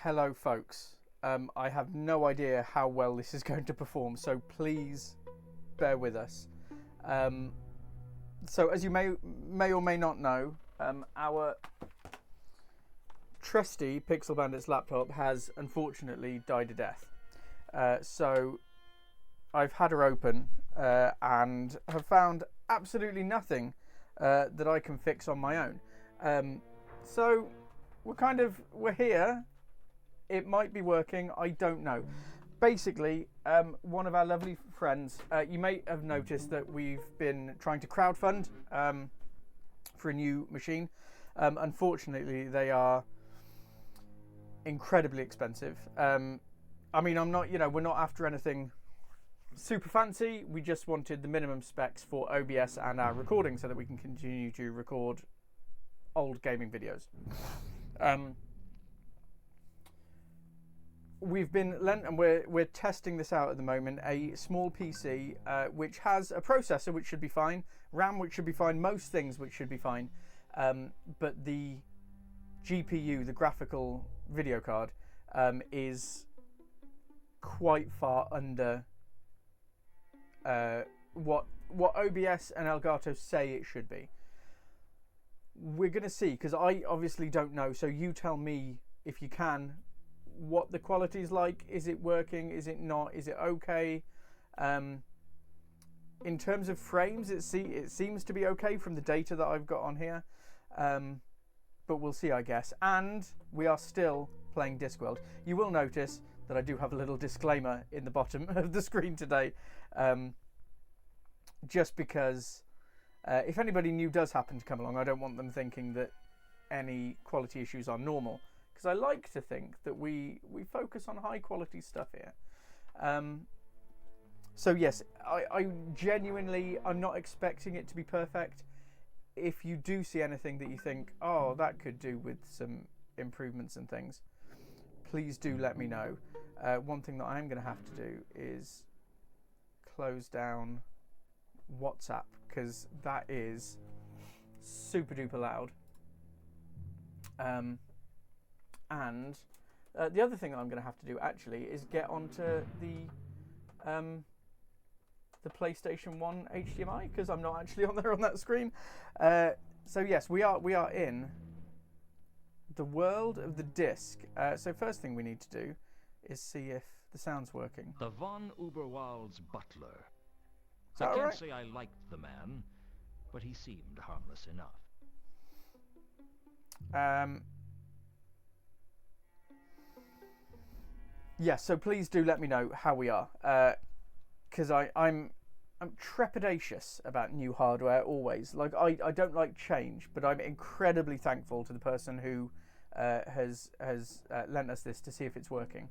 Hello folks, I have no idea how well this is going to perform, so please bear with us. So as you may or may not know, our trusty Pixel Bandits laptop has unfortunately died a death. So I've had her open and have found absolutely nothing that I can fix on my own. So we're here. It might be working, I don't know. Basically, one of our lovely friends, you may have noticed that we've been trying to crowdfund for a new machine. Unfortunately, they are incredibly expensive. I mean, we're not after anything super fancy. We just wanted the minimum specs for OBS and our recording so that we can continue to record old gaming videos. We've been lent, and we're testing this out at the moment, a small PC which has a processor which should be fine, RAM which should be fine, most things which should be fine, but the GPU, the graphical video card, is quite far under what OBS and Elgato say it should be. We're going to see, because I obviously don't know, so you tell me if you can what the quality is like. Is it working? Is it not? Is it okay? In terms of frames, it seems to be okay from the data that I've got on here, but we'll see, I guess. And we are still playing Discworld. You will notice that I do have a little disclaimer in the bottom of the screen today, just because if anybody new does happen to come along, I don't want them thinking that any quality issues are normal. Because I like to think that we focus on high quality stuff here. So yes, I genuinely, I'm not expecting it to be perfect. If you do see anything that you think, oh, that could do with some improvements and things, please do let me know. One thing that I'm going to have to do is close down WhatsApp, because that is super duper loud. And the other thing I'm going to have to do actually is get onto the PlayStation 1 HDMI, because I'm not actually on there on that screen. So yes, we are in the world of the disc. So first thing we need to do is see if the sound's working. The von Uberwald's butler. Is I that can't right? say I liked the man, but he seemed harmless enough. Yes, so please do let me know how we are, because I'm trepidatious about new hardware always. Like I don't like change, but I'm incredibly thankful to the person who has lent us this to see if it's working.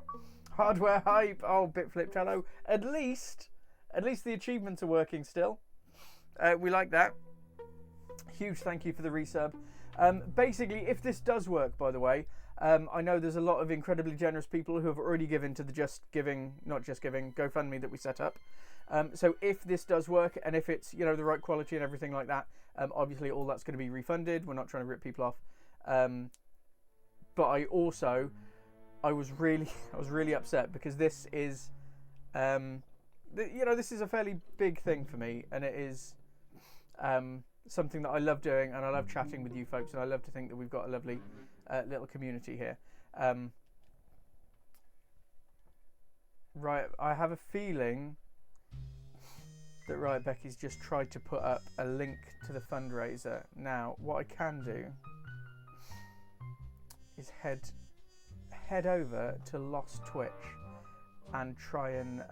Hardware hype. Oh, Bitflipped, hello. At least the achievements are working still. We like that. Huge thank you for the resub. Basically, if this does work, by the way, I know there's a lot of incredibly generous people who have already given to the GoFundMe that we set up. So if this does work, and if it's the right quality and everything like that, obviously all that's going to be refunded. We're not trying to rip people off. But I was really upset, because this is this is a fairly big thing for me, and it is something that I love doing, and I love chatting with you folks, and I love to think that we've got a lovely little community here. Right, I have a feeling that Riot Becky's just tried to put up a link to the fundraiser. Now, what I can do is head over to Lost Twitch and try and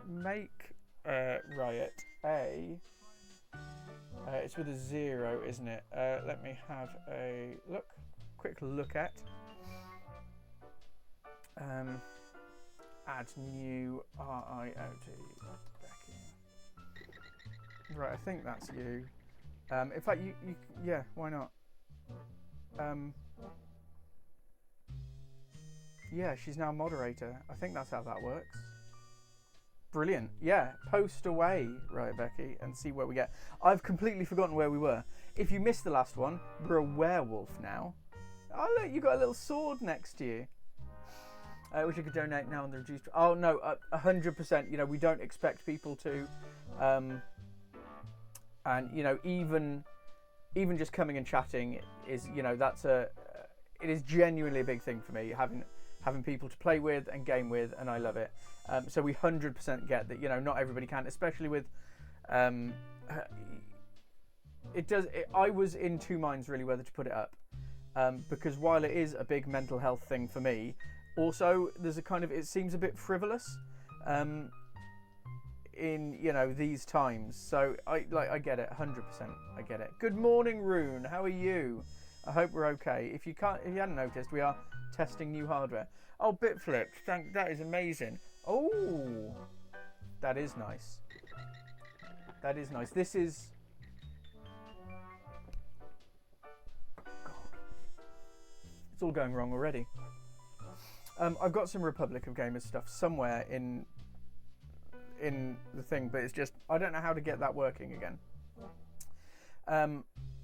make Riot a. It's with a 0, isn't it? Let me have a quick look at. Add new RIOT. Becky. Right, I think that's you. In fact, you yeah, why not? Yeah, she's now moderator. I think that's how that works. Brilliant. Yeah, post away, right, Becky, and see where we get. I've completely forgotten where we were. if you missed the last one, we're a werewolf now. Oh look, you got a little sword next to you. Which you could donate now on the reduced. Oh no, 100%. You know, we don't expect people to, and you know, even just coming and chatting is, you know, it is genuinely a big thing for me, having people to play with and game with, and I love it. So we 100% get that, you know, not everybody can, especially with, I was in two minds really whether to put it up, because while it is a big mental health thing for me, also there's a kind of, it seems a bit frivolous, in, you know, these times. So I get it 100%. I get it. Good morning, Rune. How are you? I hope we're okay. If you hadn't noticed, we are testing new hardware. Oh, Bitflip, that is amazing. Oh, that is nice. That is nice. This is, God, it's all going wrong already. I've got some Republic of Gamers stuff somewhere in the thing, but it's just, I don't know how to get that working again.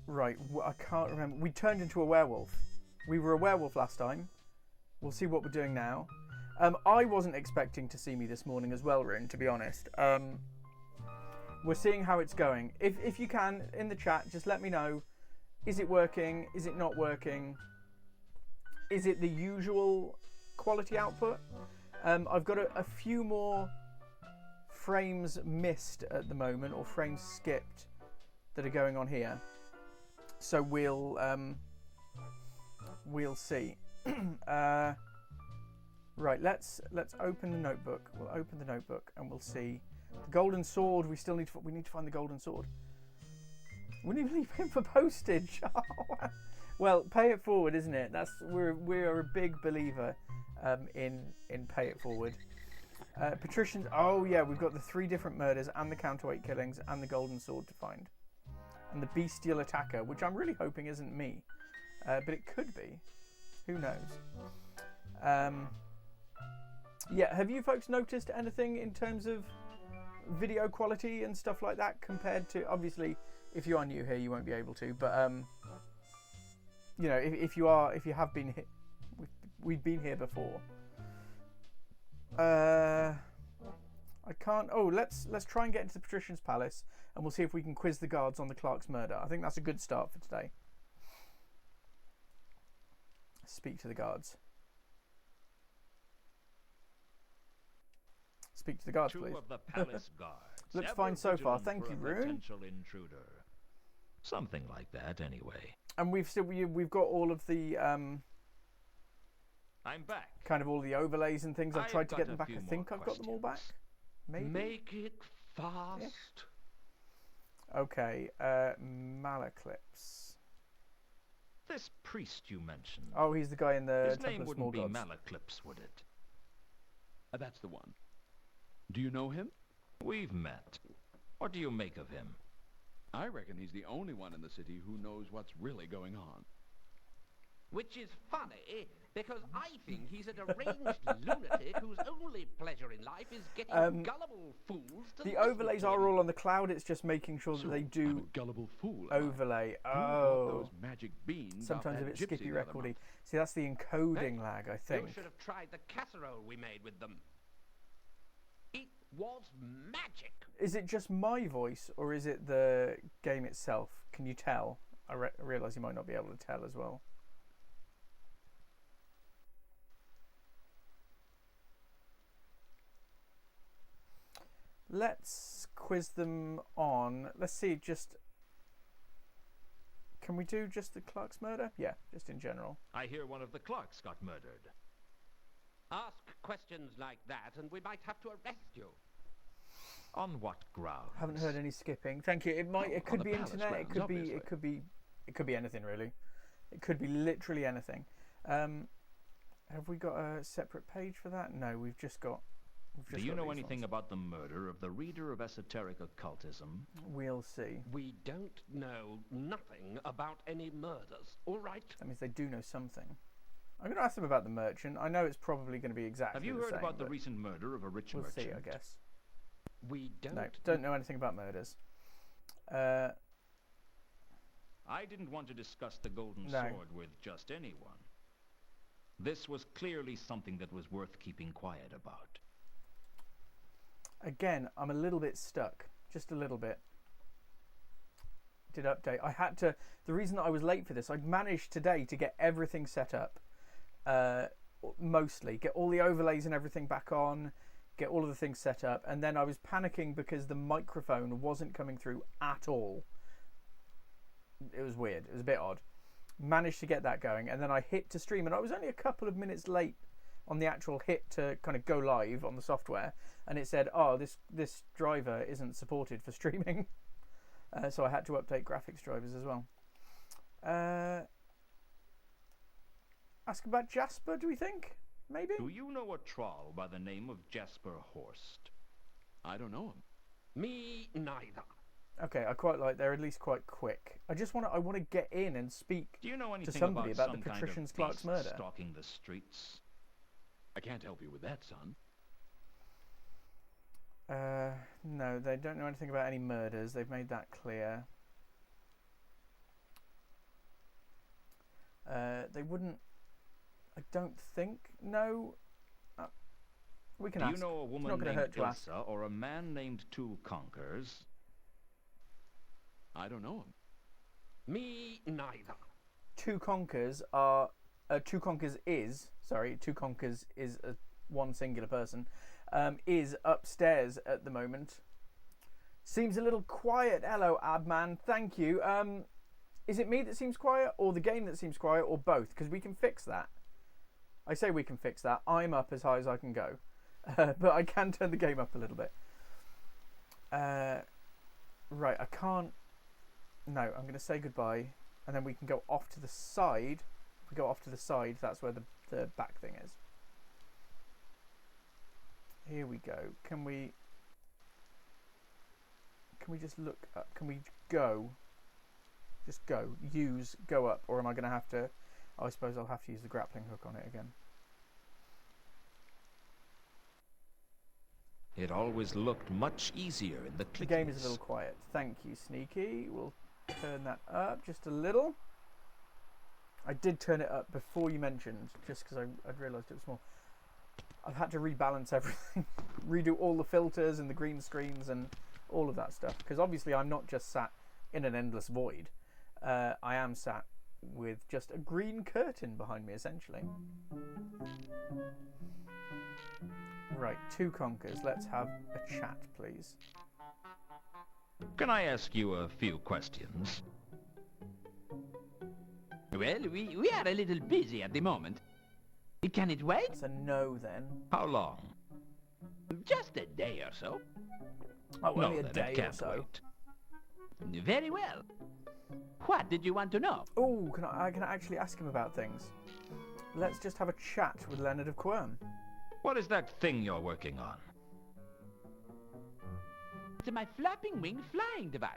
Right, I can't remember. We turned into a werewolf. We were a werewolf last time. We'll see what we're doing now. I wasn't expecting to see me this morning as well, Rune, to be honest. We're seeing how it's going. If you can, in the chat, just let me know. Is it working? Is it not working? Is it the usual quality output? I've got a few more frames missed at the moment, or frames skipped, that are going on here. So we'll see. Right, let's open the notebook. We'll open the notebook and we'll see the golden sword. We need to find the golden sword. We need to leave him for postage. Well, pay it forward, isn't it? We're a big believer in pay it forward. Patricians. Oh yeah, we've got the 3 different murders and the counterweight killings and the golden sword to find, and the bestial attacker, which I'm really hoping isn't me, but it could be. Who knows? Yeah, have you folks noticed anything in terms of video quality and stuff like that compared to, obviously, if you are new here, you won't be able to, but you know, if you have been here, we've been here before. I can't. Oh, let's try and get into the Patrician's Palace, and we'll see if we can quiz the guards on the Clark's murder. I think that's a good start for today. Speak to the guards. Speak to the guards, please. Two of the palace guards. Looks fine so far. Thank you, Rune. Potential intruder. Something like that, anyway. And we've got all of the I'm back. kind of all the overlays and things. I've tried to get them back. I think I've got them all back. Maybe. Make it fast. Yeah. Okay, Malaclips. This priest you mentioned. Oh, he's the guy in the His Temple name of wouldn't Small be Gods. Malaclips, would it? That's the one. Do you know him? We've met. What do you make of him? I reckon he's the only one in the city who knows what's really going on. Which is funny, because I think he's a deranged lunatic whose only pleasure in life is getting gullible fools to The listen overlays to are him. all on the cloud. It's just making sure that So they I'm do a gullible fool. am I? overlay. Who bought Oh, those magic beans sometimes off a that bit skippy gypsy the other recordy. month? See, that's the encoding Hey, lag, I You think. should have tried the casserole we made with them. It was magic. Is it just my voice, or is it the game itself? Can you tell? I realise you might not be able to tell as well. Let's quiz them on. Let's see, just... Can we do just the Clark's murder? Yeah, just in general. I hear one of the Clarks got murdered. Ask questions like that and we might have to arrest you. On what grounds? Haven't heard any skipping. Thank you. It might. Oh, It could on be the palace internet. It grounds, could be. obviously. It could be. It could be anything really. It could be literally anything. Have we got a separate page for that? No, we've just got. Do you know anything about the murder of the reader of esoteric occultism? We'll see. We don't know nothing about any murders, all right? That means they do know something. I'm going to ask them about the merchant. I know it's probably going to be exactly Have you the heard same, about the but recent murder of a rich we'll merchant? see, I guess. We No, don't know anything about murders. I didn't want to discuss the golden No. sword with just anyone. This was clearly something that was worth keeping quiet about. Again, I'm a little bit stuck. Just a little bit. Did update. I had to... The reason that I was late for this, I'd managed today to get everything set up. Mostly. Get all the overlays and everything back on. Get all of the things set up. And then I was panicking because the microphone wasn't coming through at all. It was weird. It was a bit odd. Managed to get that going. And then I hit to stream. And I was only a couple of minutes late on the actual hit to kind of go live on the software. And it said, oh, this driver isn't supported for streaming. So I had to update graphics drivers as well. Ask about Jasper, do we think? Maybe? Do you know a troll by the name of Jasper Horst? I don't know him. Me neither. Okay, I quite like. They're at least quite quick. I want to get in and speak Do you know anything to somebody about some the kind Patrician of Clark's beast murder. stalking the streets? I can't help you with that, son. No, they don't know anything about any murders. They've made that clear. They wouldn't. I don't think. No. We can Do ask. you know a woman not gonna named hurt to ask. Ilsa or a man named Two Conkers? I don't know him. Me neither. Two Conkers are. Two Conkers is. Sorry, Two Conkers is one singular person. Is upstairs at the moment. Seems a little quiet. Hello, Abman. Thank you. Is it me that seems quiet, or the game that seems quiet, or both? Because we can fix that. I say we can fix that. I'm up as high as I can go. But I can turn the game up a little bit. Right, I can't... No, I'm going to say goodbye, and then we can go off to the side. If we go off to the side, that's where the back thing is. Here we go. Can we just look up? Can we go? Just go. Use, go up. Or am I going to have to... Oh, I suppose I'll have to use the grappling hook on it again. It always looked much easier in the The game is a clickings. little quiet. Thank you, Sneaky. We'll turn that up just a little. I did turn it up before you mentioned, just because I'd realised it was small. I've had to rebalance everything. Redo all the filters and the green screens and all of that stuff. Because obviously I'm not just sat in an endless void. I am sat with just a green curtain behind me, essentially. Right, Two Conkers. Let's have a chat, please. Can I ask you a few questions? Well, we are a little busy at the moment. Can it wait? That's a no, then. How long? Just a day or so. Oh, No, only a then day it or can't so. wait. Very well. What did you want to know? Oh, can I actually ask him about things? Let's just have a chat with Leonard of Quirm. What is that thing you're working on? It's my flapping wing flying device.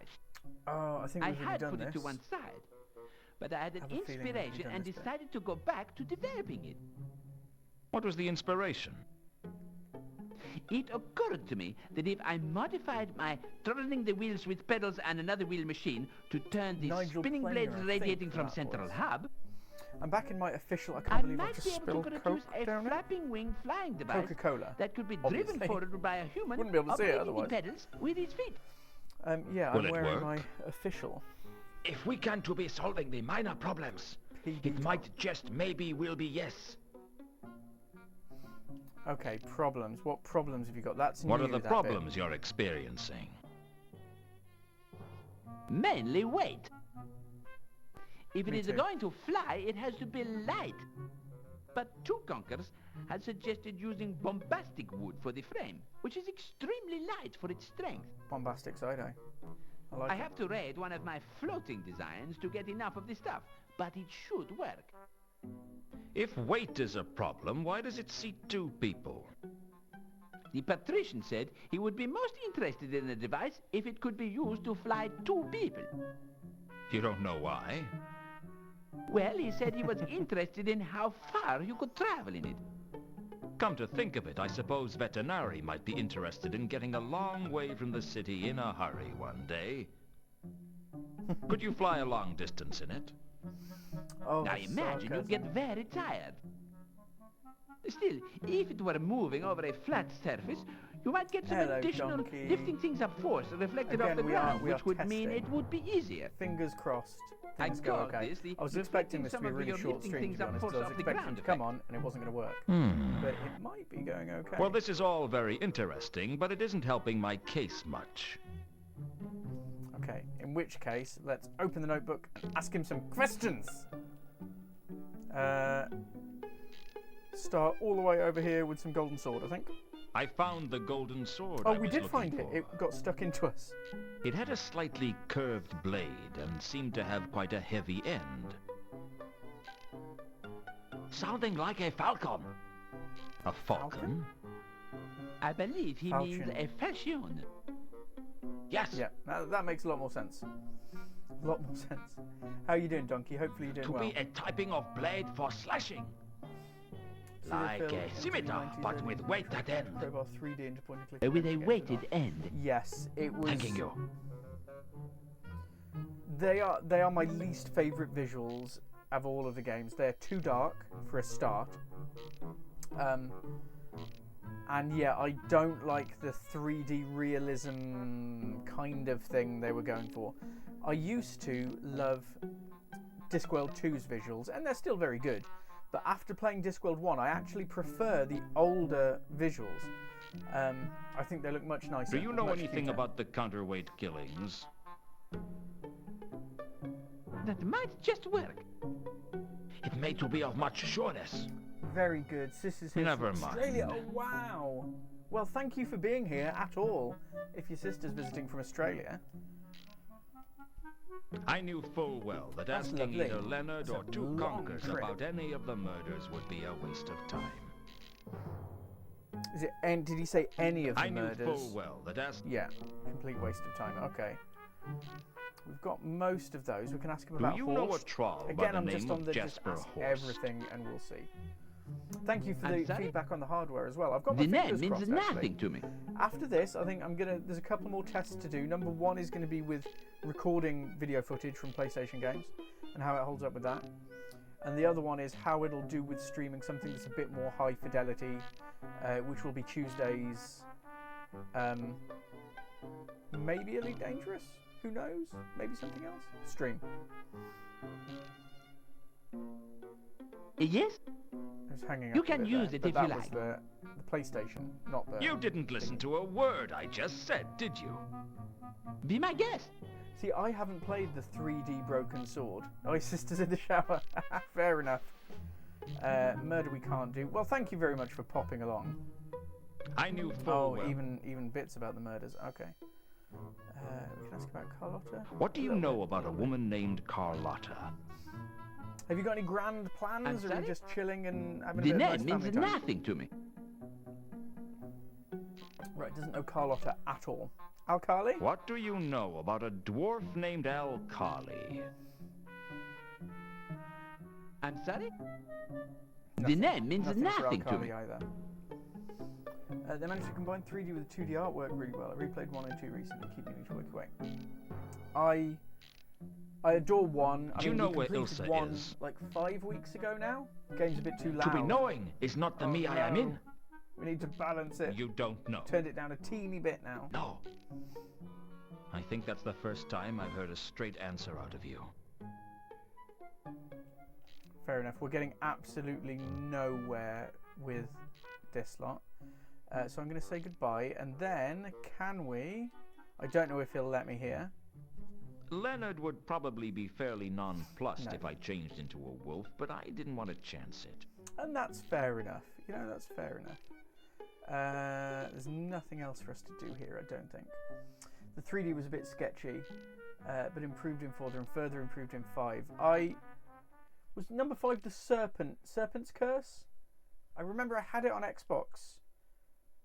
Oh, I think I we've already had done put this. it to one side, but I had an I have a feeling we've already inspiration done and this bit. decided to go back to developing it. What was the inspiration? It occurred to me that if I modified my turning the wheels with pedals and another wheel machine to turn the Nigel spinning Planer, blades I radiating think from that central was. hub, I'm back in my official. I I can't believe I might just be able spilled to Coke produce a down it. flapping wing flying device Coca-Cola. that could be obviously. driven forward by a human Wouldn't be able to see it operating the otherwise. pedals with his feet. Yeah, Will I'm it wearing work? my official. If we can to be solving the minor problems, PD it top. might just maybe will be yes. Okay, problems. What problems have you got? That's What new, are the that problems you're experiencing? Mainly weight. If it Me is too. going to fly, it has to be light. But Two Conkers had suggested using bombastic wood for the frame, which is extremely light for its strength. bit. Bombastic side-eye. I like I it. have to rate one of my floating designs to get enough of the stuff, but it should work. If weight is a problem, why does it seat two people? The patrician said he would be most interested in the device if it could be used to fly two people. You don't know why? Well, he said he was interested in how far you could travel in it. Come to think of it, I suppose Veterinary might be interested in getting a long way from the city in a hurry one day. Could you fly a long distance in it? Oh, I imagine you'd get very tired. Still, if it were moving over a flat surface, you might get some Hello, additional donkey. lifting things up force reflected off Again, the we are- ground, we are which would mean testing. it would be easier. Fingers crossed. I Things go called okay. this the I was expecting reflecting this to be a some of really your short lifting stream, to things be up honest. force I was off the expecting it ground to come effect. on, and it wasn't going to work. Hmm. But it might be going okay. Well, this is all very interesting, but it isn't helping my case much. Okay, in which case, let's open the notebook and ask him some questions. Start all the way over here with some golden sword, I think. I found the golden sword Oh, I we was did looking find it. for. It got stuck into us. It had a slightly curved blade and seemed to have quite a heavy end. Sounding like a falcon. A falcon? I believe he means Falchion. a falchion. Yes. Yeah, that makes a lot more sense. A lot more sense. How are you doing, Donkey? Hopefully you're doing To well. be a typing of blade for slashing. Like Phil, a scimitar, but with weight at end. Crowbar 3D into point and click. With a Against weighted the end. knife. Yes, it was. Thanking you. They are my least favourite visuals of all of the games. They're too dark for a start. And yeah, I don't like the 3D realism kind of thing they were going for. I used to love Discworld 2's visuals, and they're still very good. But after playing Discworld 1, I actually prefer the older visuals. I think they look much nicer. Do you know much anything cuter. about the counterweight killings? That might just work. It may to be of much sureness. Very good. This is his Never from Australia. mind. Oh, wow. Well, thank you for being here at all. If your sister's visiting from Australia. I knew full well that That's asking lovely. either Leonard That's or a two long conkers trip. about any of the murders would be a waste of time. Is it? Did he say any of the I knew murders? full well that asking... Yeah, complete waste of time. Okay. We've got most of those. We can ask him Do about you know a Horst. troll by Again, the I'm name just on of the just Jasper ask Horst? everything, and we'll see. Thank you for I'm the sorry? feedback on the hardware as well. I've got my The name fingers means crossed, nothing actually. to me. After this, I think there's a couple more tests to do. Number one is going to be with recording video footage from PlayStation games and how it holds up with that. And the other one is how it'll do with streaming something that's a bit more high fidelity, which will be Tuesdays. Maybe Elite Dangerous? Who knows? Maybe something else? Stream. Yes? I was hanging You up a can bit use there, it but if you that was like. the PlayStation, not the... You didn't listen to a word I just said, did you? Be my guest. See, I haven't played the 3D Broken Sword. Oh, his sister's in the shower. Fair enough. Murder we can't do. Well, thank you very much for popping along. I knew full Oh, well. even bits about the murders. Okay. We can ask about Carlotta. What do you A little know bit. about a woman named Carlotta? Have you got any grand plans, I'm or are sorry? you just chilling and having The a bit name of nice means family time? nothing to me. Right, doesn't know Carlotta at all. Alkali? What do you know about a dwarf named Alkali? I'm sorry? The Nothing. name means Nothing for nothing to Alkali me. either. They managed to combine 3D with 2D artwork really well. I replayed 1 and 2 recently, keep meaning to work away. I adore 1. Do you mean, know we where completed Ilsa 1 is? like 5 weeks ago now. Game's a bit too loud. To be knowing is not the Oh, me I am no. in. We need to balance it. You don't know. Turned it down a teeny bit now. No. I think that's the first time I've heard a straight answer out of you. Fair enough. We're getting absolutely nowhere with this lot. So I'm going to say goodbye, and then can we? I don't know if he'll let me here. Leonard would probably be fairly nonplussed No. if I changed into a wolf, but I didn't want to chance it. And that's fair enough. You know, that's fair enough. There's nothing else for us to do here, I don't think. The 3D was a bit sketchy, but improved in 4 and further improved in 5. Was number 5 the Serpent's Curse? I remember I had it on Xbox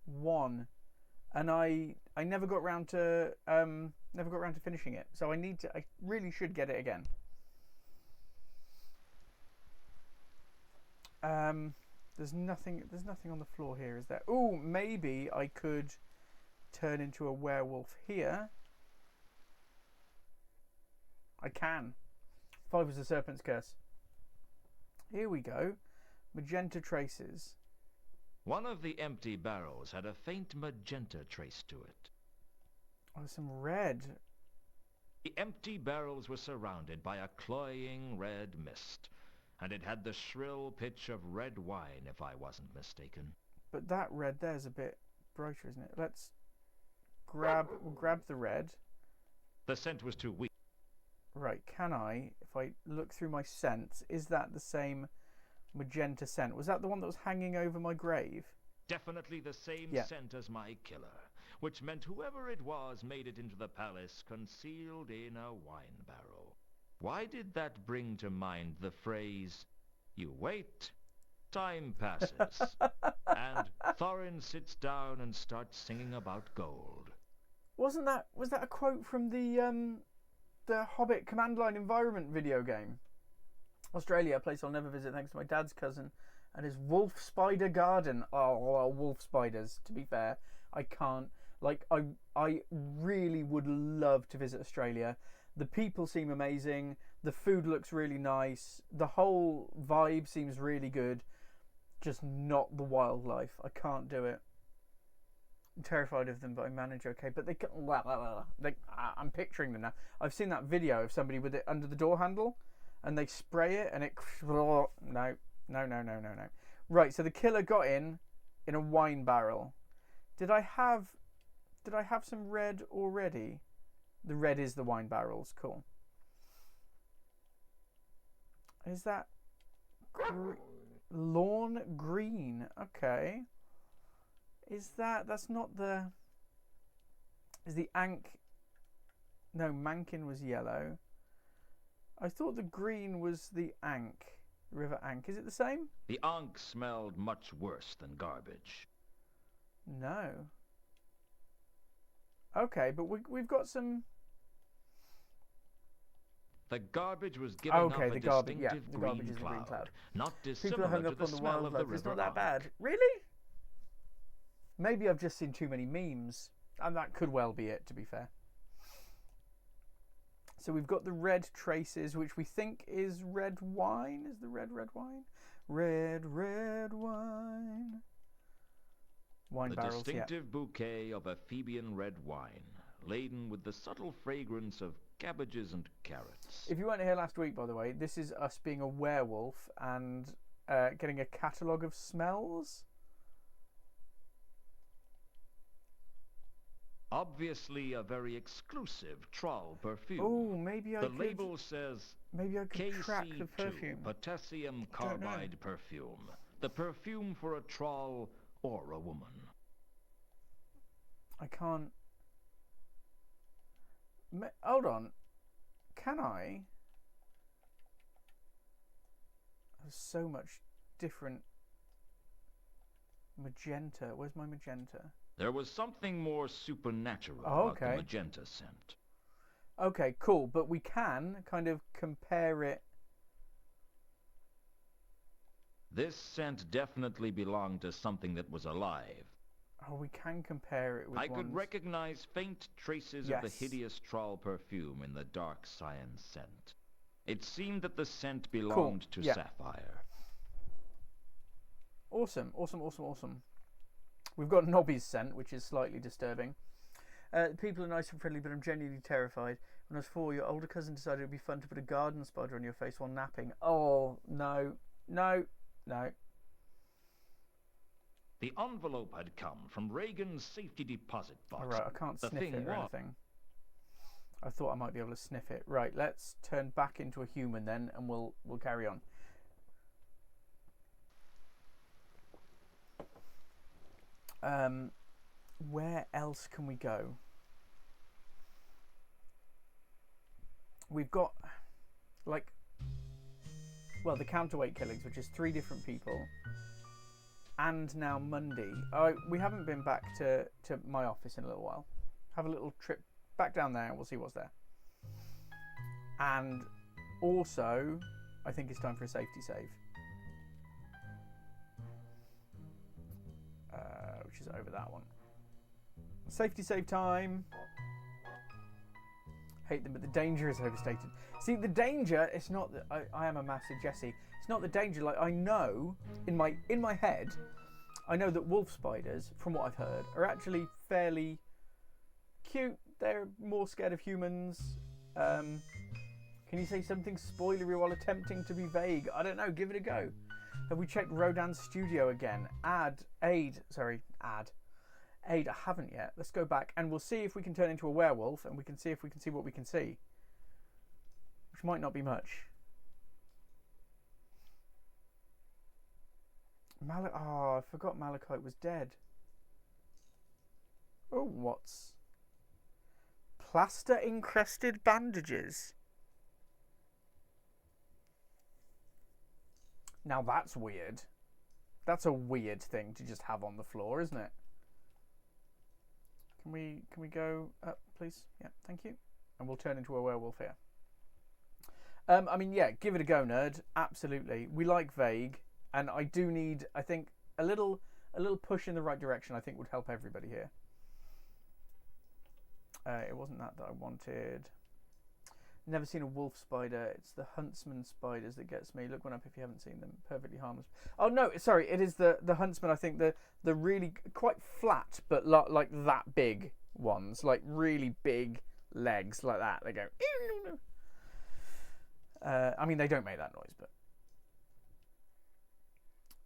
One, and I never got round to finishing it. So I really should get it again. There's nothing on the floor here, is there? Ooh, maybe I could turn into a werewolf here. I can. 5 was the Serpent's Curse. Here we go. Magenta traces. One of the empty barrels had a faint magenta trace to it. Oh, some red. The empty barrels were surrounded by a cloying red mist, and it had the shrill pitch of red wine, if I wasn't mistaken. But that red there's a bit brighter, isn't it? Let's grab the red. The scent was too weak. Right, can I, if I look through my scents, is that the same magenta scent? Was that the one that was hanging over my grave? Definitely the same scent as my killer, which meant whoever it was made it into the palace concealed in a wine barrel. Why did that bring to mind the phrase, "You wait, time passes," and Thorin sits down and starts singing about gold? Was that a quote from the Hobbit Command Line Environment video game? Australia, a place I'll never visit thanks to my dad's cousin and his wolf spider garden. Oh, wolf spiders, to be fair. I can't. Like, I really would love to visit Australia. The people seem amazing. The food looks really nice. The whole vibe seems really good. Just not the wildlife. I can't do it. I'm terrified of them, but I manage okay. But I'm picturing them now. I've seen that video of somebody with it under the door handle, and they spray it, and it... No. Right, so the killer got in a wine barrel. Did I have some red already? The red is the wine barrels. Cool. Is that lawn green? Okay. That's not the... Is the Ankh... No, Mankin was yellow. I thought the green was the Ankh. River Ankh. Is it the same? The Ankh smelled much worse than garbage. No. Okay, but we've got some... The garbage was giving off a distinctive the garbage green is the green cloud. Not People are dissimilar hung to up the on the smell of the wildlife. It's river not that Ankh. bad. Really? Maybe I've just seen too many memes. And that could well be it, to be fair. So we've got the red traces, which we think is red wine. Is the red wine? Red wine. Wine The barrels, distinctive bouquet of Ephebian red wine, laden with the subtle fragrance of cabbages and carrots. If you weren't here last week, by the way, this is us being a werewolf and getting a catalogue of smells. Obviously a very exclusive Troll perfume. Oh, maybe The label says maybe I could crack the KC2 perfume. potassium carbide perfume. The perfume for a Troll or a woman. I can't... Hold on. Can I? There's so much different magenta. Where's my magenta? There was something more supernatural Oh, about the okay. magenta scent. Okay, cool. But we can kind of compare it. This scent definitely belonged to something that was alive. Oh, we can compare it with I could ones. recognize faint traces of the Yes. hideous Troll perfume in the dark cyan scent. It seemed that the scent belonged to Yeah. Sapphire. Awesome. We've got Nobby's scent, which is slightly disturbing. People are nice and friendly, but I'm genuinely terrified. When I was 4, your older cousin decided it would be fun to put a garden spider on your face while napping. Oh, no. The envelope had come from Reagan's safety deposit box. Alright, I can't The sniff thing it or was- anything. I thought I might be able to sniff it. Right, let's turn back into a human then, and we'll carry on. Where else can we go? We've got, like, well, the counterweight killings, which is 3 different people, and now Mundy. We haven't been back to my office in a little while. Have a little trip back down there, and we'll see what's there. And also, I think it's time for a safety save. Which is over that one. Safety save time. Hate them, but the danger is overstated. See, the danger, it's not that I am a massive Jessie. It's not the danger. Like, I know in my head, I know that wolf spiders, from what I've heard, are actually fairly cute. They're more scared of humans. Can you say something spoilery while attempting to be vague? I don't know. Give it a go. Have we checked Rodan's studio again? Aid. I haven't yet. Let's go back and we'll see if we can turn into a werewolf and we can see if we can see what we can see. Which might not be much. I forgot Malachite was dead. Oh, what's... Plaster encrusted bandages. Now that's weird. That's a weird thing to just have on the floor, isn't it? Can we go up, please? Yeah, thank you. And we'll turn into a werewolf here. I mean, yeah, give it a go, nerd. Absolutely. We like vague, and I do need, I think, a little push in the right direction. I think would help everybody here. It wasn't that I wanted. Never seen a wolf spider. It's the huntsman spiders that gets me. Look one up if you haven't seen them. Perfectly harmless. Oh no, sorry. It is the huntsman. I think the really quite flat but like that big ones, like really big legs like that. They go. I mean, they don't make that noise, but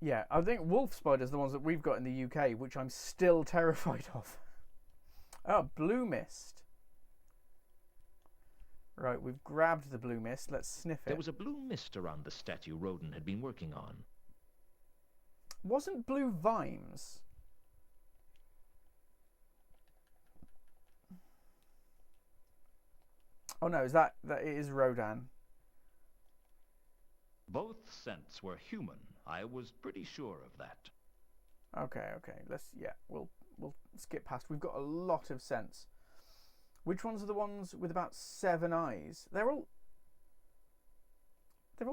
yeah, I think wolf spiders are the ones that we've got in the UK, which I'm still terrified of. Oh, blue mist. Right, we've grabbed the blue mist. Let's sniff it. There was a blue mist around the statue Rodan had been working on. Wasn't blue Vimes? Oh no, is that it is Rodan? Both scents were human. I was pretty sure of that. Okay. We'll skip past. We've got a lot of scents. Which ones are the ones with about 7 eyes? They've all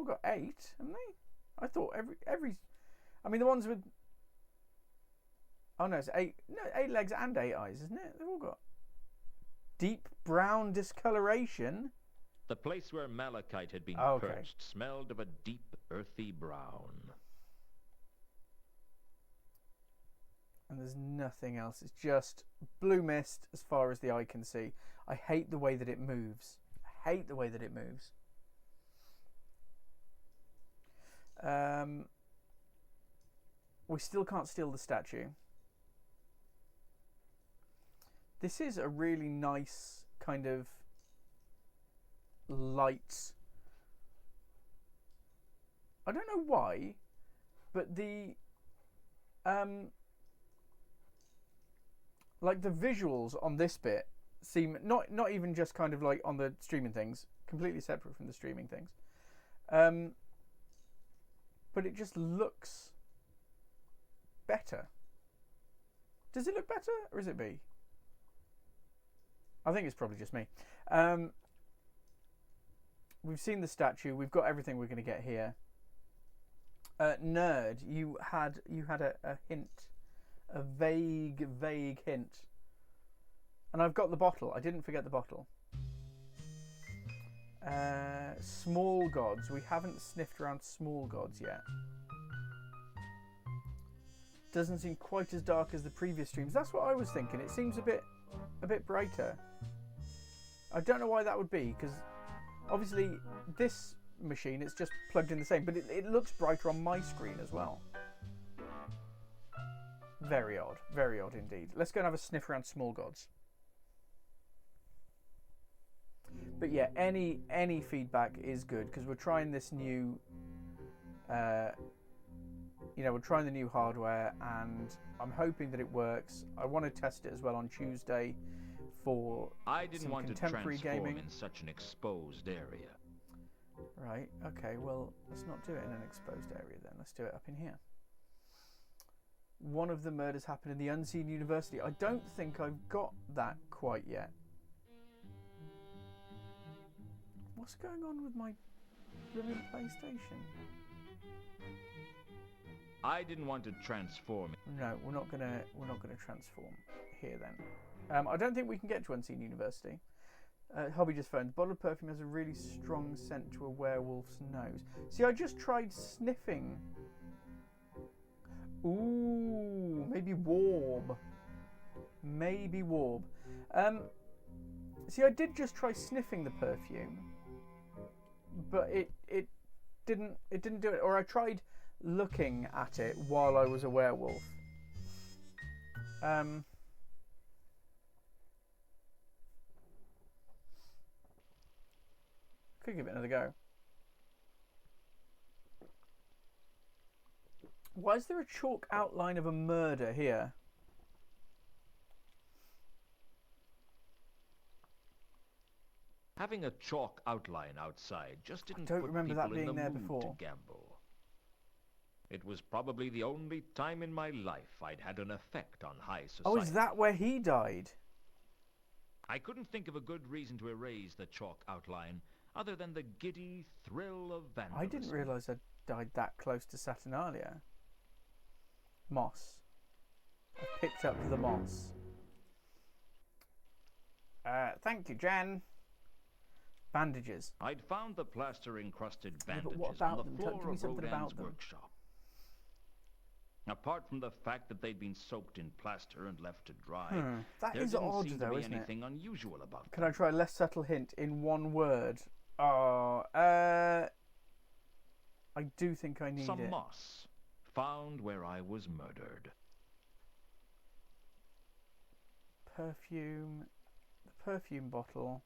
got 8, haven't they? I thought every. I mean, the ones with. Oh no, it's 8. No, 8 legs and 8 eyes, isn't it? They've all got deep brown discoloration. The place where Malachite had been perched smelled of a deep, earthy brown. And there's nothing else. It's just blue mist as far as the eye can see. I hate the way that it moves. We still can't steal the statue. This is a really nice kind of light. I don't know why, but the like the visuals on this bit seem not even just kind of like on the streaming things, completely separate from the streaming things, but it just looks better. Does it look better, or is it me? I think it's probably just me. We've seen the statue. We've got everything we're going to get here. Nerd, you had a hint. A vague hint. And I've got the bottle. I didn't forget the bottle. Small gods. We haven't sniffed around small gods yet. Doesn't seem quite as dark as the previous streams. That's what I was thinking. It seems a bit brighter. I don't know why that would be, because obviously this machine, it's just plugged in the same, but it looks brighter on my screen as well. Very odd indeed. Let's go and have a sniff around small gods. But yeah, any feedback is good, because we're trying this new, we're trying the new hardware, and I'm hoping that it works. I want to test it as well on Tuesday for some contemporary gaming. In such an exposed area. Right. Okay. Well, let's not do it in an exposed area then. Let's do it up in here. One of the murders happened in the Unseen University. I don't think I've got that quite yet. What's going on with my blooming PlayStation? I didn't want to transform. No, we're not gonna transform here then. I don't think we can get to Unseen University. Hobby just phoned. The bottle of perfume has a really strong scent to a werewolf's nose. See, I just tried sniffing. Ooh, maybe warm. Maybe warm. See, I did just try sniffing the perfume, but it didn't do it. Or I tried looking at it while I was a werewolf. Could give it another go. Why is there a chalk outline of a murder here? Having a chalk outline outside just didn't don't put remember people that being in the there mood before. to gamble. It was probably the only time in my life I'd had an effect on high society. Oh, is that where he died? I couldn't think of a good reason to erase the chalk outline other than the giddy thrill of vandalism. I didn't realise I died that close to Saturnalia. Moss. I picked up the moss. Thank you, Jen. Bandages. I'd found the plaster-encrusted Yeah, bandages but what about on the them? floor Tell me of something about Rodin's them. workshop. Apart from the fact that they'd been soaked in plaster and left to dry, That there is didn't odd, seem though, to be isn't it? anything unusual about Can them. I try a less subtle hint in one word? Oh, I do think I need Some it. moss found where I was murdered. Perfume. The perfume bottle.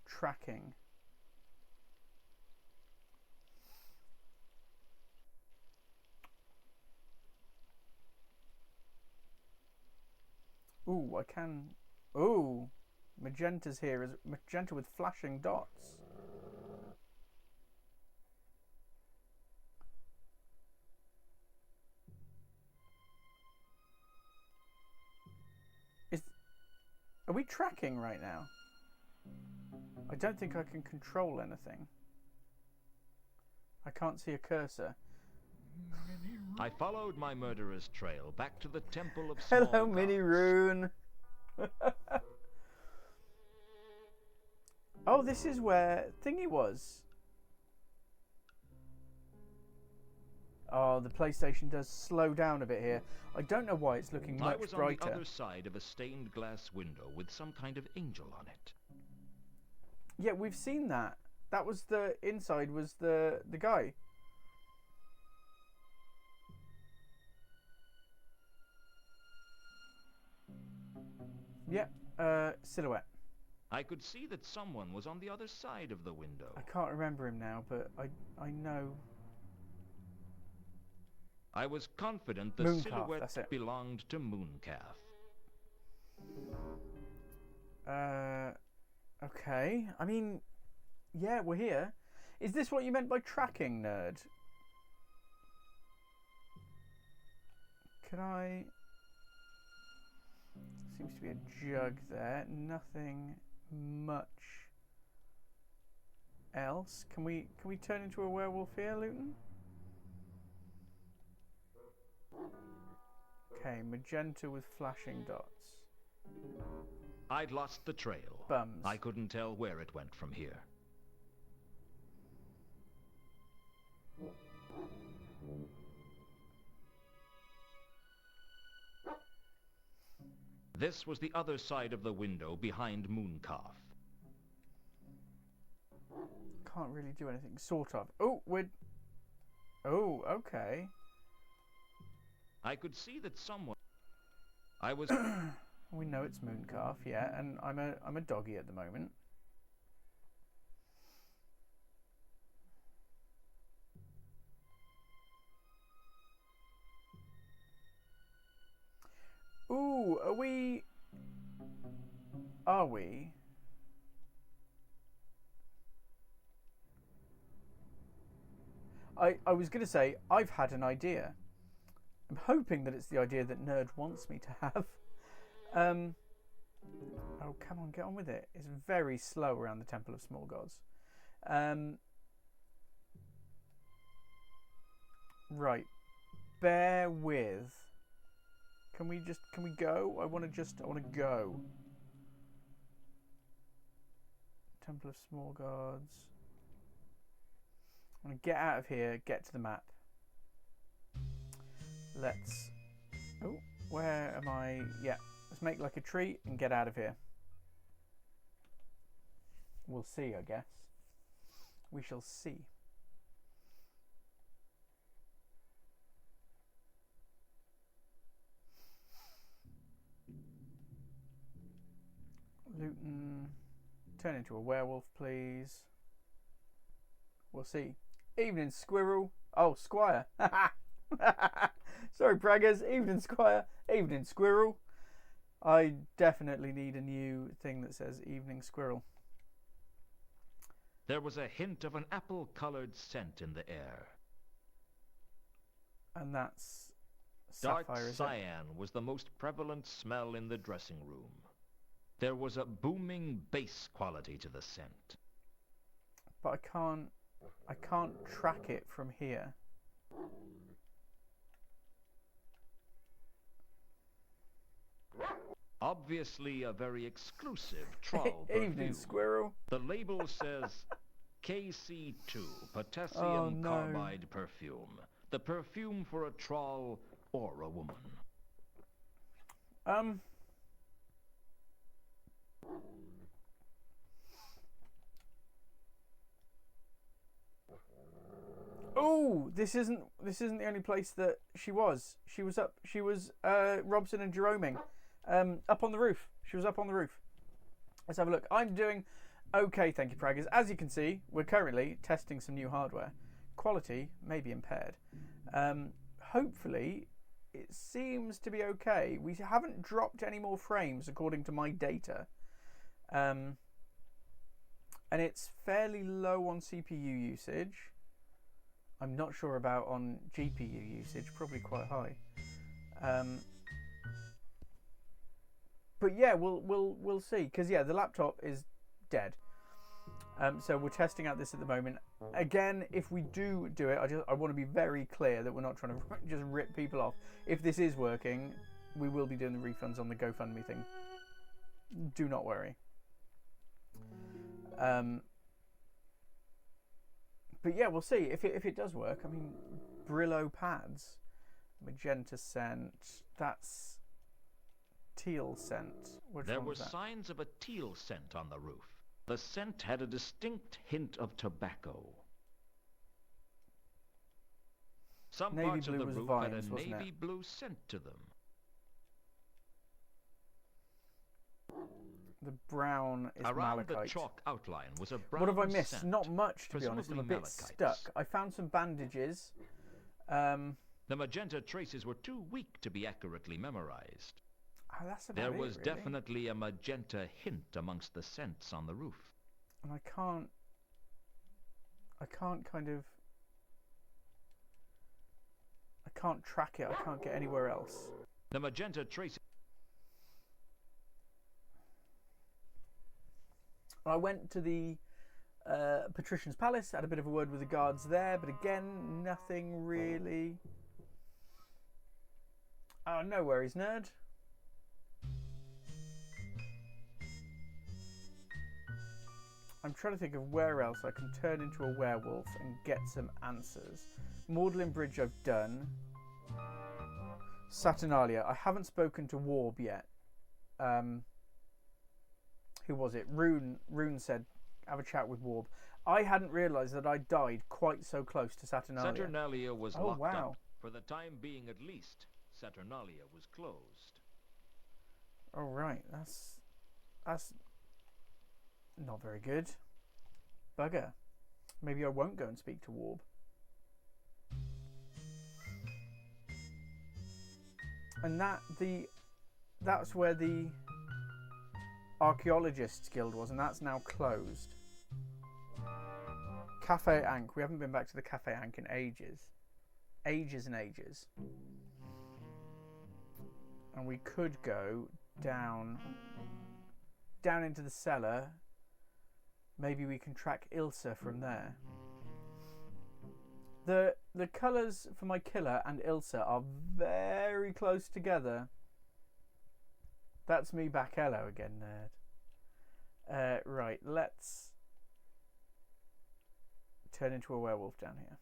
Tracking. Ooh, I can... Ooh, magenta's here. Is magenta with flashing dots. Are we tracking right now? I don't think I can control anything. I can't see a cursor. I followed my murderer's trail back to the Temple of Small Hello, Mini Gods. Rune. Oh, this is where Thingy was. Oh, the PlayStation does slow down a bit here. I don't know why it's looking much I was brighter. on the other side of a stained glass window with some kind of angel on it. Yeah, we've seen that. That was the inside was the guy. Yep, silhouette. I could see that someone was on the other side of the window. I can't remember him now, but I know. I was confident the Mooncalf, silhouette that's it. belonged to Mooncalf. Okay. I mean, yeah, we're here. Is this what you meant by tracking, nerd? Can I... Seems to be a jug there. Nothing much else. Can we turn into a werewolf here, Luton? Okay, magenta with flashing dots. I'd lost the trail. Bums. I couldn't tell where it went from here. This was the other side of the window behind Mooncalf. Can't really do anything. Sort of. Oh, we're... Oh, okay. I could see that someone... I was... We know it's Mooncalf, yeah, and I'm a doggy at the moment. Ooh, are we... Are we? I was going to say, I've had an idea. I'm hoping that it's the idea that Nerd wants me to have. Oh, come on, get on with it. It's very slow around the Temple of Small Gods. Right. Bear with. Can we go? I want to go. Temple of Small Gods. I want to get out of here, get to the map. Let's... Oh, where am I? Yeah, let's make like a tree and get out of here. We'll see, I guess. We shall see. Luton. Turn into a werewolf, please. We'll see. Evening, squirrel. Oh, squire. Sorry, braggers. Evening, squire. Evening, squirrel. I definitely need a new thing that says evening, squirrel. There was a hint of an apple-colored scent in the air. And that's Dark sapphire, cyan was the most prevalent smell in the dressing room. There was a booming bass quality to the scent. But I can't track it from here. Obviously a very exclusive trawl perfume. Evening, squirrel. The label says KC2, potassium carbide perfume. The perfume for a trawl or a woman. Oh, this isn't the only place that she was. She was Robson and Jeroming, up on the roof. She was up on the roof. Let's have a look. I'm doing okay, thank you, Praggers. As you can see, we're currently testing some new hardware. Quality may be impaired. Hopefully, it seems to be okay. We haven't dropped any more frames according to my data. And it's fairly low on CPU usage. I'm not sure about on GPU usage, probably quite high. But yeah, we'll see, because yeah, the laptop is dead. So we're testing out this at the moment. Again, if we do it, I want to be very clear that we're not trying to just rip people off. If this is working, we will be doing the refunds on the GoFundMe thing. Do not worry. But yeah, we'll see if it does work. I mean, Brillo pads, magenta scent. That's teal scent. There were signs of a teal scent on the roof. The scent had a distinct hint of tobacco. Some navy parts blue of the was roof vines, had a wasn't navy it? blue scent to them. The brown is Around malachite. the chalk outline was a brown What have I missed? scent, Not much, to be honest. I'm a bit presumably stuck. I found some bandages. The magenta traces were too weak to be accurately memorized. Oh, that's about There it, was really. definitely a magenta hint amongst the scents on the roof. And I can't track it. I can't get anywhere else. The magenta traces. I went to the Patrician's Palace, had a bit of a word with the guards there, but again, nothing really. Oh, no worries, nerd. I'm trying to think of where else I can turn into a werewolf and get some answers. Magdalen Bridge I've done. Saturnalia. I haven't spoken to Warb yet. Who was it? Rune said, have a chat with Warb. I hadn't realised that I died quite so close to Saturnalia. Saturnalia was locked up. For the time being at least, Saturnalia was closed. Oh, right. That's not very good. Bugger. Maybe I won't go and speak to Warb. And that's where the Archaeologists Guild was, and that's now closed. Cafe Ankh. We haven't been back to the Cafe Ankh in ages. Ages and ages. And we could go down into the cellar. Maybe we can track Ilsa from there. The colours for my killer and Ilsa are very close together. That's me back. Hello again, nerd. Right, let's turn into a werewolf down here.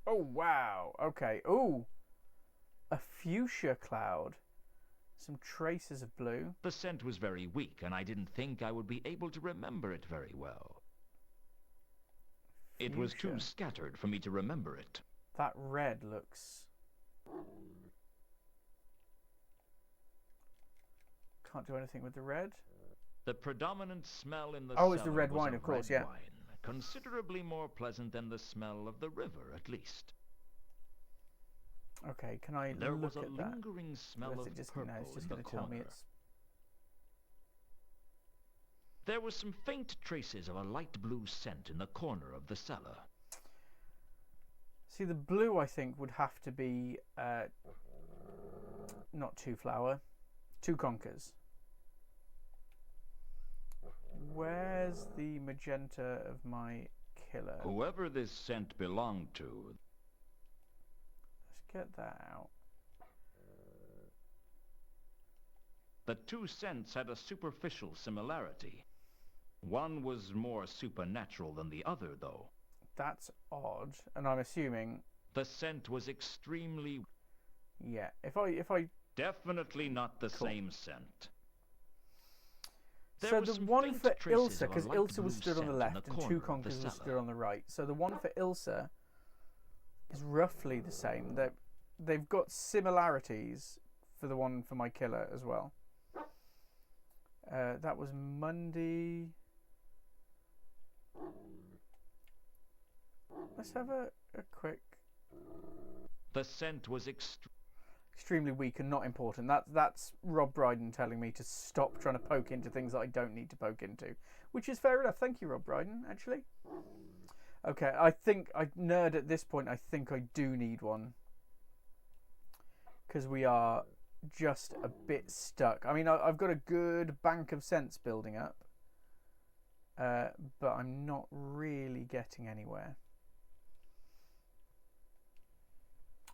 Oh, wow. Okay. Ooh. A fuchsia cloud. Some traces of blue. The scent was very weak, and I didn't think I would be able to remember it very well. It was too scattered for me to remember it. That red looks... Can't do anything with the red. The predominant smell in the cellar it's the cellar red was wine, a of course, red yeah. wine, considerably more pleasant than the smell of the river, at least. Okay, can I There look was a at that? lingering smell Or of is it just, purple no, it's just in going the to tell me corner. it's... There were some faint traces of a light blue scent in the corner of the cellar. See, the blue, I think, would have to be... not 2 flower. 2 conkers. Where's the magenta of my killer? Whoever this scent belonged to... Let's get that out. The 2 scents had a superficial similarity. One was more supernatural than the other, though. That's odd, and I'm assuming... The scent was extremely... Yeah, if I... Definitely not the same scent. So the one for Ilsa, because Ilsa was stood on the left and 2 conkers were stood on the right. So the one for Ilsa is roughly the same. They've got similarities for the one for my killer as well. That was Monday. Let's have a quick... The scent was extremely weak and not important. That's Rob Brydon telling me to stop trying to poke into things that I don't need to poke into, which is fair enough. Thank you, Rob Brydon, actually. Okay, I think nerd at this point. I think I do need one because we are just a bit stuck. I mean, I've got a good bank of sense building up, but I'm not really getting anywhere.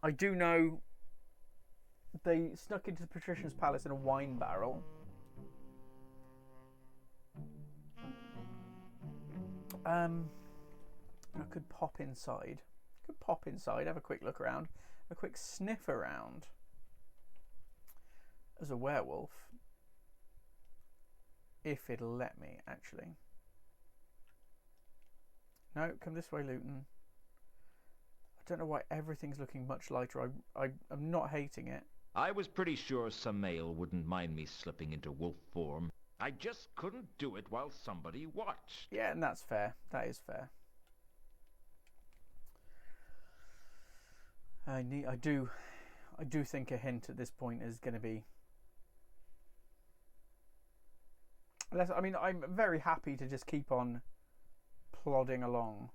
I do know they snuck into the Patrician's Palace in a wine barrel. I could pop inside. Have a quick look around. A quick sniff around. As a werewolf. If it'll let me, actually. No, come this way, Luton. I don't know why everything's looking much lighter. I'm not hating it. I was pretty sure Samael wouldn't mind me slipping into wolf form. I just couldn't do it while somebody watched. Yeah, and that's fair. That is fair. I do think a hint at this point is going to be... I mean, I'm very happy to just keep on plodding along.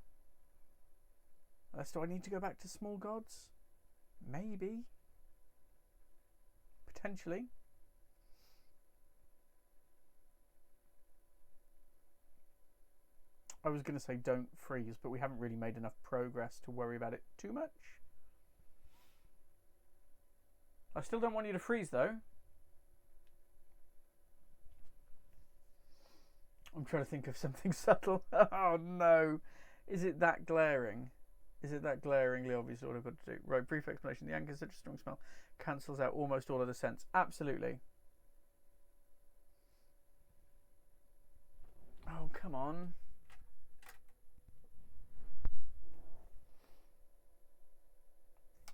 Do I need to go back to small gods? Maybe. Potentially. I was going to say don't freeze, but we haven't really made enough progress to worry about it too much. I still don't want you to freeze, though. I'm trying to think of something subtle. Oh, no. Is it that glaring? Is it that glaringly obvious what I've got to do? Right, brief explanation. The anchor is such a strong smell. Cancels out almost all of the scents. Absolutely. Oh, come on.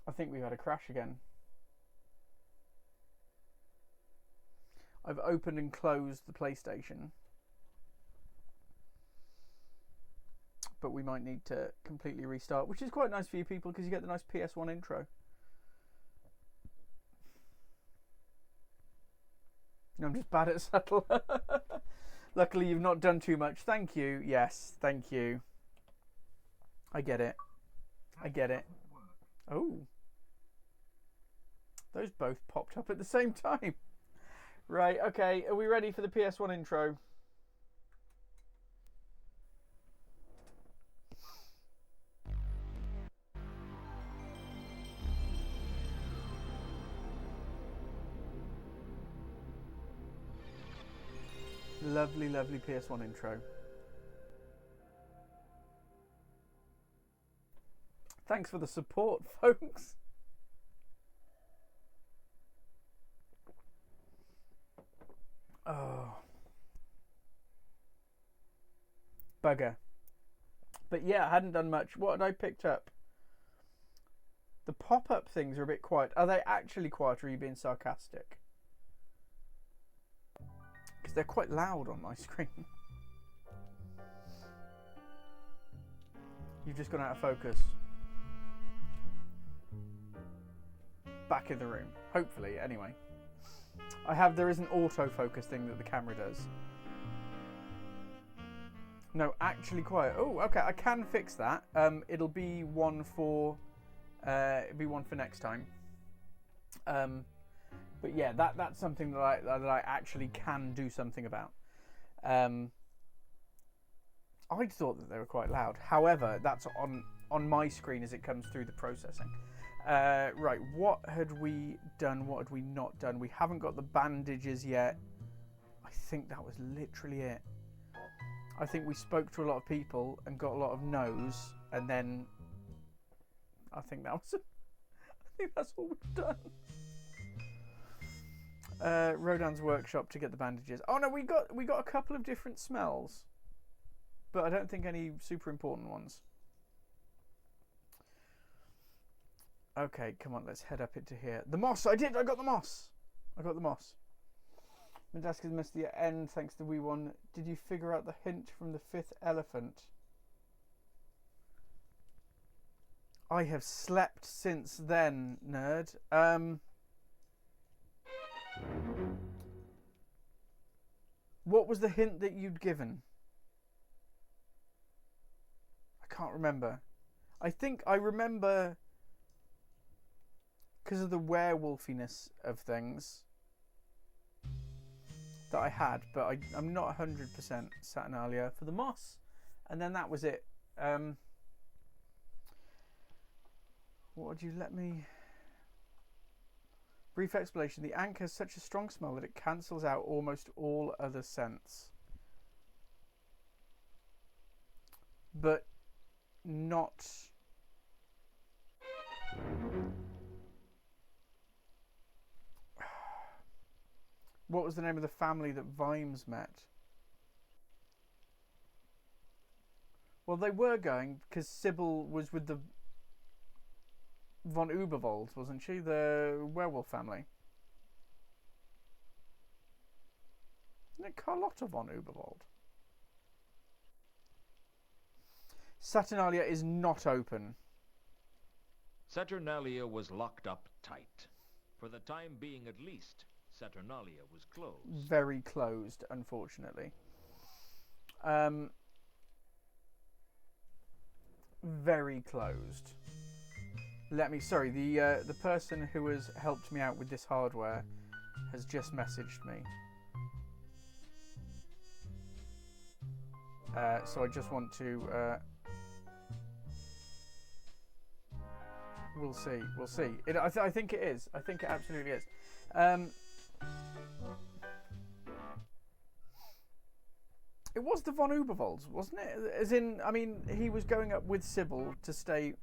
I think we've had a crash again. I've opened and closed the PlayStation. But we might need to completely restart, which is quite nice for you people because you get the nice PS1 intro. No, I'm just bad at subtle. Luckily, you've not done too much. Thank you. Yes, thank you. I get it. I get it. Oh. Those both popped up at the same time. Right, okay. Are we ready for the PS1 intro? lovely, lovely PS1 intro. Thanks for the support, folks. Oh. Bugger. But yeah, I hadn't done much. What had I picked up? The pop-up things are a bit quiet. Are they actually quiet, or are you being sarcastic? Because they're quite loud on my screen. You've just gone out of focus. Back in the room. Hopefully, anyway. There is an autofocus thing that the camera does. No, actually quiet. Oh, okay, I can fix that. It'll be one for next time. But yeah, that's something that I actually can do something about. I thought that they were quite loud. However, that's on my screen as it comes through the processing. Right, what had we done? What had we not done? We haven't got the bandages yet. I think that was literally it. I think we spoke to a lot of people and got a lot of no's, and then I think that's all we've done. Rodan's workshop to get the bandages. Oh no, we got a couple of different smells, but I don't think any super important ones. Okay, come on, let's head up into here. The moss! I got the moss! My desk has missed the end thanks to Wee One. Did you figure out the hint from the fifth elephant? I have slept since then, nerd. What was the hint that you'd given? I can't remember. I think I remember because of the werewolfiness of things that I had, but I'm not 100% Saturnalia for the moss, and then that was it. What would you let me? Brief explanation. The anchor has such a strong smell that it cancels out almost all other scents, but not. What was the name of the family that Vimes met? Well, they were going because Sybil was with the von Uberwald, wasn't she? The werewolf family. Isn't it Carlotta von Uberwald? Saturnalia is not open. Saturnalia was locked up tight. For the time being at least, Saturnalia was closed. Very closed, unfortunately. Very closed. Sorry, the person who has helped me out with this hardware has just messaged me. So I just want to... We'll see. I think it is. I think it absolutely is. It was the von Uberwalds, wasn't it? As in, I mean, he was going up with Sybil to stay...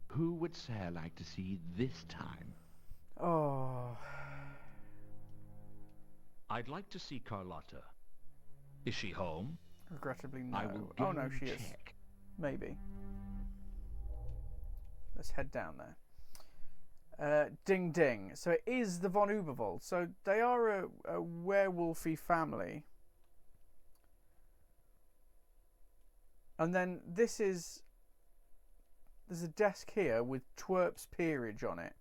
Who would Sarah like to see this time? Oh... I'd like to see Carlotta. Is she home? Regrettably, no. I will Oh, no, she check. is. Maybe. Let's head down there. Ding ding. So it is the von Uberwald. So they are a werewolfy family. And then this is... There's a desk here with Twerp's peerage on it.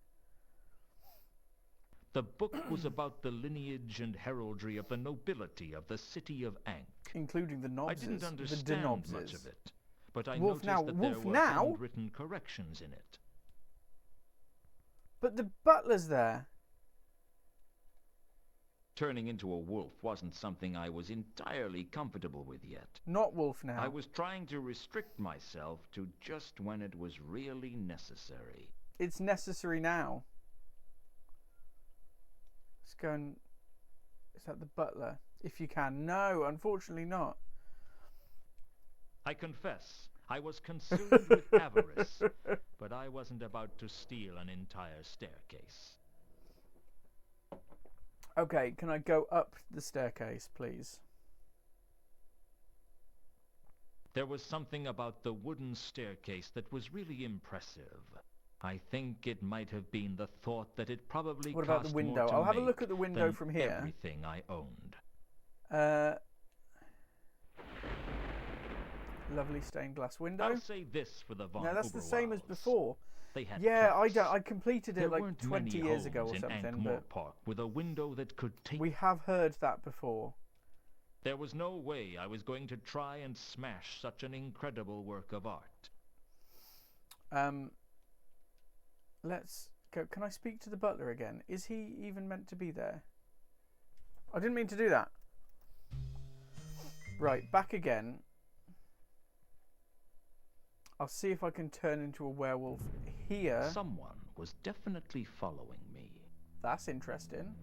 The book was about the lineage and heraldry of the nobility of the city of Ankh. Including the Nobses. I didn't understand much of it, but I Wolf noticed that there were now? handwritten corrections in it. But the butler's there. Turning into a wolf wasn't something I was entirely comfortable with yet. Not Wolf now. I was trying to restrict myself to just when it was really necessary. It's necessary now. Let's go and... Is that the butler? If you can. No, unfortunately not. I confess, I was consumed with avarice, but I wasn't about to steal an entire staircase. Okay, can I go up the staircase, please? There was something about the wooden staircase that was really impressive. I think it might have been the thought that it probably What about the cost window? more to I'll have a make look at the window than from here. everything I owned. Lovely stained glass window. I'll say this for the Von No, that's the same as Uberwalds. before. They had Yeah, clocks. I completed it There like weren't 20 many years ago or homes in something, Ankh-Morpork but with a window that could take. we have heard that before. There was no way I was going to try and smash such an incredible work of art. Let's go. Can I speak to the butler again? Is he even meant to be there? I didn't mean to do that. Right, back again. I'll see if I can turn into a werewolf here. Someone was definitely following me. That's interesting.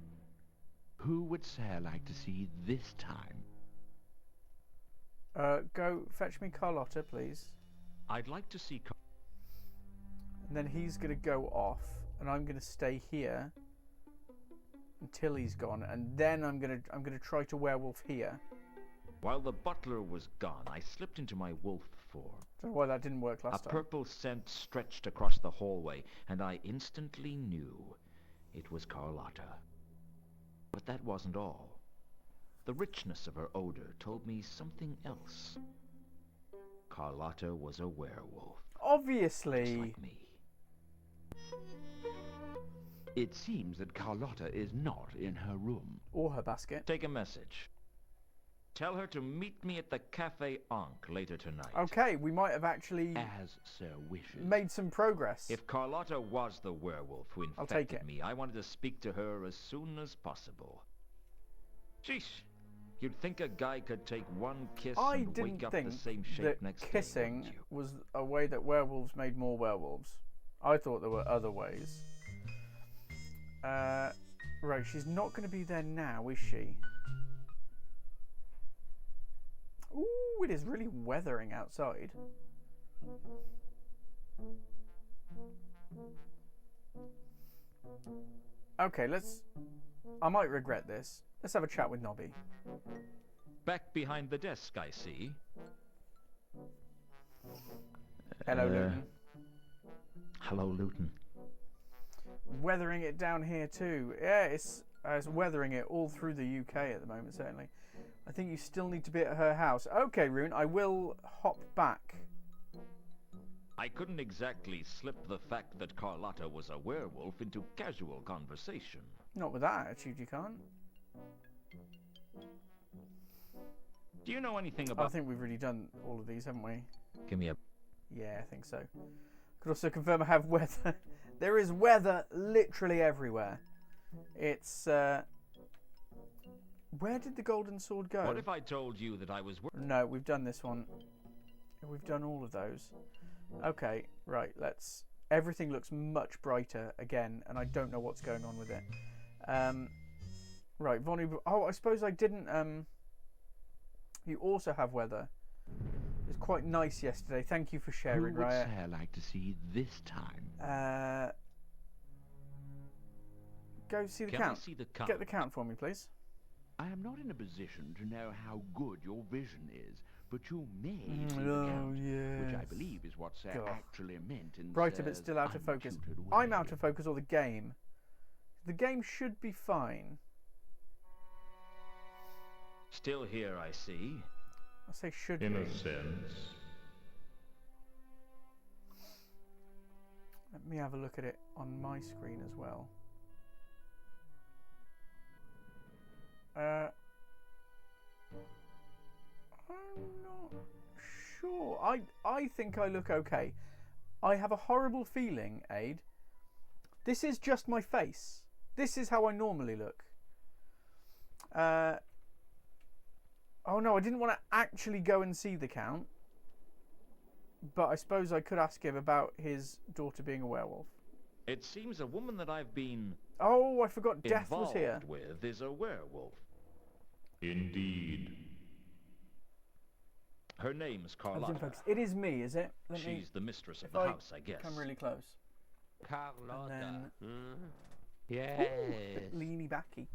Who would Sarah like to see this time? Go fetch me Carlotta, please. I'd like to see. And then he's going to go off, and I'm going to stay here until he's gone, and then I'm going to try to werewolf here. While the butler was gone, I slipped into my wolf form. Don't know why that didn't work last A time. purple scent stretched across the hallway, and I instantly knew it was Carlotta. But that wasn't all. The richness of her odor told me something else. Carlotta was a werewolf. Obviously. Just like me. It seems that Carlotta is not in her room. Or her basket. Take a message. Tell her to meet me at the Café Ankh later tonight. Okay, we might have actually As Sir wishes. made some progress. If Carlotta was the werewolf who I'll take infected it. me, I wanted to speak to her as soon as possible. Sheesh. You'd think a guy could take one kiss I and didn't wake up think the same shape that next day, kissing wouldn't you? was a way that werewolves made more werewolves. I thought there were other ways. Right, she's not going to be there now, is she? Ooh, it is really weathering outside. Okay, I might regret this. Let's have a chat with Nobby. Back behind the desk, I see. Hello, Luton. Hello, Luton. Weathering it down here too. Yeah, it's weathering it all through the UK at the moment, certainly. I think you still need to be at her house. Okay, Rune, I will hop back. I couldn't exactly slip the fact that Carlotta was a werewolf into casual conversation. Not with that attitude, you can't. Do you know anything I about... think we've really done all of these, haven't we? Give me a... Yeah, I think so. Could also confirm I have weather. There is weather literally everywhere. It's, where did the golden sword go? What if I told you that I was... No, we've done this one. We've done all of those. Okay, right, let's... Everything looks much brighter again, and I don't know what's going on with it. Right, Vonnie... Oh, I suppose I didn't... You also have weather. It was quite nice yesterday. Thank you for sharing, Who would Riot. Sarah like to see this time? Go see the Can count. I see the count? Get the count for me, please. I am not in a position to know how good your vision is, but you may see the Oh, count, which I yes. believe is what Sarah God. actually meant in Brighter but Sarah's still out of focus. untutored I'm way. out of focus, or the game. The game should be fine. Still here, I see. I say should In be. a sense. Let me have a look at it on my screen as well. I'm not sure. I think I look okay. I have a horrible feeling, Aid. This is just my face. This is how I normally look. Oh no, I didn't want to actually go and see the Count. But I suppose I could ask him about his daughter being a werewolf. It seems a woman that I've been Oh, I forgot Death was involved here. with is a werewolf. Indeed. Her name's Carlotta. It is me, is it? She's the mistress of the house, I guess. Come really close. Carlotta. Then... Yes. Ooh, leany backy.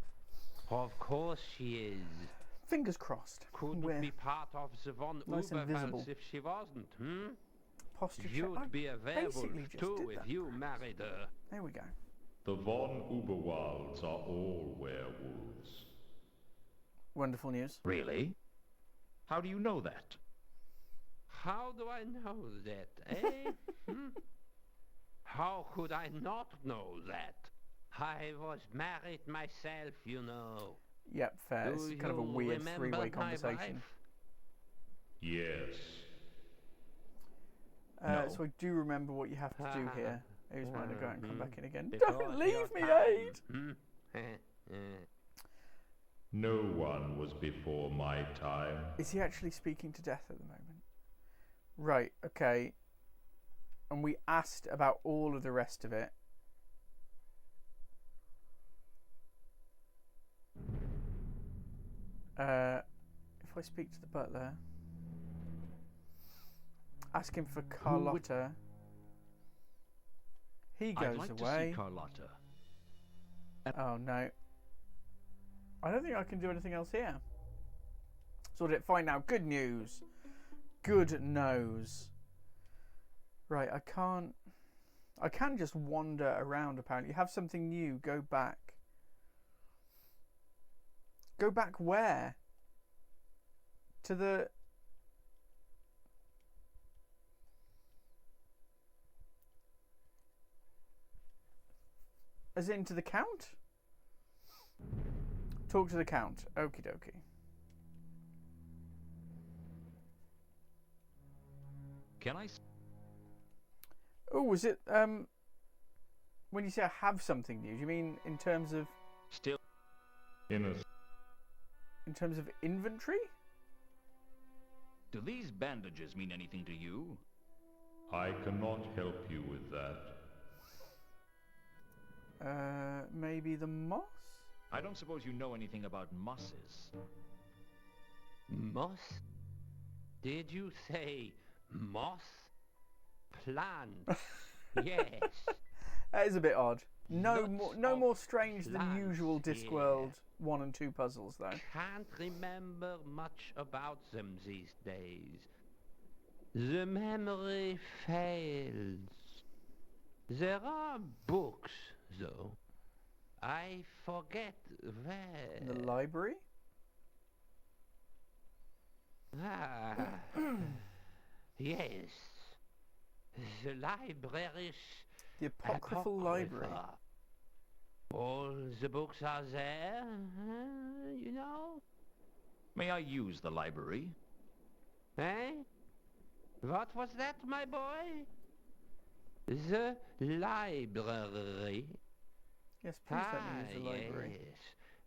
Of course she is. Fingers crossed. Couldn't be part of the Von nice and visible. Uberwals if she wasn't, Posture You'd be a werewolf too if you married her. There we go. The Von Uberwalds are all werewolves. Wonderful news. Really? How do you know that? How do I know that, eh? How could I not know that? I was married myself, you know. Yep, fair. It's kind of a weird three-way conversation. Yes. No. So I do remember what you have to do here. Who's mine to go out and come back in again? Don't leave me, Aid! No one was before my time. Is he actually speaking to death at the moment? Right, okay. And we asked about all of the rest of it. If I speak to the butler, ask him for Carlotta. He goes I'd like away. To see Carlotta. Oh no. I don't think I can do anything else here. Sort it. Fine now. Good news. Good nose. Right, I can't. I can just wander around apparently. Have something new. Go back. Go back where? To the... As in to the Count? Talk to the Count. Okie dokie. Can I... Oh, was it... when you say I have something new, do you mean in terms of... Still... In terms of inventory? Do these bandages mean anything to you? I cannot help you with that. Maybe the moss? I don't suppose you know anything about mosses. Moss? Did you say moss? Plant. Yes. That is a bit odd. No more strange than usual Discworld 1 and 2 puzzles, though. Can't remember much about them these days. The memory fails. There are books, though. I forget where. In the library? Ah. Yes. The library's The Apocryphal Library. All the books are there, you know. May I use the library? Eh? What was that, my boy? The library. Yes, please let me use the library.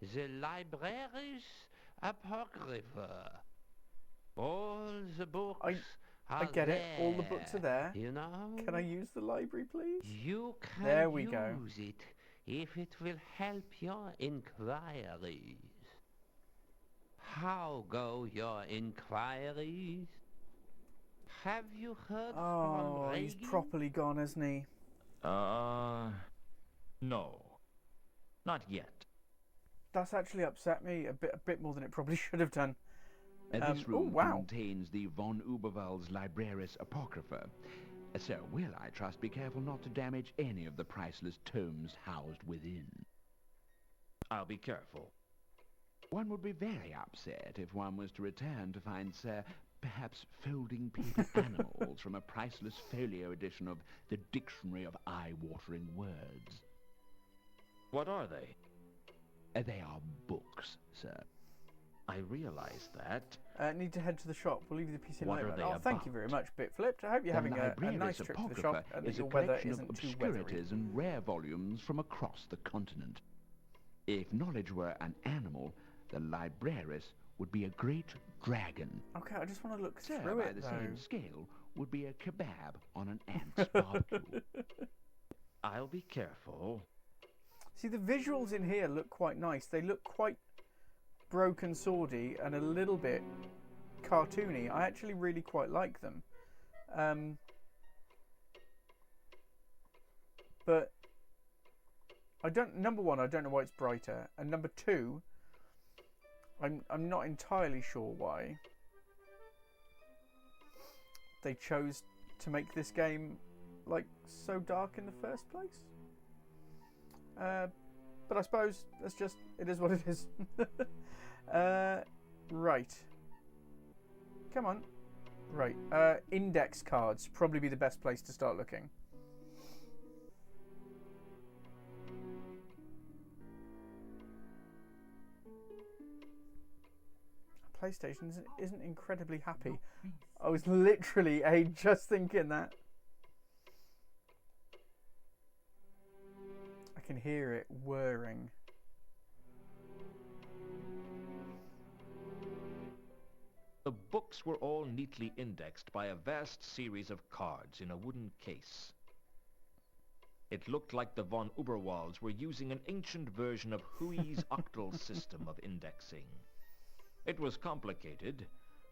Yes. The library's apocrypha. All the books I get there, it. All the books are there. You know? Can I use the library, please? You can there we use go. it if it will help your inquiries. How go your inquiries? Have you heard from he's properly gone, hasn't he? No. Not yet. That's actually upset me a bit more than it probably should have done. This room wow. contains the Von Uberwald's Libraris Apocrypha. So, will I trust be careful not to damage any of the priceless tomes housed within. I'll be careful. One would be very upset if one was to return to find, sir, perhaps folding paper animals from a priceless folio edition of the Dictionary of Eye-Watering Words. What are they? They are books, sir. I realize that. Need to head to the shop. We'll leave you the PC What later. are they thank you very much, Bit Flipped. I hope you're having a nice trip to the shop and that is a your weather collection of isn't too obscurities weathery. and rare volumes from across the continent. If knowledge were an animal, the Libraris would be a great dragon. Okay, I just want to look Sir, through by it, the though. same scale, would be a kebab on an ant's barbecue. I'll be careful. See, the visuals in here look quite nice. They look quite broken swordy and a little bit cartoony. I actually really quite like them. But number one, I don't know why it's brighter, and number two, I'm not entirely sure why they chose to make this game like so dark in the first place. But I suppose that's just, it is what it is. Right. Come on. Right. Index cards probably be the best place to start looking. PlayStation isn't incredibly happy. I was literally just thinking that. I can hear it whirring. The books were all neatly indexed by a vast series of cards in a wooden case. It looked like the von Uberwalds were using an ancient version of Hui's octal system of indexing. It was complicated,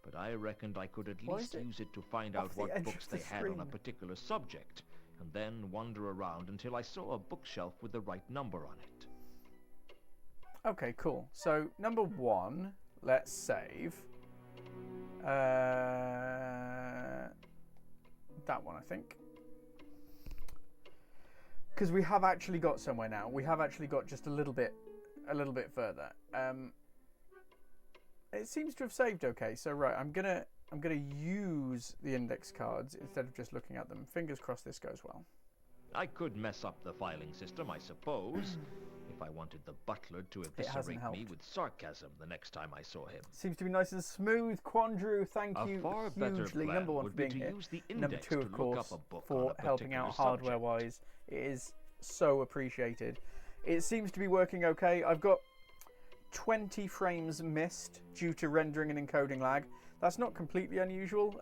but I reckoned I could at least use it to find out what books they had on a particular subject, and then wander around until I saw a bookshelf with the right number on it. Okay, cool. So, number one, let's save. That one, I think. Because we have actually got somewhere now. We have actually got just a little bit further. It seems to have saved okay. So right, I'm gonna use the index cards instead of just looking at them. Fingers crossed this goes well. I could mess up the filing system, I suppose, if I wanted the butler to eviscerate me with sarcasm the next time I saw him. Seems to be nice and smooth. Quandrew, thank you hugely. Number one for being here. Number two, of course, for helping out hardware-wise. It is so appreciated. It seems to be working okay. I've got 20 frames missed due to rendering and encoding lag. That's not completely unusual,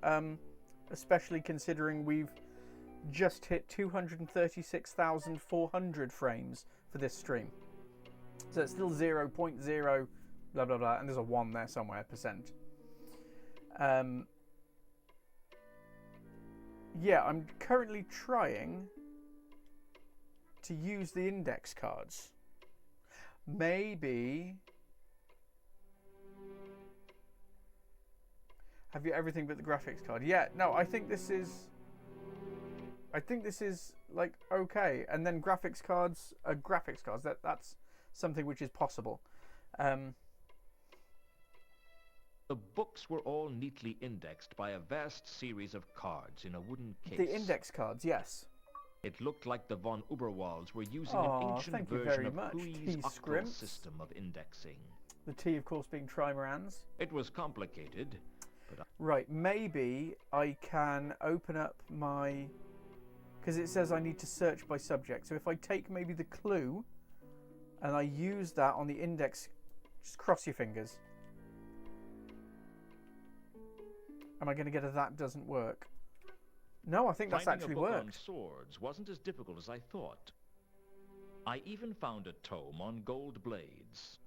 especially considering we've just hit 236,400 frames for this stream. So it's still 0.0 blah blah blah, and there's a 1 there somewhere, percent. Yeah, I'm currently trying to use the index cards. Maybe... Have you everything but the graphics card? Yeah, no, I think this is like okay. And then graphics cards are graphics cards. That's something which is possible. The books were all neatly indexed by a vast series of cards in a wooden case. The index cards, yes. It looked like the von Uberwalds were using an ancient version of Hui's octal system of indexing. The T, of course, being trimarans. It was complicated. Right, maybe I can open up my... Because it says I need to search by subject. So if I take maybe the clue and I use that on the index, just cross your fingers. Am I going to get a that doesn't work? No, I think that's actually worked. Finding a book on swords wasn't as difficult as I thought. I even found a tome on gold blades.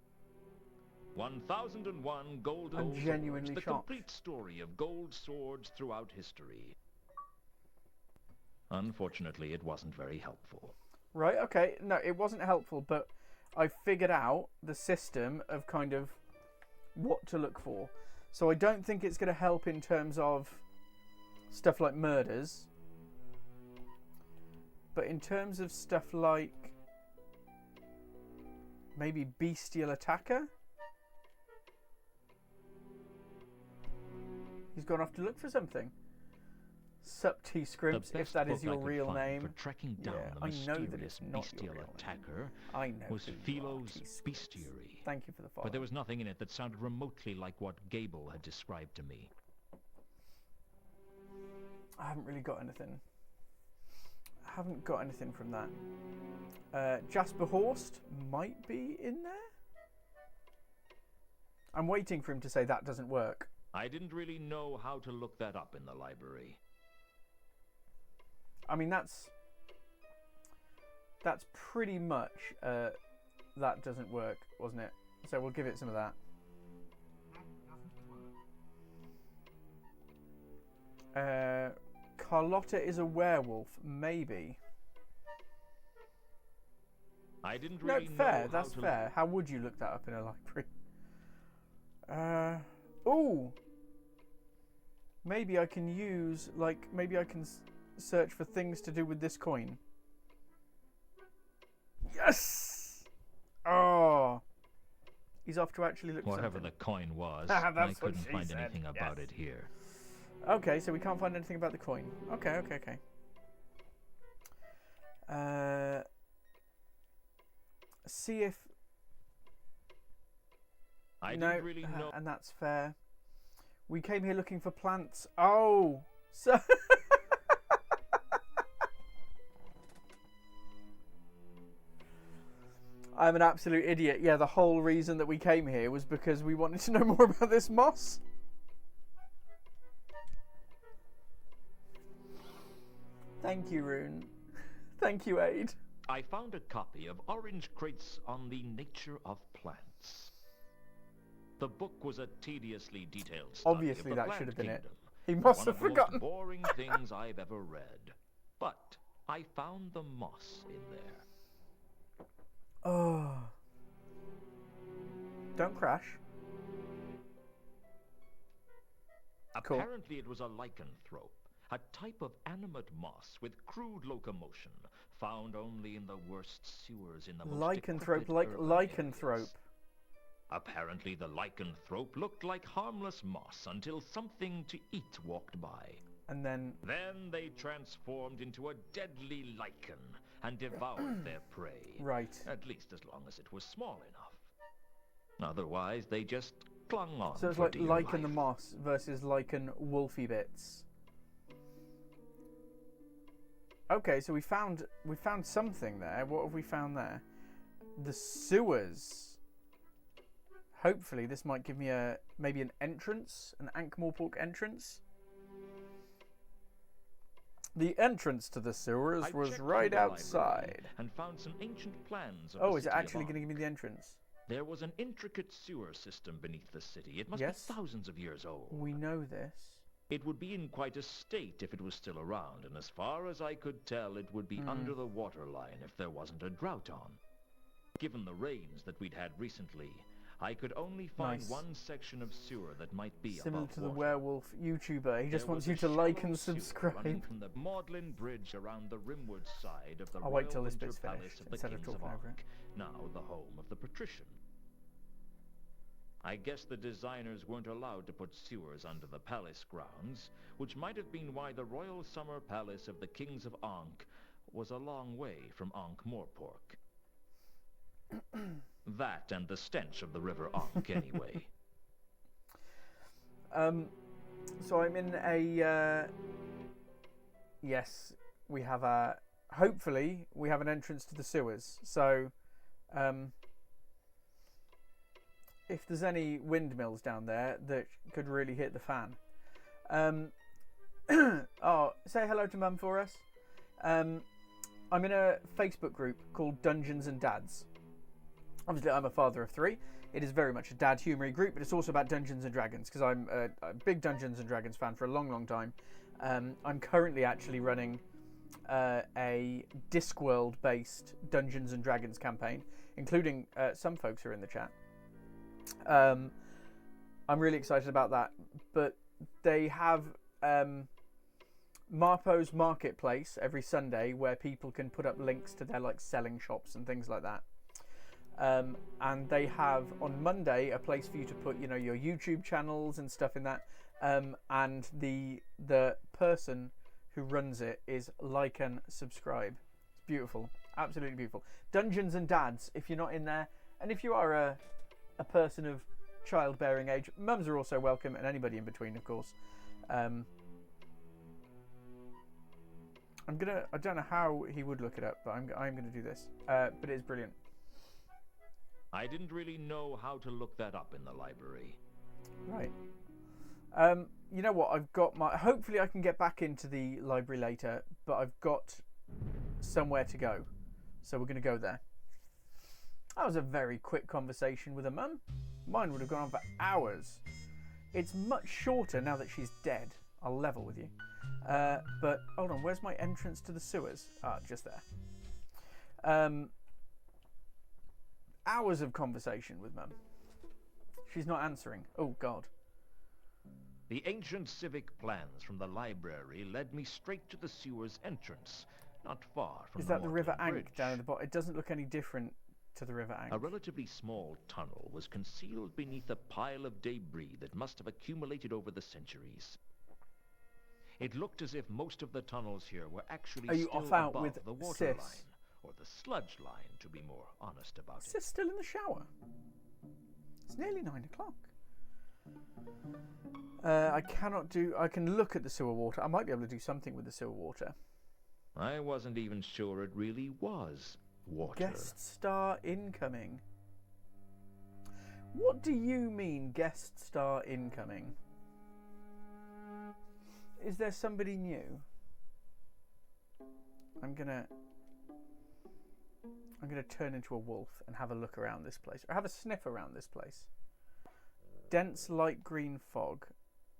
1001 golden I'm genuinely swords, the shocked. complete story of gold swords throughout history. Unfortunately, it wasn't very helpful. Right, okay. No, it wasn't helpful, but I figured out the system of kind of what to look for. So I don't think it's going to help in terms of stuff like murders. But in terms of stuff like maybe bestial attacker. He's gone off to look for something. Sup T Scrimps, if that is your real name. For tracking down the mysterious bestial attacker was Philo's bestiary. Thank you for the follow. But there was nothing in it that sounded remotely like what Gable had described to me. I haven't really got anything. I haven't got anything from that. Jasper Horst might be in there. I'm waiting for him to say that doesn't work. I didn't really know how to look that up in the library. I mean, that's pretty much that doesn't work, wasn't it? So we'll give it some of that. Carlotta is a werewolf, maybe. I didn't really know fair. how That's to fair. How would you look that up in a library? Ooh. Maybe I can use, like, maybe I can search for things to do with this coin. Yes! Oh. He's off to actually look for Whatever something. the coin was, That's I what couldn't she find said, anything about yes. it here. Okay, so we can't find anything about the coin. Okay. See if... I no, didn't really know. and that's fair. We came here looking for plants. Oh, so... I'm an absolute idiot. Yeah, the whole reason that we came here was because we wanted to know more about this moss. Thank you, Rune. Thank you, Aid. I found a copy of Orange Crates on the Nature of Plants. The book was a tediously detailed study Obviously, of the that plant should have been kingdom. it. He must One have of the forgotten. most boring things I've ever read. But I found the moss in there. Oh. Don't crash. Cool. Apparently it was a lycanthrope, a type of animate moss with crude locomotion, found only in the worst sewers in the most Lycanthrope, decrepit like urban lycanthrope. areas. Apparently the lycanthrope looked like harmless moss until something to eat walked by. And then... Then they transformed into a deadly lichen and devoured their prey. Right. At least as long as it was small enough. Otherwise, they just clung on. So it's for like dear lichen the life. moss versus lichen wolfy bits. Okay, so we found something there. What have we found there? The sewers. Hopefully, this might give me maybe an entrance, an Ankh-Morpork entrance. The entrance to the sewers I was checked right the outside. library and found some ancient plans of Oh, the is it city of actually going to Ankh. give me the entrance? There was an intricate sewer system beneath the city. It must Yes. be thousands of years old. We know this. It would be in quite a state if it was still around, and as far as I could tell, it would be under the waterline if there wasn't a drought on. Given the rains that we'd had recently, I could only find Nice. one section of sewer that might be Similar above to the water. werewolf YouTuber. He just There wants was you a to like shallow and sewer subscribe. running from the Maudlin Bridge around the rimward side of the I'll Royal wait till this Winter bit's Palace finished of the instead of Kings of talking over it. Ankh, now the home of the patrician. I guess the designers weren't allowed to put sewers under the palace grounds, which might have been why the Royal Summer Palace of the Kings of Ankh was a long way from Ankh-Morpork. That and the stench of the River Ankh, anyway. So I'm in a... yes, we have a... Hopefully, we have an entrance to the sewers. So, if there's any windmills down there that could really hit the fan. Oh, say hello to Mum for us. I'm in a Facebook group called Dungeons and Dads. Obviously, I'm a father of 3. It is very much a dad humoury group, but it's also about Dungeons and Dragons, because I'm a big Dungeons and Dragons fan for a long, long time. I'm currently actually running a Discworld-based Dungeons and Dragons campaign, including some folks who are in the chat. I'm really excited about that, but they have Marpo's Marketplace every Sunday where people can put up links to their like selling shops and things like that. And they have on Monday a place for you to put, you know, your YouTube channels and stuff in that. And the person who runs it is like and subscribe. It's beautiful, absolutely beautiful. Dungeons and Dads, if you're not in there, and if you are a person of childbearing age, mums are also welcome, and anybody in between, of course. I don't know how he would look it up, but I'm gonna do this. But it is brilliant. I didn't really know how to look that up in the library. Right. You know what? I've got my... Hopefully I can get back into the library later, but I've got somewhere to go. So we're going to go there. That was a very quick conversation with a mum. Mine would have gone on for hours. It's much shorter now that she's dead. I'll level with you. But hold on, where's my entrance to the sewers? Ah, just there. Hours of conversation with Mum. She's not answering. Oh, God. The ancient civic plans from the library led me straight to the sewer's entrance, not far from Is that the River Morton Ankh Bridge. down at the bottom? It doesn't look any different to the River Ankh. A relatively small tunnel was concealed beneath a pile of debris that must have accumulated over the centuries. It looked as if most of the tunnels here were actually still above the water line, or the sludge line, to be more honest about it. Sis still in the shower? It's nearly 9 o'clock. I can look at the sewer water. I might be able to do something with the sewer water. I wasn't even sure it really was water. Guest star incoming. What do you mean, guest star incoming? Is there somebody new? I'm gonna turn into a wolf and have a look around this place, or have a sniff around this place. Dense light green fog.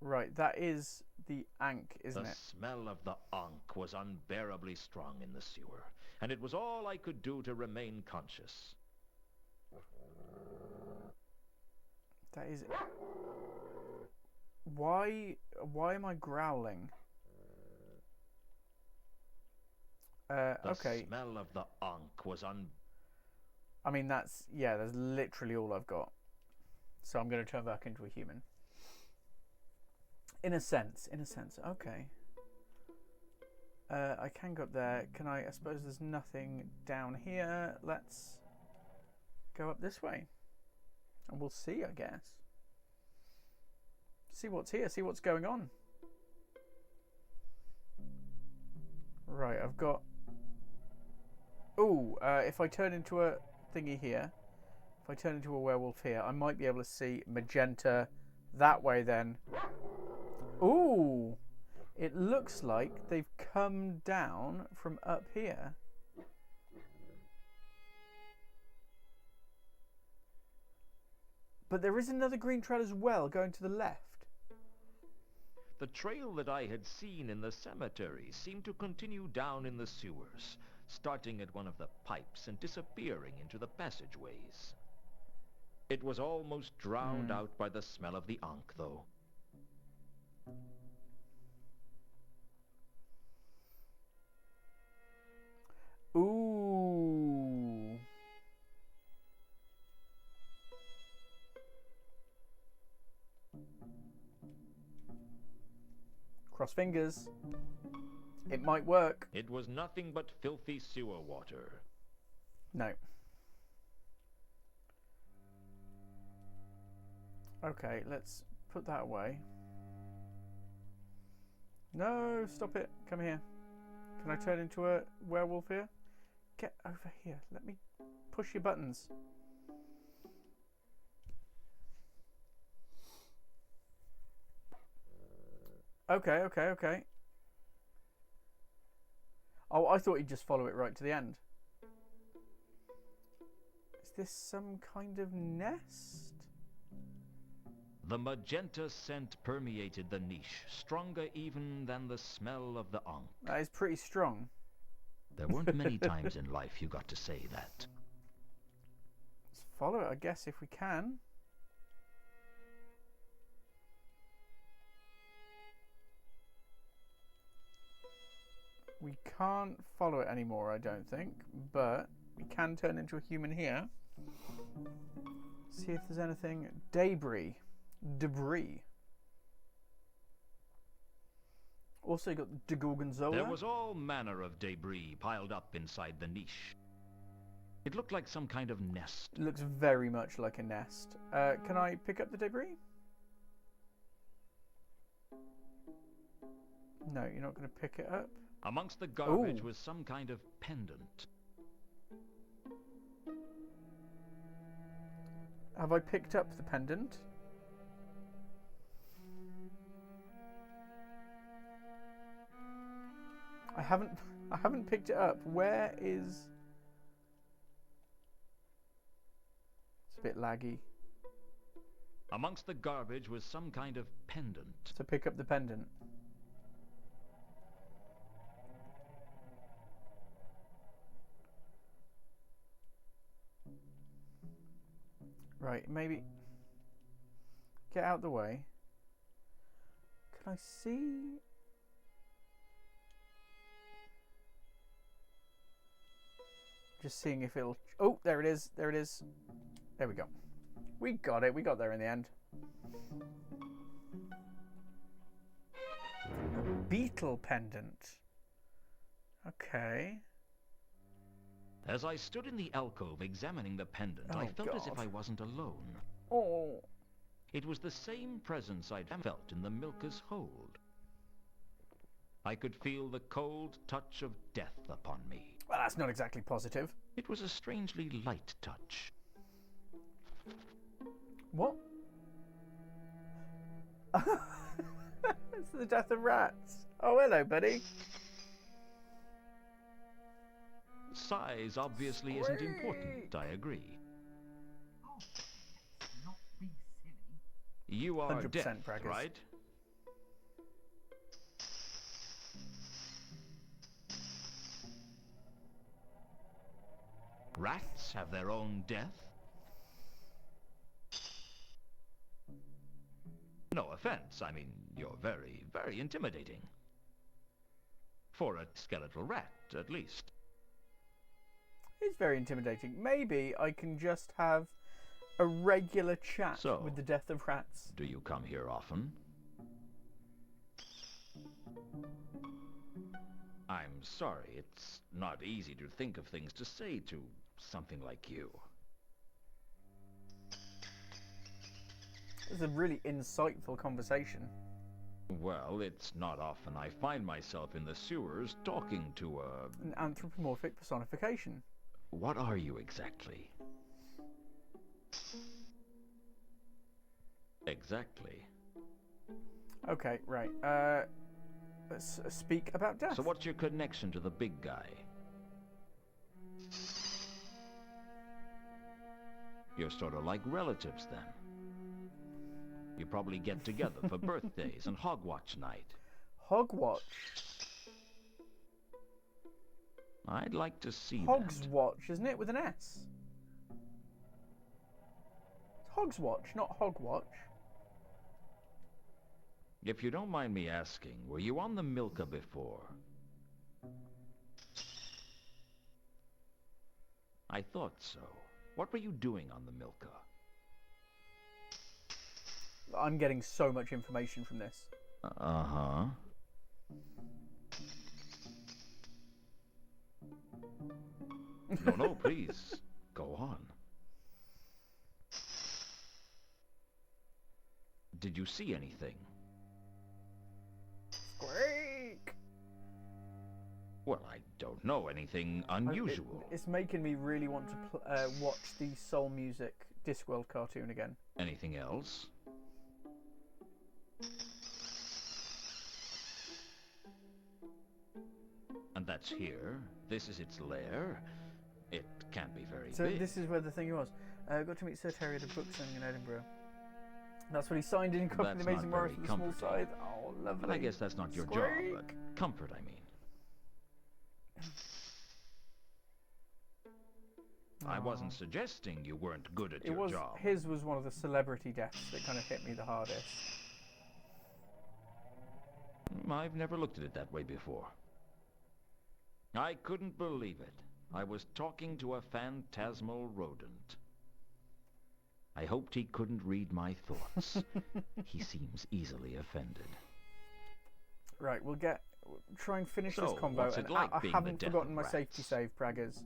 Right, that is the Ankh, isn't it? The smell of the Ankh was unbearably strong in the sewer, and it was all I could do to remain conscious. That is... Why am I growling? Okay. The smell of the Ankh was I mean, that's literally all I've got. So I'm going to turn back into a human. In a sense. Okay. I can go up there. Can I suppose there's nothing down here. Let's go up this way. And we'll see, I guess. See what's here. See what's going on. Right, I've got... Ooh, if I turn into a thingy here, if I turn into a werewolf here, I might be able to see magenta that way then. Ooh! It looks like they've come down from up here. But there is another green trail as well going to the left. The trail that I had seen in the cemetery seemed to continue down in the sewers, starting at one of the pipes and disappearing into the passageways. It was almost drowned out by the smell of the Ankh, though. Ooh. Cross fingers. It might work. It was nothing but filthy sewer water. No. Okay, let's put that away. No, stop it. Come here. Can I turn into a werewolf here? Get over here. Let me push your buttons. Okay. Oh, I thought he'd just follow it right to the end. Is this some kind of nest? The magenta scent permeated the niche, stronger even than the smell of the Ankh. That is pretty strong. There weren't many times in life you got to say that. Let's follow it, I guess, if we can. We can't follow it anymore, I don't think, but we can turn into a human here. See if there's anything. Debris. Also, you got the Gorgonzola. There was all manner of debris piled up inside the niche. It looked like some kind of nest. It looks very much like a nest. Can I pick up the debris? No, you're not going to pick it up. Amongst the garbage was some kind of pendant. Have I picked up the pendant? I haven't picked it up. Where is... It's a bit laggy. Amongst the garbage was some kind of pendant. To pick up the pendant. Right, maybe... Get out the way. Can I see... Just seeing if it'll... Oh, there it is. There it is. There we go. We got it. We got there in the end. A beetle pendant. Okay. As I stood in the alcove examining the pendant, I felt as if I wasn't alone. Oh. It was the same presence I'd felt in the milker's hold. I could feel the cold touch of death upon me. Well, that's not exactly positive. It was a strangely light touch. What? It's the death of rats. Oh, hello, buddy. Size obviously isn't important, I agree. You are 100% deaf, braggers. right? Rats have their own death? No offense, I mean, you're very, very intimidating. For a skeletal rat, at least. It's very intimidating. Maybe I can just have a regular chat with the death of rats. Do you come here often? I'm sorry, it's not easy to think of things to say to something like you. It's a really insightful conversation. Well, it's not often I find myself in the sewers talking to an anthropomorphic personification. What are you exactly? Exactly. Okay, right. Let's speak about death. So what's your connection to the big guy? You're sort of like relatives then. You probably get together for birthdays and Hogwatch night. Hogwatch? I'd like to see Hogswatch, isn't it? With an S. It's Hogswatch, not Hogwatch. If you don't mind me asking, were you on the Milka before? I thought so. What were you doing on the Milka? I'm getting so much information from this. Uh-huh. No, please. Go on. Did you see anything? Squeak! Well, I don't know. Anything unusual. It's making me really want to watch the Soul Music Discworld cartoon again. Anything else? And that's here. This is its lair. It can't be very big. So this is where the thing was. Got to meet Sir Terry at a book signing in Edinburgh. That's when he signed in Copy the Amazing Morris for the small side. Oh, lovely. But I guess that's not your job, but comfort, I mean. I wasn't suggesting you weren't good at your job. His was one of the celebrity deaths that kind of hit me the hardest. I've never looked at it that way before. I couldn't believe it. I was talking to a phantasmal rodent. I hoped he couldn't read my thoughts. He seems easily offended. Right, we'll try and finish this combo. What's it like I being haven't the death forgotten of my rats? safety save, braggers.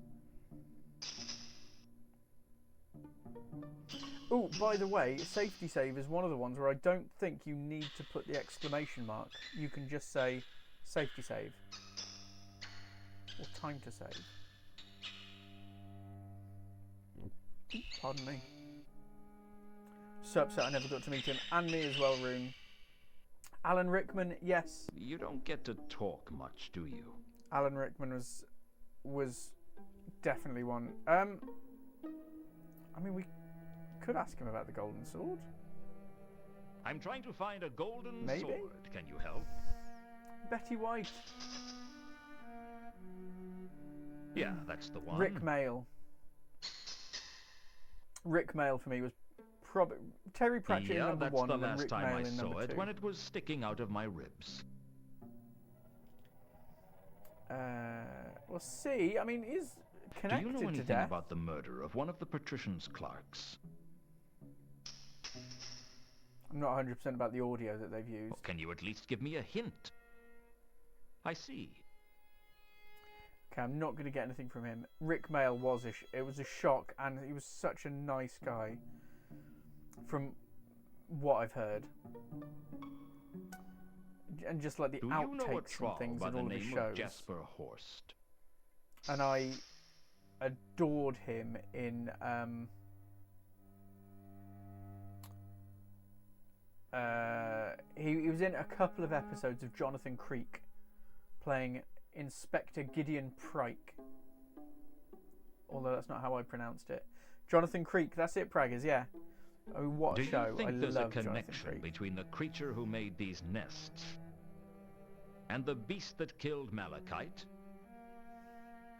Oh, by the way, safety save is one of the ones where I don't think you need to put the exclamation mark. You can just say safety save. Or time to save. Pardon me. So upset I never got to meet him. And me as well, Rune. Alan Rickman, yes. You don't get to talk much, do you? Alan Rickman was definitely one. I mean, we could ask him about the golden sword. I'm trying to find a golden Maybe. sword. Can you help? Betty White. Yeah, that's the one. Rick Mail. Rick Mail for me was Terry Pratchett in Yeah, number that's 1 the and then last Rick time Mail I in saw number it, 2. when it was sticking out of my ribs. Well, see, I mean, is Do connected you know to anything death. about the murder of one of the patrician's clerks? I'm not 100% about the audio that they've used. Well, can you at least give me a hint? I see. Okay, I'm not going to get anything from him. Rick Mail was it was a shock, and he was such a nice guy, from what I've heard, and just like the Do you know a outtakes and troll things by in the all of his name shows. of Jasper Horst? And I adored him in he was in a couple of episodes of Jonathan Creek, playing Inspector Gideon Prike. Although that's not how I pronounced it. Jonathan Creek, that's it, Praggers, yeah. Oh, what a show. Do you think there's a love Jonathan connection Creek. between the creature who made these nests and the beast that killed Malachite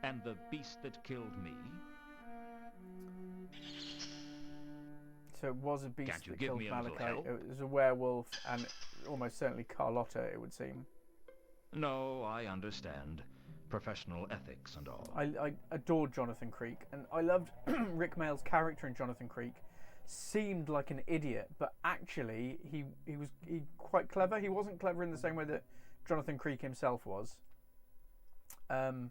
and the beast that killed me? So it was a beast Can't you that give killed me a little Malachite. help? It was a werewolf and almost certainly Carlotta, it would seem. No, I understand. Professional ethics and all. I adored Jonathan Creek, and I loved Rick Mail's character in Jonathan Creek. Seemed like an idiot, but actually he was quite clever. He wasn't clever in the same way that Jonathan Creek himself was. But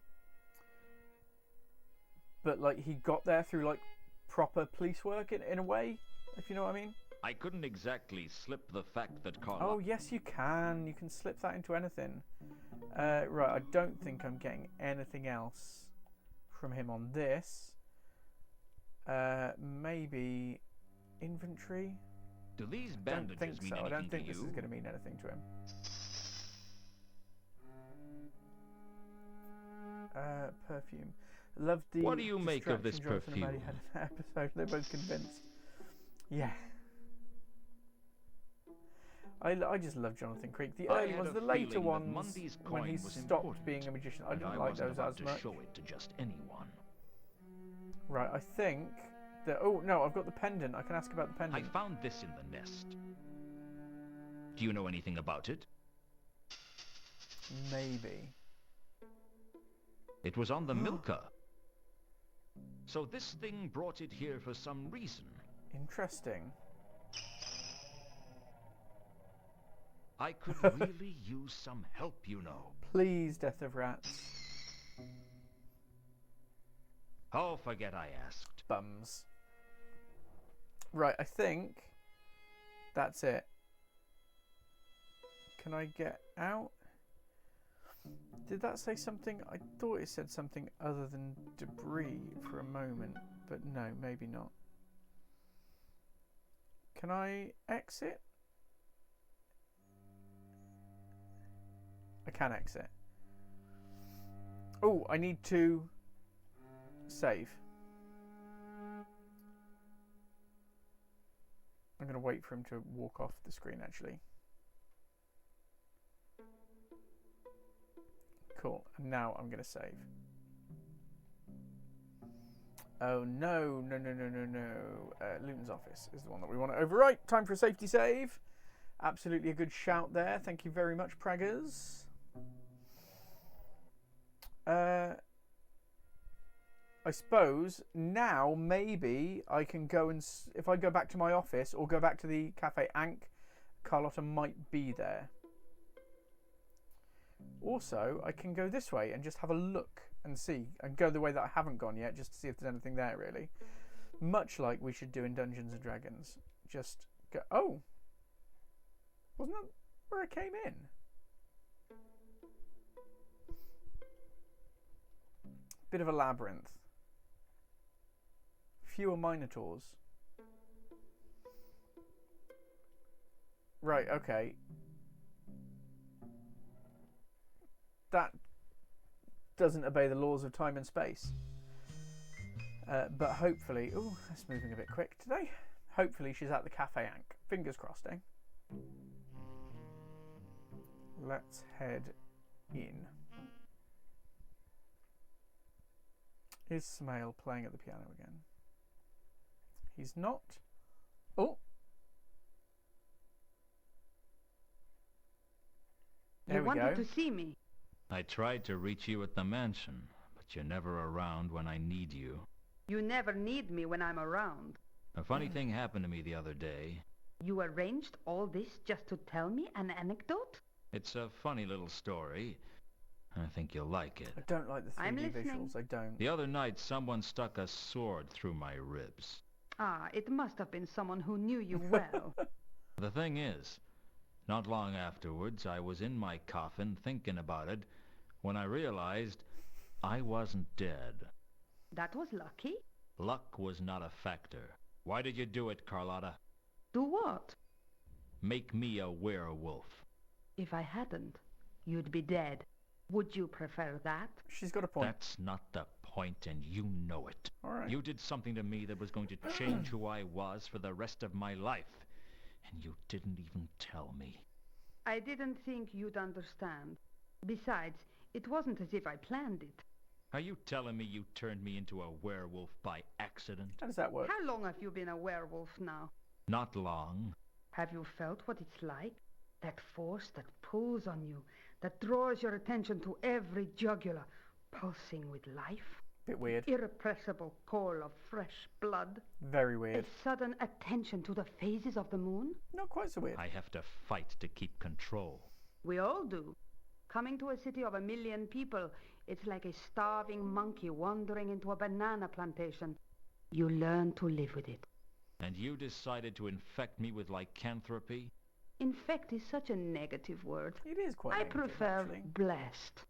like he got there through like proper police work in a way, if you know what I mean. I couldn't exactly slip the fact that Carl. Oh yes, you can. You can slip that into anything. Right, I don't think I'm getting anything else from him on this. Maybe inventory. Do these I don't bandages think mean so. I anything don't think to this you? is going to mean anything to him. Perfume. Love the. What do you make of this distraction Jonathan and Maddie perfume? had in that episode. They're both convinced. Yeah. I just love Jonathan Creek. The early had ones, a the later feeling that ones, Mundy's when he coin was stopped important, being a magician, I and didn't I like wasn't those about as to much. show it to just anyone. Right, I think that. Oh no, I've got the pendant. I can ask about the pendant. I found this in the nest. Do you know anything about it? Maybe. It was on the Milka. So this thing brought it here for some reason. Interesting. I could really use some help, you know. Please, Death of Rats. Oh, forget I asked. Bums. Right, I think that's it. Can I get out? Did that say something? I thought it said something other than debris for a moment, but no, maybe not. Can I exit? I can exit. Oh, I need to save. I'm going to wait for him to walk off the screen, actually. Cool. And now I'm going to save. Oh, no. Luton's office is the one that we want to overwrite. Time for a safety save. Absolutely a good shout there. Thank you very much, Praggers. I suppose now maybe I can go and if I go back to my office or go back to the Cafe Ankh, Carlotta might be there. Also, I can go this way and just have a look and see, and go the way that I haven't gone yet, just to see if there's anything there really. Much like we should do in Dungeons and Dragons. Just go. Oh, wasn't that where I came in? Bit of a labyrinth. Fewer minotaurs. Right, okay. That doesn't obey the laws of time and space. But hopefully... Oh, that's moving a bit quick today. Hopefully she's at the Cafe Ankh. Fingers crossed, eh? Let's head in. Is Smail playing at the piano again? He's not. Oh. There You we wanted go. to see me. I tried to reach you at the mansion, but you're never around when I need you. You never need me when I'm around. A funny thing happened to me the other day. You arranged all this just to tell me an anecdote? It's a funny little story. I think you'll like it. I don't like the 3D I'm listening. visuals. I don't. The other night, someone stuck a sword through my ribs. Ah, it must have been someone who knew you well. The thing is, not long afterwards, I was in my coffin thinking about it when I realized I wasn't dead. That was lucky. Luck was not a factor. Why did you do it, Carlotta? Do what? Make me a werewolf. If I hadn't, you'd be dead. Would you prefer that? She's got a point. That's not the point, and you know it. All right. You did something to me that was going to change who I was for the rest of my life, and you didn't even tell me. I didn't think you'd understand. Besides, it wasn't as if I planned it. Are you telling me you turned me into a werewolf by accident? How does that work? How long have you been a werewolf now? Not long. Have you felt what it's like? That force that pulls on you, that draws your attention to every jugular, pulsing with life? Bit weird. Irrepressible call of fresh blood. Very weird. A sudden attention to the phases of the moon? Not quite so weird. I have to fight to keep control. We all do. Coming to a city of 1 million people, it's like a starving monkey wandering into a banana plantation. You learn to live with it. And you decided to infect me with lycanthropy? Infect is such a negative word. It is quite I negative, prefer actually. blessed.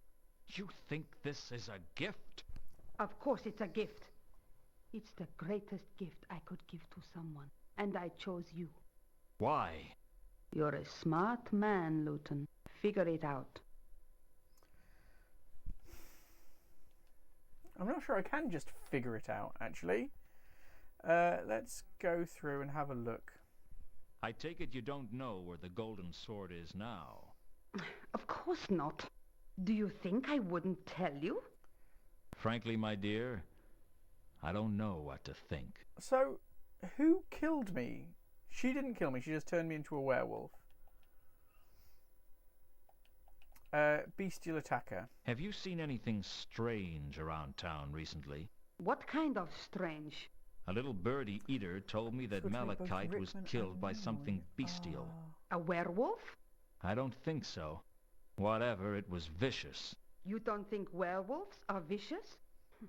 You think this is a gift? Of course it's a gift. It's the greatest gift I could give to someone. And I chose you. Why? You're a smart man, Luton. Figure it out. I'm not sure I can just figure it out, actually. Let's go through and have a look. I take it you don't know where the golden sword is now. Of course not. Do you think I wouldn't tell you? Frankly, my dear, I don't know what to think. So, who killed me? She didn't kill me, she just turned me into a werewolf. Bestial attacker. Have you seen anything strange around town recently? What kind of strange? A little birdie eater told me that Malachite was killed by something bestial. A werewolf? I don't think so. Whatever, it was vicious. You don't think werewolves are vicious?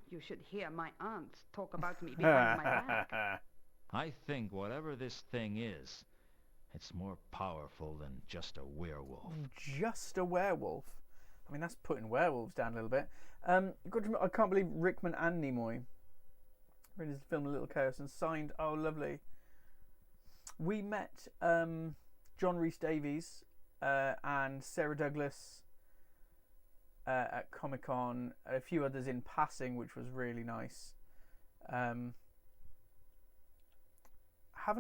You should hear my aunts talk about me behind my back. I think whatever this thing is, it's more powerful than just a werewolf. Just a werewolf? I mean, that's putting werewolves down a little bit. I can't believe Rickman and Nimoy ready to film A Little Chaos and signed. Oh, lovely. We met John Rhys-Davies and Sarah Douglas at Comic-Con, a few others in passing, which was really nice. Haven't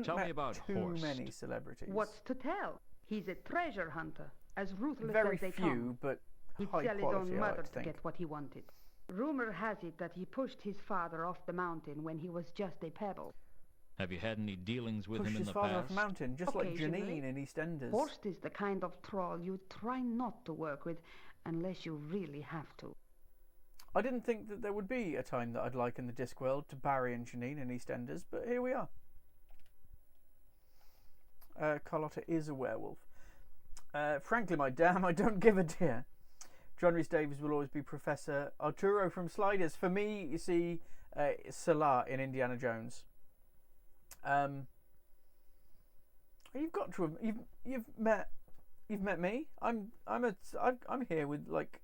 Tell met me about too Horst. many celebrities. What's to tell? He's a treasure hunter, as ruthless Very as they few, come. but He'd high sell his quality, own I mother like to think. get what he wanted. Rumor has it that he pushed his father off the mountain when he was just a pebble. Have you had any dealings with Pushed him in his the father off past? a mountain, just like Occasionally. Janine in EastEnders. Horst is the kind of troll you try not to work with unless you really have to. I didn't think that there would be a time that I'd liken the Discworld to Barry and Janine in EastEnders, but here we are. Carlotta is a werewolf. Frankly, my damn, I don't give a dear. John Rhys-Davies will always be Professor Arturo from Sliders. For me, you see, Salah in Indiana Jones. You've got to have, you've met me. I'm here with like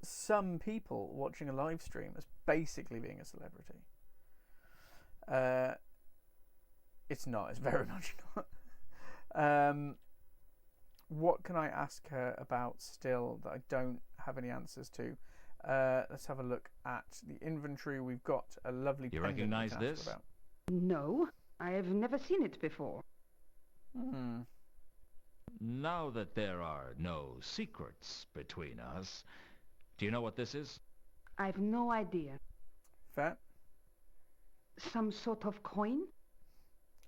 some people watching a live stream. That's basically being a celebrity. It's not. It's very much not. What can I ask her about still that I don't have any answers to? Let's have a look at the inventory. We've got a lovely You pendant we recognize can ask her this? about. No, I have never seen it before. Now that there are no secrets between us, do you know what this is? I've no idea. Fair. Some sort of coin?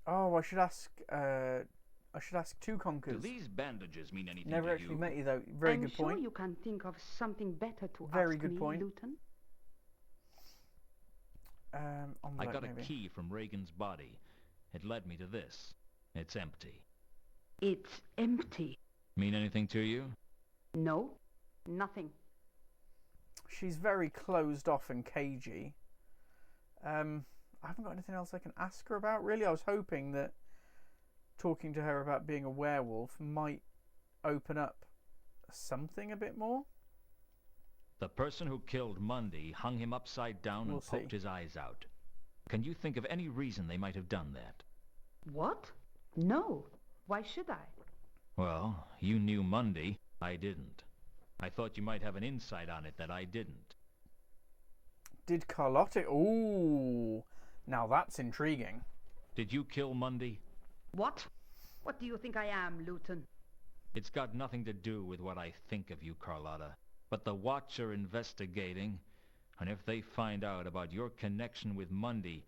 Oh, I should ask. I should ask two Do conkers. these bandages mean anything Never to actually you? met you though. Very I'm good sure point. you can think of something better to Very ask good me, point. Luton. I got a key from Reagan's body. It led me to this. It's empty. It's empty. Mean anything to you? No, nothing. She's very closed off and cagey. I haven't got anything else I can ask her about, really. I was hoping that talking to her about being a werewolf might open up something a bit more. The person who killed Mundy hung him upside down and poked his eyes out. Can you think of any reason they might have done that? What? No. Why should I? Well, you knew Mundy. I didn't. I thought you might have an insight on it that I didn't. Did Carlotta? Ooh, now that's intriguing. Did you kill Mundy? What? What do you think I am, Luton? It's got nothing to do with what I think of you, Carlotta. But the Watch are investigating, and if they find out about your connection with Mundy,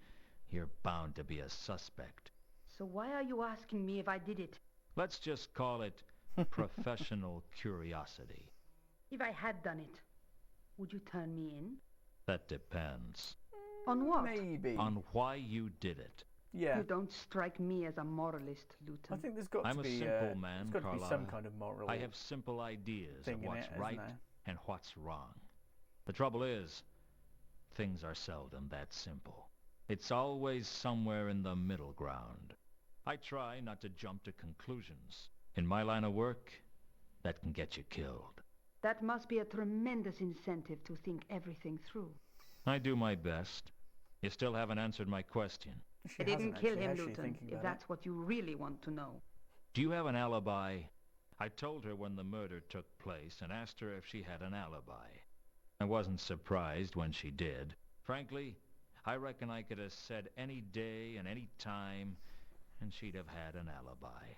you're bound to be a suspect. So why are you asking me if I did it? Let's just call it professional curiosity. If I had done it, would you turn me in? That depends. On what? Maybe. On why you did it. Yeah. You don't strike me as a moralist, Luton. I think there's got I'm to a be simple man, there's got to be Carlotta. some kind of moral. I have simple ideas thing of in what's it, isn't right there? and what's wrong. The trouble is, things are seldom that simple. It's always somewhere in the middle ground. I try not to jump to conclusions. In my line of work, that can get you killed. That must be a tremendous incentive to think everything through. I do my best. You still haven't answered my question. I didn't kill him, has she, Luton, thinking if about that's what you really want to know. Do you have an alibi? I told her when the murder took place and asked her if she had an alibi. I wasn't surprised when she did. Frankly, I reckon I could have said any day and any time, and she'd have had an alibi.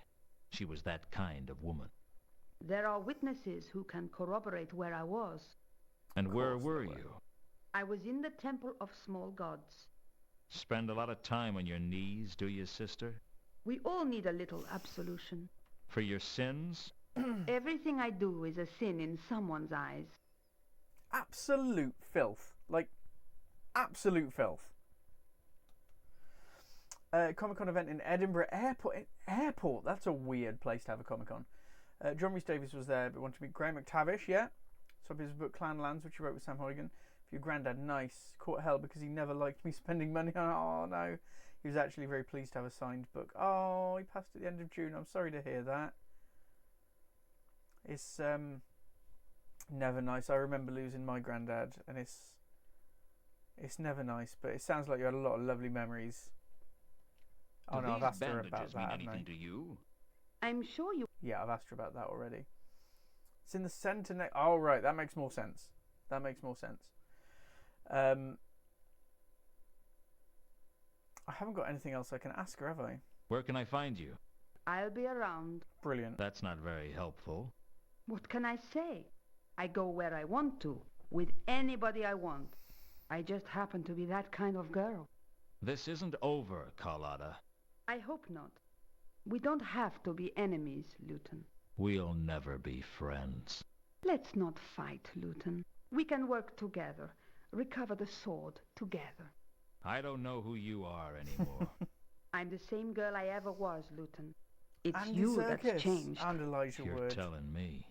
She was that kind of woman. There are witnesses who can corroborate where I was. And where were you? I was in the Temple of Small Gods. Spend a lot of time on your knees, do you, sister? We all need a little absolution. For your sins? Everything I do is a sin in someone's eyes. Absolute filth. Like, absolute filth. Comic-Con event in Edinburgh Airport. That's a weird place to have a Comic-Con. John Rhys Davies was there, but wanted to meet Graham McTavish, yeah. So his book Clanlands, which he wrote with Sam Huygen. For your granddad, nice. Caught hell because he never liked me spending money on it. Oh, no. He was actually very pleased to have a signed book. Oh, he passed at the end of June. I'm sorry to hear that. It's never nice. I remember losing my granddad, and it's never nice, but it sounds like you had a lot of lovely memories. Oh, no, I've asked her about that. Mean anything to you? I'm sure you... Yeah, I've asked her about that already. It's in the centre next... Oh, right, that makes more sense. That makes more sense. I haven't got anything else I can ask her, have I? Where can I find you? I'll be around. Brilliant. That's not very helpful. What can I say? I go where I want to, with anybody I want. I just happen to be that kind of girl. This isn't over, Carlotta. I hope not. We don't have to be enemies, Luton. We'll never be friends. Let's not fight, Luton. We can work together, recover the sword together. I don't know who you are anymore. I'm the same girl I ever was, Luton. It's Andy you Serkis that's changed. And Elijah You're Wood. telling me.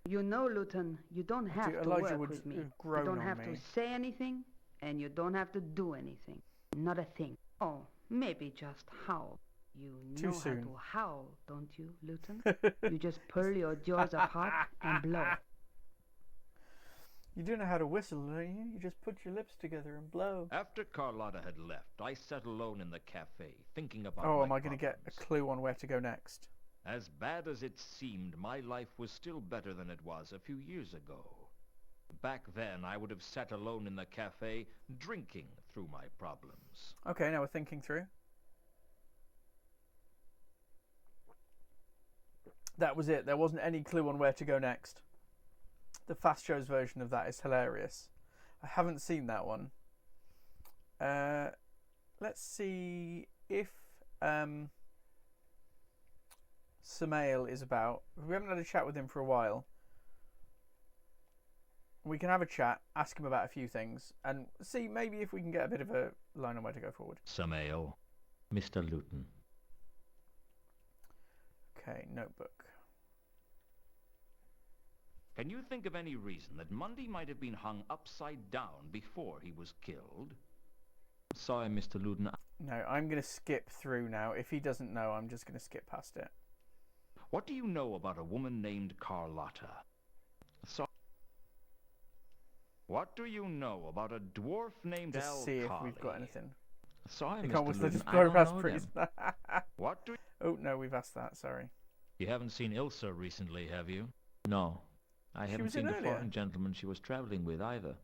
You know, Luton, you don't have to Elijah work Wood's with me. You grown don't on have me. to say anything, and you don't have to do anything. Not a thing. Oh, maybe just howl. You Too know soon. how to howl, don't you, Luton? You just pull your jaws apart and blow. You do know how to whistle, don't you? You just put your lips together and blow. After Carlotta had left, I sat alone in the cafe, thinking about Oh, my am I going to get a problems. clue on where to go next? As bad as it seemed, my life was still better than it was a few years ago. Back then, I would have sat alone in the cafe, drinking through my problems. Okay, now we're thinking through. That was it. There wasn't any clue on where to go next. The Fast Show's version of that is hilarious. I haven't seen that one. Let's see if Samael is about. We haven't had a chat with him for a while. We can have a chat, ask him about a few things, and see maybe if we can get a bit of a line on where to go forward. Samael, Mr. Luton. Okay, notebook. Can you think of any reason that Mundy might have been hung upside down before he was killed? Sorry, Mr. Luton. No, I'm going to skip through now. If he doesn't know, I'm just going to skip past it. What do you know about a woman named Carlotta? What do you know about a dwarf named Just Al see if Carley? we've got anything. Sorry, You Mr. can't Luton, just I blow don't past know priest. them. What do Oh, no, we've asked that, sorry. You haven't seen Ilsa recently, have you? No. I haven't was in seen the earlier. foreign gentleman she was traveling with either.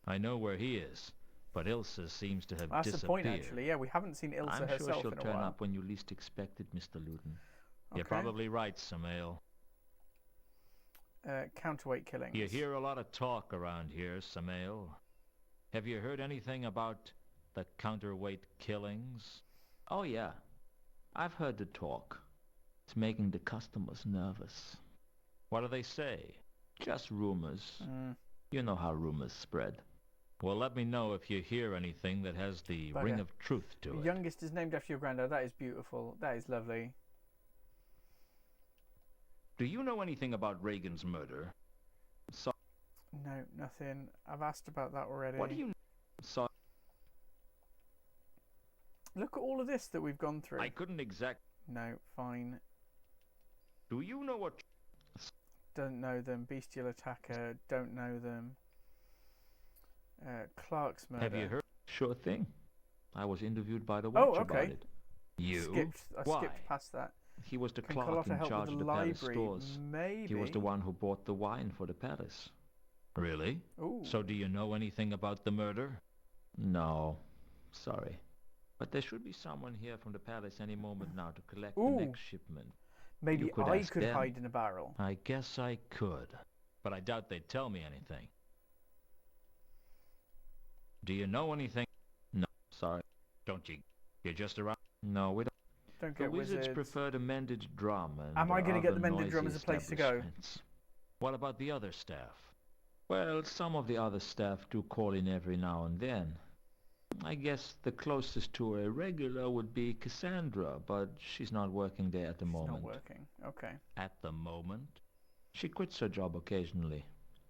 I know where he is, but Ilsa seems to have That's disappeared. the point, actually. Yeah, we haven't seen Ilsa I'm herself sure she'll in a turn while. up when you least expect it, Mr. Luton. You're Okay. probably right, Samael. Counterweight killings. You hear a lot of talk around here, Samael. Have you heard anything about the counterweight killings? Oh, yeah. I've heard the talk. It's making the customers nervous. What do they say? Just rumors. Mm, You know how rumors spread. Well, let me know if you hear anything that has the Bugger. ring of truth to the it. youngest is named after your granddad. That is beautiful. That is lovely. Do you know anything about Reagan's murder? No, nothing. I've asked about that already. What do you know? Look at all of this that we've gone through. I couldn't exact. No, fine. Do you know what? Don't know them. Bestial attacker. Don't know them. Clark's murder. Have you heard? Sure thing. I was interviewed by the watch about okay. it. You? I Why? skipped past that. He was the Can clerk Carlotta in help charge with of the the palace library? stores. Maybe. He was the one who bought the wine for the palace. Really? Ooh. So do you know anything about the murder? No, sorry. But there should be someone here from the palace any moment now to collect Ooh. the next shipment. Maybe you could I ask could them. hide in a barrel. I guess I could, but I doubt they'd tell me anything. Do you know anything? No, sorry. Don't you? You're just around. No, we don't. Don't The get wizards wizards. prefer the mended drum and Am I gonna get the other mended drum noisy as a place to go? establishments. What about the other staff? Well, some of the other staff do call in every now and then. I guess the closest to a regular would be Cassandra, but she's not working there at the She's moment. not working. Okay. At the moment? She quits her job occasionally,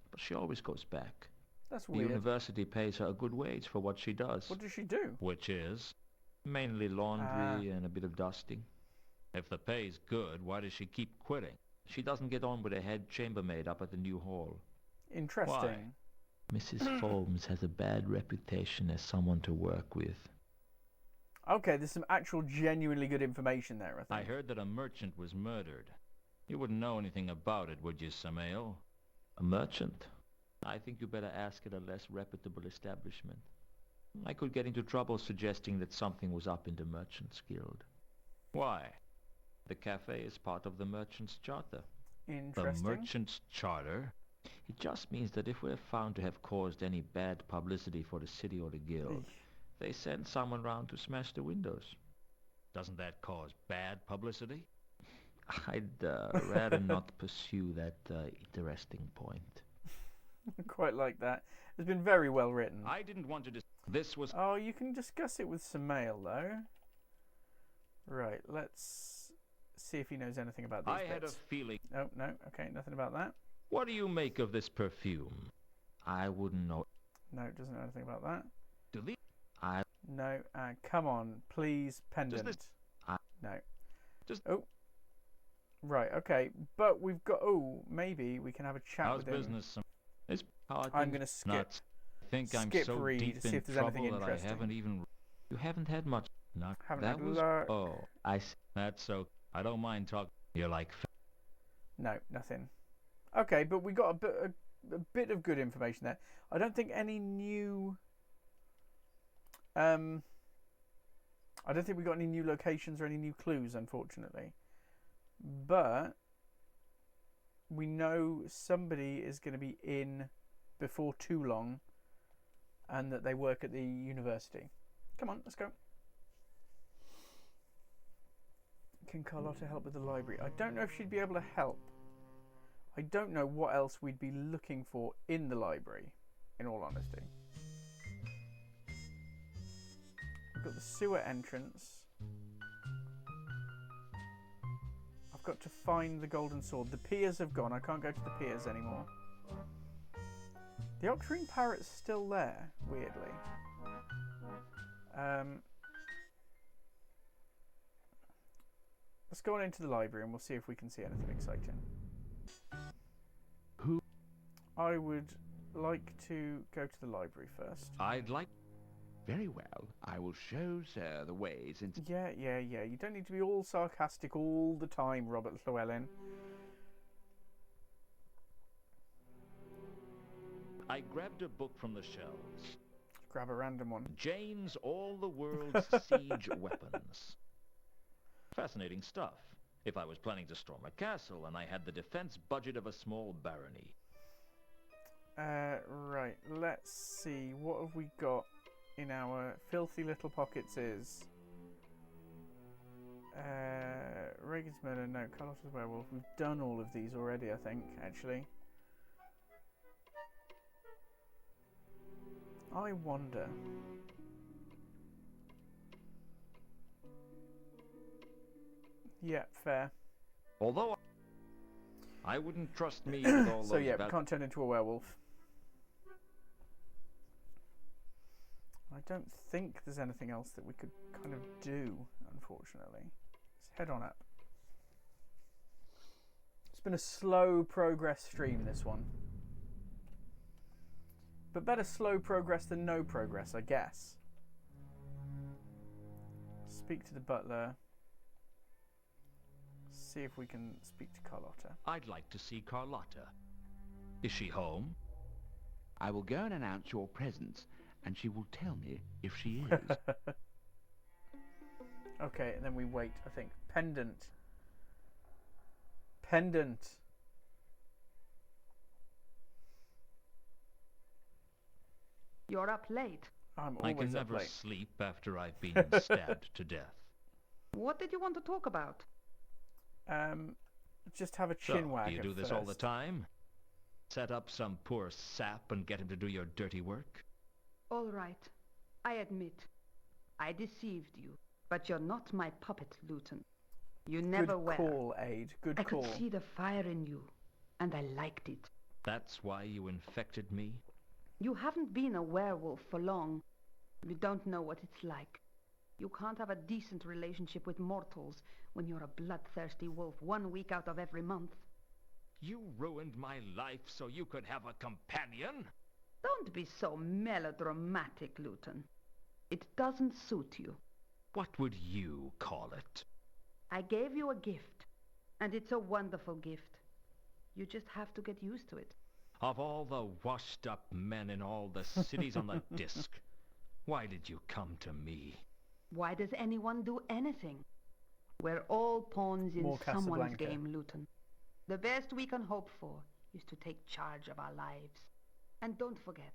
but she always goes back. That's The weird. university pays her a good wage for what she does. What does she do? Which is? Mainly laundry and a bit of dusting. If the pay's good, why does she keep quitting? She doesn't get on with the head chambermaid up at the new hall. Interesting. Mrs. Folmes has a bad reputation as someone to work with. Okay, there's some actual genuinely good information there, I I think. heard that a merchant was murdered. You wouldn't know anything about it, would you, Samael? A merchant? I think you better ask at a less reputable establishment. I could get into trouble suggesting that something was up in the Merchants Guild. Why? The cafe is part of the Merchants Charter. The Interesting. merchant's charter? It just means that if we're found to have caused any bad publicity for the city or the guild, they send someone round to smash the windows. Doesn't that cause bad publicity? I'd rather not pursue that interesting point. Quite like that. It's been very well written. I didn't want to This was... Oh, you can discuss it with Samael, though. Right, let's see if he knows anything about these I had a bits. feeling... Oh, no, okay, nothing about that. What do you make of this perfume? I wouldn't know. No, it doesn't know anything about that. Do the... No, come on, please, pendant. No. Oh. Right, okay, but we've got... Oh, maybe we can have a chat How's with him. business? I'm going to skip. Nuts. I think I'm Skip so read deep to see in if there's anything trouble that I interesting. haven't even... You haven't had much. Not Haven't that had was... luck. Oh, I see. That's so... I don't mind talking. You're like... No, nothing. Okay, but we got a bit of good information there. I don't think any new... I don't think we got any new locations or any new clues, unfortunately. But we know somebody is going to be in before too long, and that they work at the university. Come on, let's go. Can Carlotta help with the library? I don't know if she'd be able to help. I don't know what else we'd be looking for in the library, in all honesty. We've got the sewer entrance. I've got to find the golden sword. The piers have gone. I can't go to the piers anymore. The octarine parrot's still there, weirdly. Let's go on into the library and we'll see if we can see anything exciting. Who? I would like to go to the library first. I'd like... Very well. I will show, sir, the ways into... Yeah. You don't need to be all sarcastic all the time, Robert Llewellyn. I grabbed a book from the shelves. Grab a random one. Jane's All the World's Siege Weapons. Fascinating stuff. If I was planning to storm a castle and I had the defense budget of a small barony. Right. Let's see. What have we got in our filthy little pockets is... Reagan's Murder, no. Carlotta's Werewolf. We've done all of these already, I think, actually. I wonder... Yeah, fair. Although I wouldn't trust me with all so those... yeah, we can't turn into a werewolf. I don't think there's anything else that we could kind of do, unfortunately. Let's head on up. It's been a slow progress stream, this one. But better slow progress than no progress, I guess. Speak to the butler. See if we can speak to Carlotta. I'd like to see Carlotta. Is she home? I will go and announce your presence, and she will tell me if she is. Okay, and then we wait, I think. Pendant. Pendant. You're up late. I'm I always can up never late. sleep after I've been stabbed to death. What did you want to talk about? Just have a So, chin wag do you at do this all the first. time? Set up some poor sap and get him to do your dirty work? All right. I admit. I deceived you. But you're not my puppet, Luton. You never Good were. call, Aid. Good I call. could see the fire in you. And I liked it. That's why you infected me? You haven't been a werewolf for long. You don't know what it's like. You can't have a decent relationship with mortals when you're a bloodthirsty wolf 1 week out of every month. You ruined my life so you could have a companion? Don't be so melodramatic, Luton. It doesn't suit you. What would you call it? I gave you a gift, and it's a wonderful gift. You just have to get used to it. Of all the washed-up men in all the cities on the disc, why did you come to me? Why does anyone do anything? We're all pawns in More someone's Casablanca. game, Luton. The best we can hope for is to take charge of our lives. And don't forget,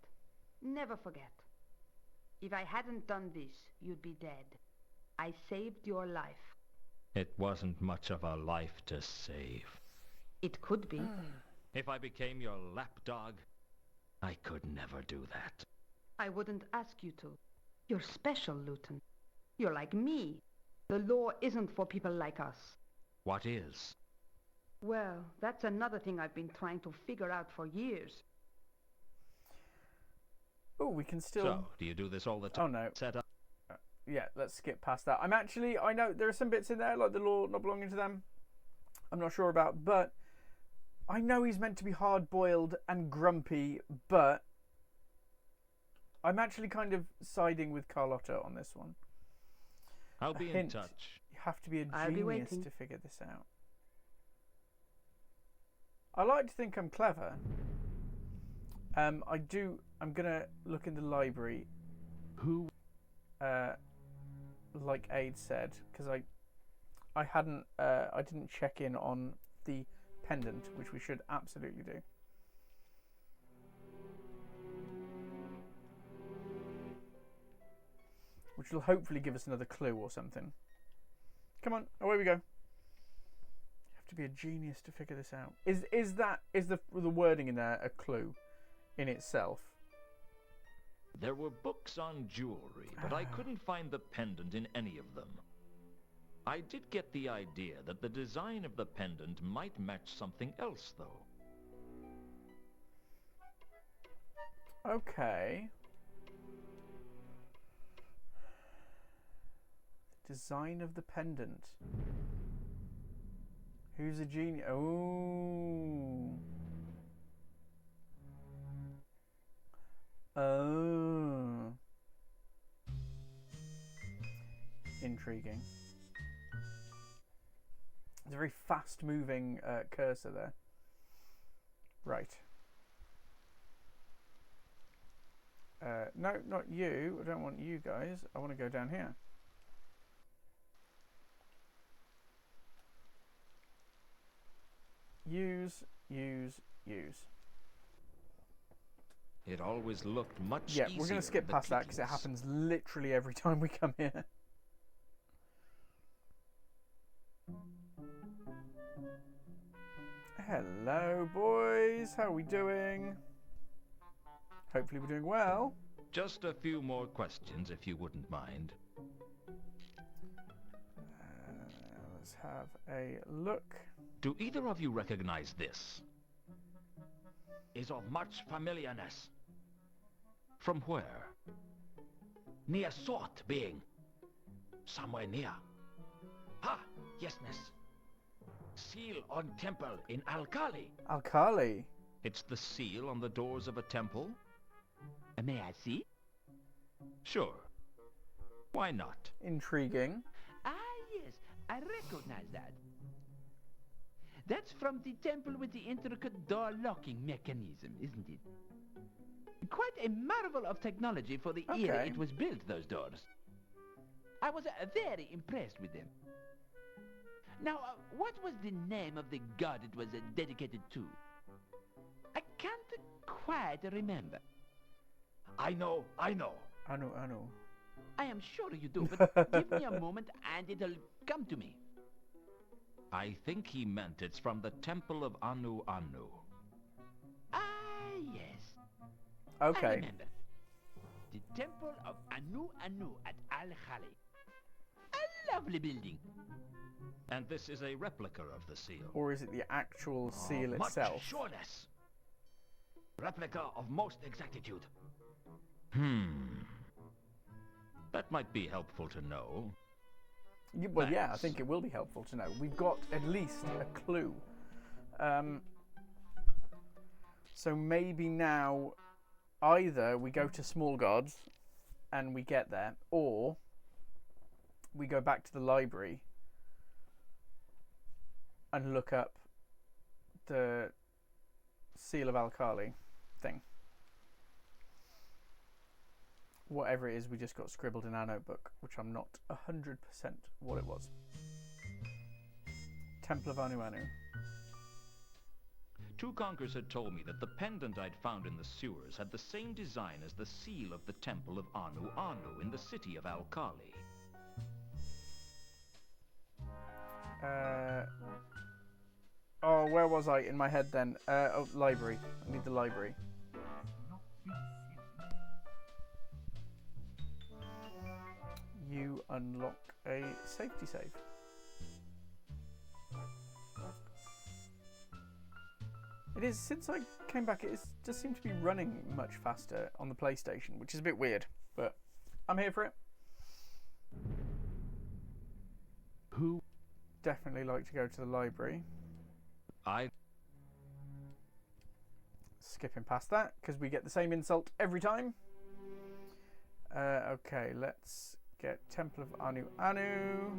never forget, if I hadn't done this, you'd be dead. I saved your life. It wasn't much of a life to save. It could be. If I became your lapdog, I could never do that. I wouldn't ask you to. You're special, Luton. You're like me. The law isn't for people like us. What is? Well, that's another thing I've been trying to figure out for years. Oh, we can still... So, do you do this all the time? Oh, no. Set up? Yeah, let's skip past that. I know there are some bits in there, like the law not belonging to them. I'm not sure about, but I know he's meant to be hard-boiled and grumpy, but I'm actually kind of siding with Carlotta on this one. I'll be in Hint. touch. You have to be a I'll be genius waiting. to figure this out. I like to think I'm clever. I'm gonna look in the library. Who? Like Aid said, because I didn't check in on the pendant, which we should absolutely do. Which will hopefully give us another clue or something. Come on, away we go. to be a genius to figure this out. Is the wording in there a clue in itself? There were books on jewelry, but I couldn't find the pendant in any of them. I did get the idea that the design of the pendant might match something else, though. Okay. Design of the pendant. Who's a genius? Oh. Oh. Intriguing. It's a very fast-moving cursor there. Right. No, not you. I don't want you guys. I want to go down here. Use. It always looked much Yeah, easier. we're going to skip past that because it happens literally every time we come here. Hello, boys. How are we doing? Hopefully we're doing well. Just a few more questions, if you wouldn't mind. Let's have a look. Do either of you recognize this? Is of much familiarness. From where? Near sort being. Somewhere near. Ah, yesness. Seal on temple in Alkali. Alkali. It's the seal on the doors of a temple? May I see? Sure. Why not? Intriguing. Ah, yes, I recognize that. That's from the temple with the intricate door locking mechanism, isn't it? Quite a marvel of technology for the era it was built, those doors. I was very impressed with them. Now, what was the name of the god it was dedicated to? I can't quite remember. I know. I know. I am sure you do, but give me a moment and it'll come to me. I think he meant it's from the temple of Anu Anu. Ah, yes. Okay. I remember. The temple of Anu Anu at Al-Khali. A lovely building. And this is a replica of the seal. Or is it the actual seal Much itself? sureness. Replica of most exactitude. That might be helpful to know. Well, yeah, I think it will be helpful to know. We've got at least a clue. So maybe now either we go to Small Gods and we get there, or we go back to the library and look up the Seal of Alkali thing. Whatever it is we just got scribbled in our notebook, which I'm not 100% what it was. Temple of Anu Anu. Two conkers had told me that the pendant I'd found in the sewers had the same design as the seal of the temple of Anu Anu in the city of Alkali. Oh, where was I in my head then? Oh, library. I need the library. You unlock a safety save. It is, since I came back, it just seems to be running much faster on the PlayStation, which is a bit weird, but I'm here for it. Who? Definitely like to go to the library. Skipping past that, because we get the same insult every time. Okay, let's get Temple of Anu Anu.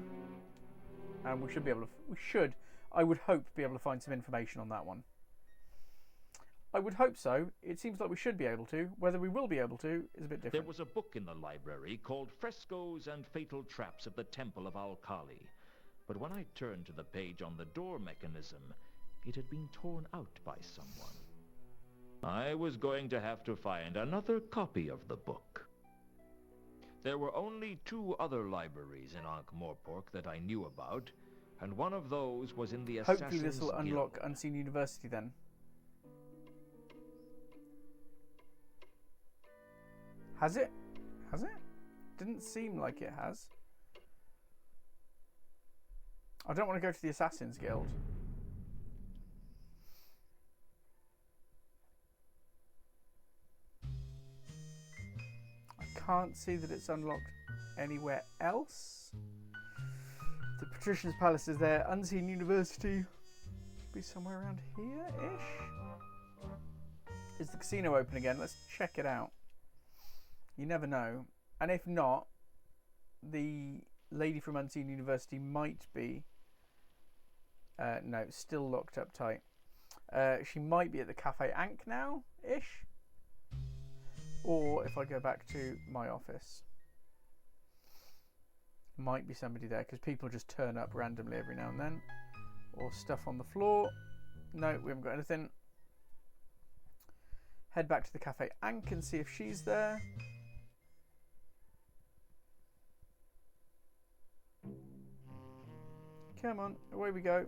And we should be able to... I would hope, be able to find some information on that one. I would hope so. It seems like we should be able to. Whether we will be able to is a bit different. There was a book in the library called Frescoes and Fatal Traps of the Temple of Alkali. But when I turned to the page on the door mechanism, it had been torn out by someone. I was going to have to find another copy of the book. There were only 2 other libraries in Ankh-Morpork that I knew about, and one of those was in the Hopefully Assassin's this will Guild. unlock Unseen University then. Has it? Has it? Didn't seem like it has. I don't want to go to the Assassin's Guild. I can't see that it's unlocked anywhere else. The Patrician's Palace is there. Unseen University be somewhere around here-ish. Is the casino open again? Let's check it out. You never know. And if not, the lady from Unseen University might be... no, still locked up tight. She might be at the Cafe Ankh now-ish. Or if I go back to my office. Might be somebody there, because people just turn up randomly every now and then. Or stuff on the floor. No, we haven't got anything. Head back to the Cafe Ankh and see if she's there. Come on, away we go.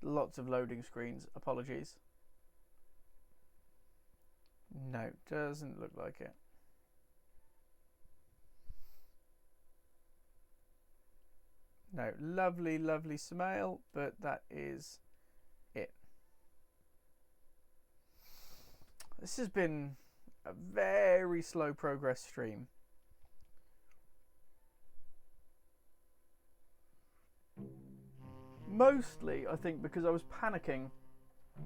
Lots of loading screens. Apologies. No, doesn't look like it. No, lovely, lovely smile, but that is it. This has been a very slow progress stream. Mostly, I think, because I was panicking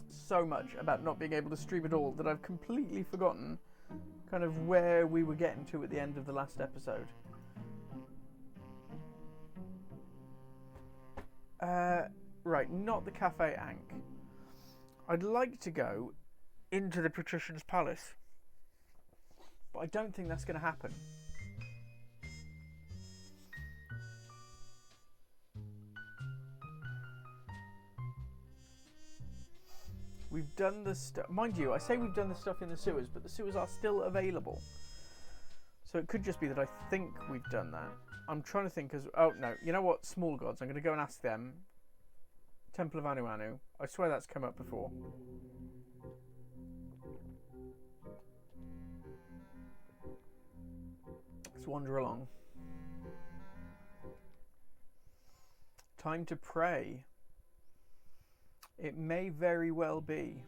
so much about not being able to stream at all that I've completely forgotten kind of where we were getting to at the end of the last episode. Right, not the Cafe Ankh. I'd like to go into the Patrician's Palace, but I don't think that's going to happen. We've done the stuff. Mind you, I say we've done the stuff in the sewers, but the sewers are still available. So it could just be that I think we've done that. I'm trying to think as... Oh, no. You know what? Small gods. I'm going to go and ask them. Temple of Anu Anu. I swear that's come up before. Let's wander along. Time to pray. It may very well be.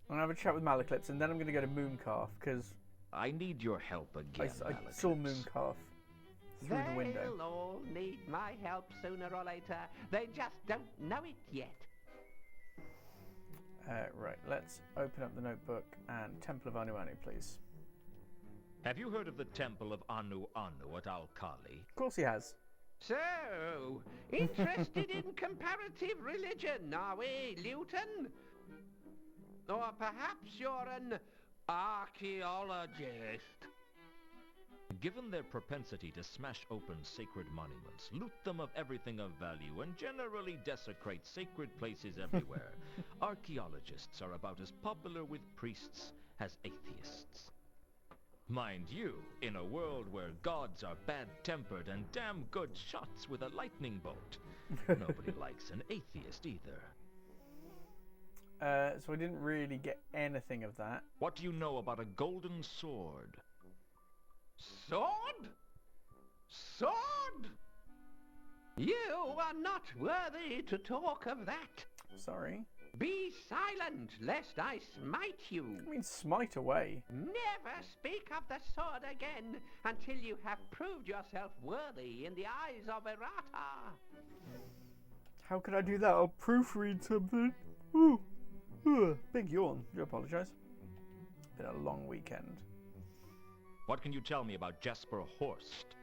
I'm going to have a chat with Malaclips, and then I'm going to go to Mooncalf, because... I need your help again, I saw Mooncalf through the window. They'll all need my help sooner or later. They just don't know it yet. Right, let's open up the notebook and Temple of Anu Anu, please. Have you heard of the Temple of Anu Anu at Al-Khali? Of course he has. So, interested in comparative religion, are we, Luton? Or perhaps you're an archaeologist? Given their propensity to smash open sacred monuments, loot them of everything of value, and generally desecrate sacred places everywhere, archaeologists are about as popular with priests as atheists. Mind you, in a world where gods are bad-tempered and damn good shots with a lightning bolt, nobody likes an atheist either. So I didn't really get anything of that. What do you know about a golden sword? Sword? Sword? You are not worthy to talk of that. Sorry. Be silent, lest I smite you. I mean, smite away. Never speak of the sword again until you have proved yourself worthy in the eyes of Errata. How could I do that? I'll proofread something. Ooh. Big yawn. I do apologise. Been a long weekend. What can you tell me about Jesper Horst?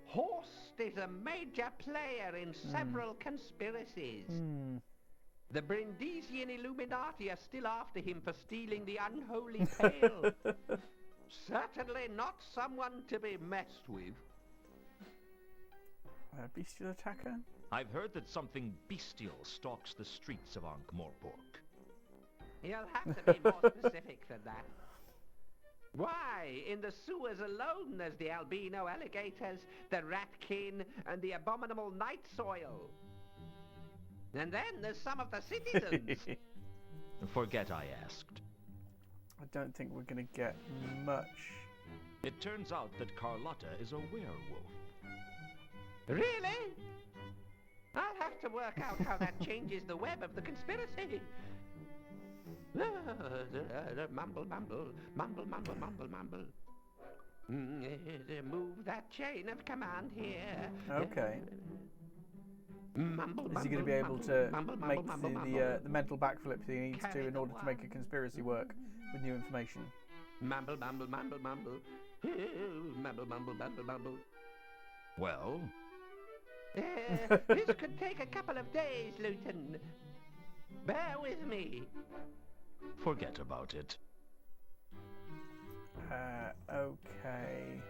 Horst is a major player in several conspiracies. The Brindisian Illuminati are still after him for stealing the unholy pail. Certainly not someone to be messed with. Bestial attacker? I've heard that something bestial stalks the streets of Ankh-Morpork. You'll have to be more specific than that. Why, in the sewers alone there's the albino alligators, the ratkin, and the abominable night soil. And then there's some of the citizens. Forget I asked. I don't think we're going to get much. It turns out that Carlotta is a werewolf. Really? I'll have to work out how that changes the web of the conspiracy. Mumble, mumble, mumble, mumble, mumble, mumble. Move that chain of command here. Okay. Mumble, Is he going to be able to make the mental backflip he needs to in order to make a conspiracy work with new information? Mumble, mumble, mumble, mumble. Mumble, mumble, mumble, mumble. Well? This could take a couple of days, Luton. Bear with me. Forget about it. Okay.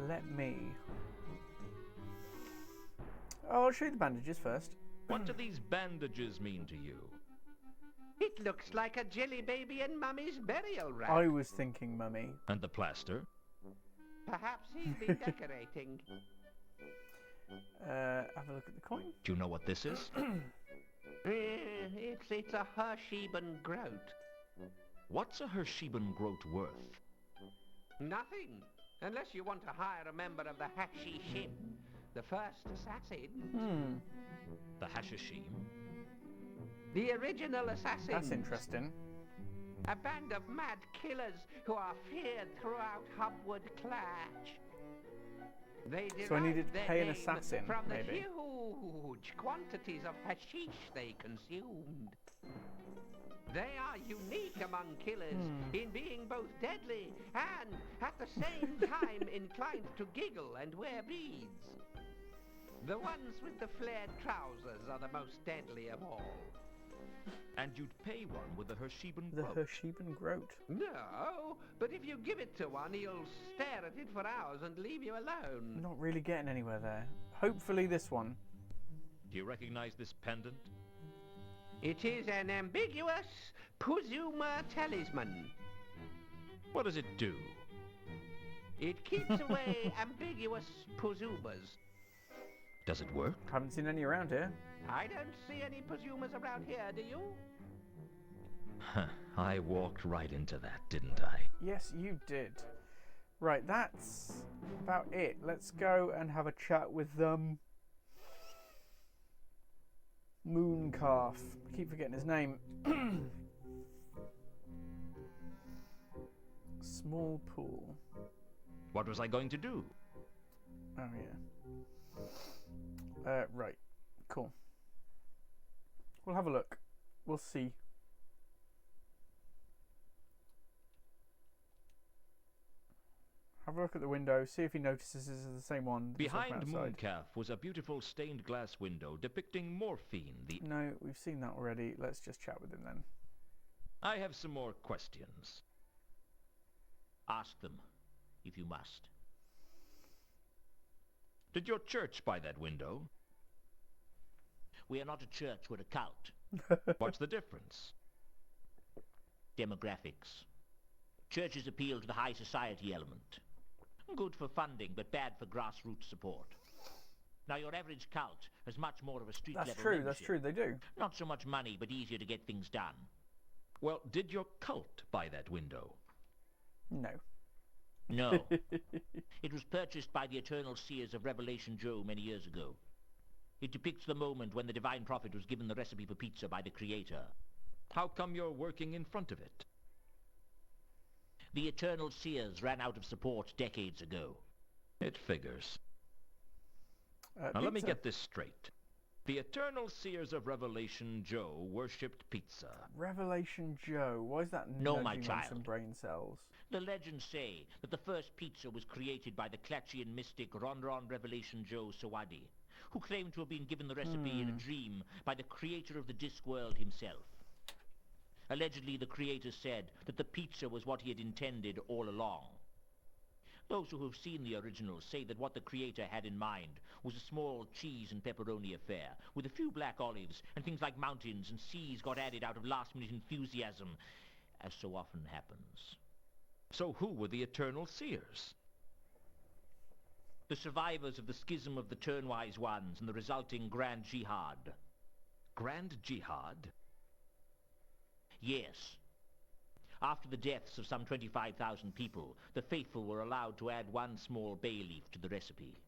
Let me... Oh, I'll show you the bandages first. What do these bandages mean to you? It looks like a jelly baby and Mummy's burial wrap. I was thinking mummy. And the plaster? Perhaps he's been decorating. Have a look at the coin. Do you know what this is? It's a Hersheben groat. What's a Hersheben groat worth? Nothing. Unless you want to hire a member of the Hashishim, the first assassin. The Hashishim? The original assassins. That's interesting. A band of mad killers who are feared throughout Hubwood Clash. So I needed to pay an assassin, from the maybe. huge quantities of hashish they consumed. They are unique among killers in being both deadly and, at the same time, inclined to giggle and wear beads. The ones with the flared trousers are the most deadly of all. And you'd pay one with a Hersheben The groat? Hersheben groat. No, but if you give it to one, he'll stare at it for hours and leave you alone. Not really getting anywhere there. Hopefully this one. Do you recognize this pendant? It is an ambiguous Puzuma talisman. What does it do? It keeps away ambiguous Puzumas. Does it work? Haven't seen any around here. I don't see any Puzumas around here, do you? I walked right into that, didn't I? Yes, you did. Right, that's about it. Let's go and have a chat with Mooncalf. I keep forgetting his name. Small pool. What was I going to do? Oh yeah. Right. Cool. We'll have a look. We'll see. Have a look at the window, see if he notices this is the same one. Behind Mooncalf was a beautiful stained glass window depicting Morphine, the... No, we've seen that already. Let's just chat with him then. I have some more questions. Ask them, if you must. Did your church buy that window? We are not a church, we're a cult. What's the difference? Demographics. Churches appeal to the high society element. Good for funding, but bad for grassroots support. Now, your average cult has much more of a street-level membership. That's true, they do. Not so much money, but easier to get things done. Well, did your cult buy that window? No. No. It was purchased by the Eternal Seers of Revelation Joe many years ago. It depicts the moment when the Divine Prophet was given the recipe for pizza by the Creator. How come you're working in front of it? The Eternal Seers ran out of support decades ago. It figures. Now let me get this straight. The Eternal Seers of Revelation Joe worshipped pizza. Revelation Joe? Why is that No, my nudging on child. some brain cells? The legends say that the first pizza was created by the Klatchian mystic Ronron Revelation Joe Sawadi, who claimed to have been given the recipe in a dream by the creator of the Discworld himself. Allegedly, the creator said that the pizza was what he had intended all along. Those who have seen the original say that what the creator had in mind was a small cheese and pepperoni affair, with a few black olives, and things like mountains and seas got added out of last-minute enthusiasm, as so often happens. So who were the Eternal Seers? The survivors of the schism of the Turnwise Ones and the resulting Grand Jihad. Grand Jihad? Yes. After the deaths of some 25,000 people, the faithful were allowed to add one small bay leaf to the recipe.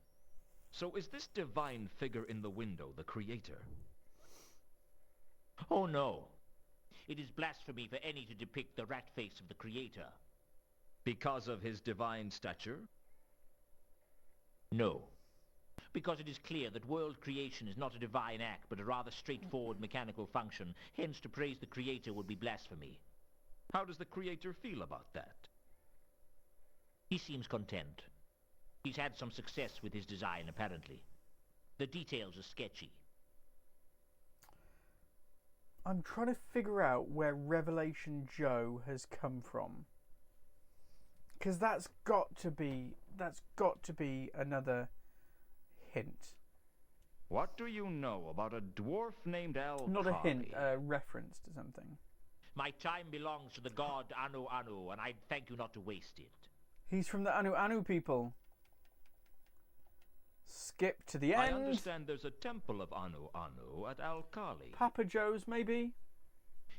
So is this divine figure in the window the creator? Oh no. It is blasphemy for any to depict the rat face of the creator. Because of his divine stature? No. Because it is clear that world creation is not a divine act, but a rather straightforward mechanical function. Hence, to praise the creator would be blasphemy. How does the creator feel about that? He seems content. He's had some success with his design, apparently. The details are sketchy. I'm trying to figure out where Revelation Joe has come from. Because that's got to be another hint. What do you know about a dwarf named Al? Not a hint, a reference to something. My time belongs to the god Anu Anu, and I'd thank you not to waste it. He's from the Anu Anu people. Skip to the end. I understand there's a temple of Anu Anu at Al-Kali. Papa Joe's, maybe?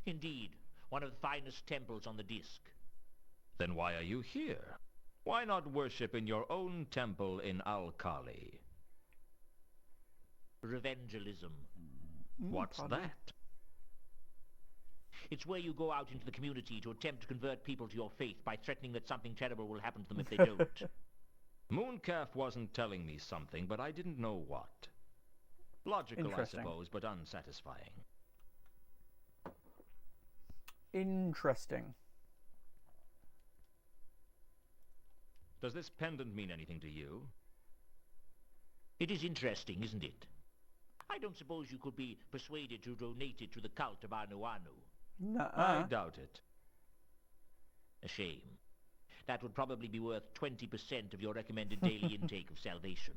Indeed, one of the finest temples on the disc. Then why are you here? Why not worship in your own temple in Al-Kali? Revengealism. What's that? It's where you go out into the community to attempt to convert people to your faith by threatening that something terrible will happen to them if they don't. Mooncalf wasn't telling me something, but I didn't know what. Logical, I suppose, but unsatisfying. Interesting. Does this pendant mean anything to you? It is interesting, isn't it? I don't suppose you could be persuaded to donate it to the cult of Anu Anu. I doubt it. A shame. That would probably be worth 20% of your recommended daily intake of salvation.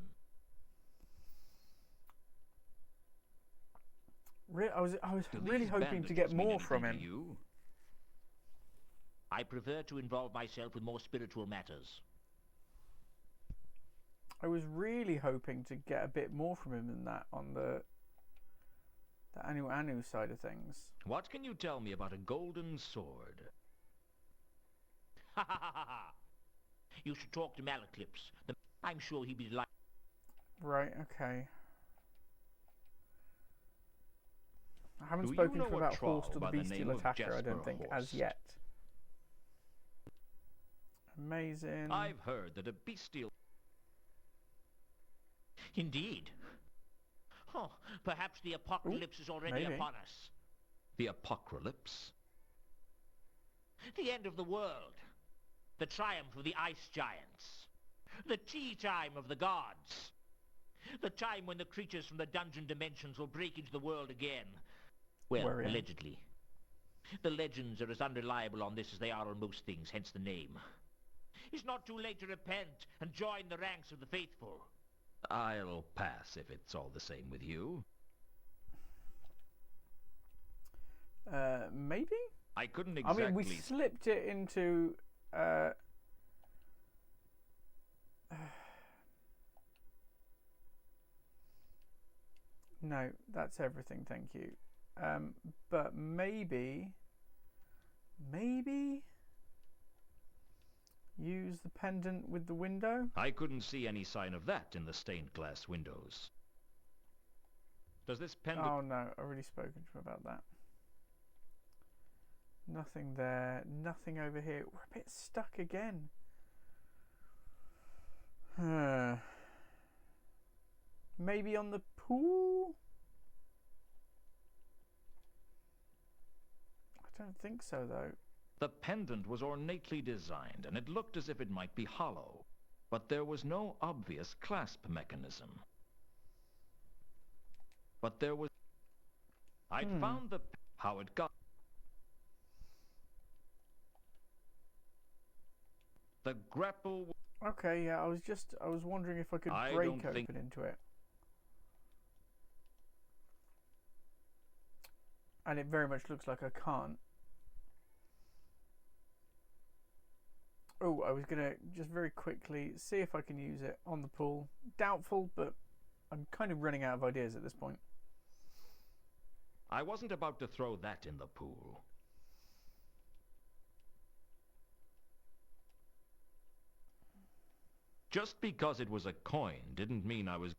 I was really hoping to get more from him. You? I prefer to involve myself with more spiritual matters. I was really hoping to get a bit more from him than that on the Anu Anu side of things. What can you tell me about a golden sword? Ha ha ha ha! You should talk to Malaclips. I'm sure he'd be delighted. Right, okay. I haven't spoken to him about Horse to the Bestial Attacker, I don't think, as yet. Amazing. I've heard that a bestial... Indeed. Oh, perhaps the apocalypse is already upon us. The apocalypse? The end of the world. The triumph of the ice giants. The tea time of the gods. The time when the creatures from the dungeon dimensions will break into the world again. Well, allegedly. The legends are as unreliable on this as they are on most things, hence the name. It's not too late to repent and join the ranks of the faithful. I'll pass if it's all the same with you. Maybe? I couldn't exactly... I mean, we slipped it into... No, that's everything, thank you. But maybe use the pendant with the window? I couldn't see any sign of that in the stained glass windows. Does this pendant... Oh no, I've already spoken to him about that. Nothing there, nothing over here. We're a bit stuck again. Maybe on the pool? I don't think so, though. The pendant was ornately designed, and it looked as if it might be hollow, but there was no obvious clasp mechanism. But there was... I'd found the... how it got... The grapple... Okay, yeah, I was wondering if I could break open into it. And it very much looks like I can't. Oh, I was going to just very quickly see if I can use it on the pool. Doubtful, but I'm kind of running out of ideas at this point. I wasn't about to throw that in the pool. Just because it was a coin didn't mean I was...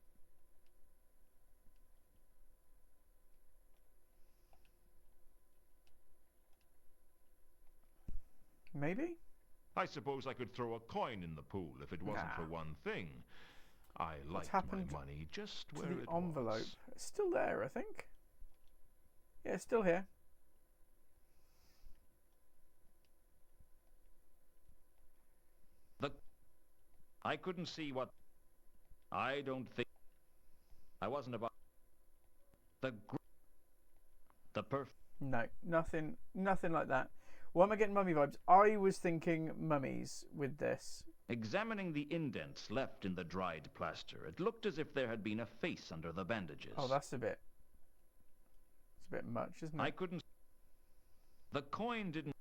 Maybe? I suppose I could throw a coin in the pool if it wasn't for one thing. I liked my money just where it was. The envelope. It's still there, I think. Yeah, it's still here. I couldn't see what... I don't think... I wasn't about... The No, nothing like that. Why am I getting mummy vibes? I was thinking mummies with this. Examining the indents left in the dried plaster, it looked as if there had been a face under the bandages. Oh, that's a bit... It's a bit much, isn't it? I couldn't... The coin didn't...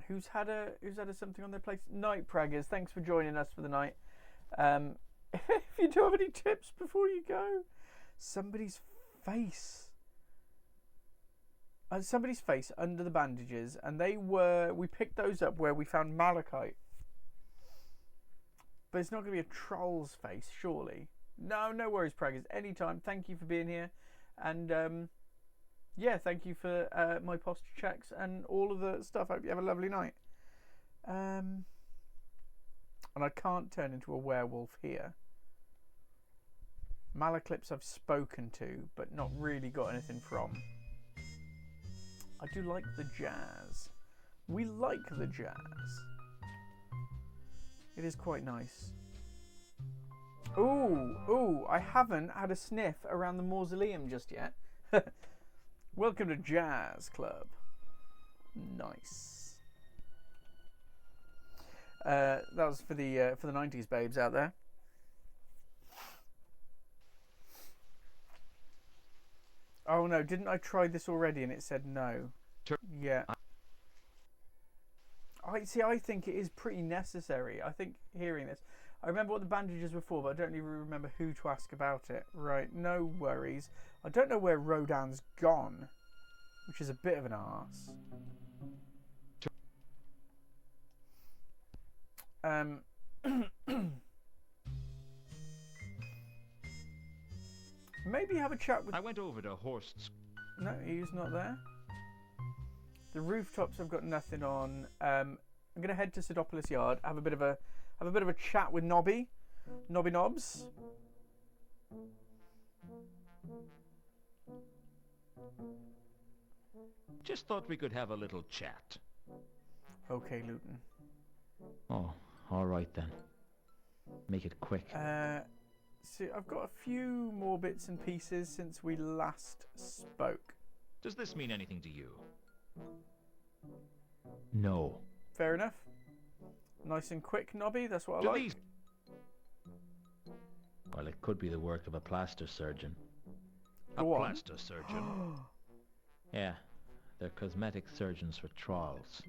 Who's had a something on their plate? Night Praggers, thanks for joining us for the night. If you do have any tips before you go, somebody's face under the bandages, and we picked those up where we found malachite. But it's not going to be a troll's face, surely. No worries, Praggers. Anytime. Thank you for being here, and yeah, thank you for my posture checks and all of the stuff. I hope you have a lovely night. And I can't turn into a werewolf here. Malaclips I've spoken to, but not really got anything from. I do like the jazz. We like the jazz. It is quite nice. Ooh, I haven't had a sniff around the mausoleum just yet. Welcome to Jazz Club. Nice. That was for the 90s babes out there. Oh no, didn't I try this already and it said no? Yeah. I think it is pretty necessary. I think hearing this. I remember what the bandages were for, but I don't even remember who to ask about it. Right, no worries. I don't know where Rodan's gone, which is a bit of an arse. Maybe have a chat with... I went over to Horst's. No, he's not there. The rooftops I've got nothing on. I'm going to head to Sidopolis Yard, have a bit of a chat with Nobby Knobs. Just thought we could have a little chat. Okay, Luton. Oh, all right then. Make it quick. See, I've got a few more bits and pieces since we last spoke. Does this mean anything to you? No. Fair enough. Nice and quick, Nobby. That's what I like. Well, it could be the work of a plaster surgeon. Plaster surgeon? Yeah, they're cosmetic surgeons for trolls.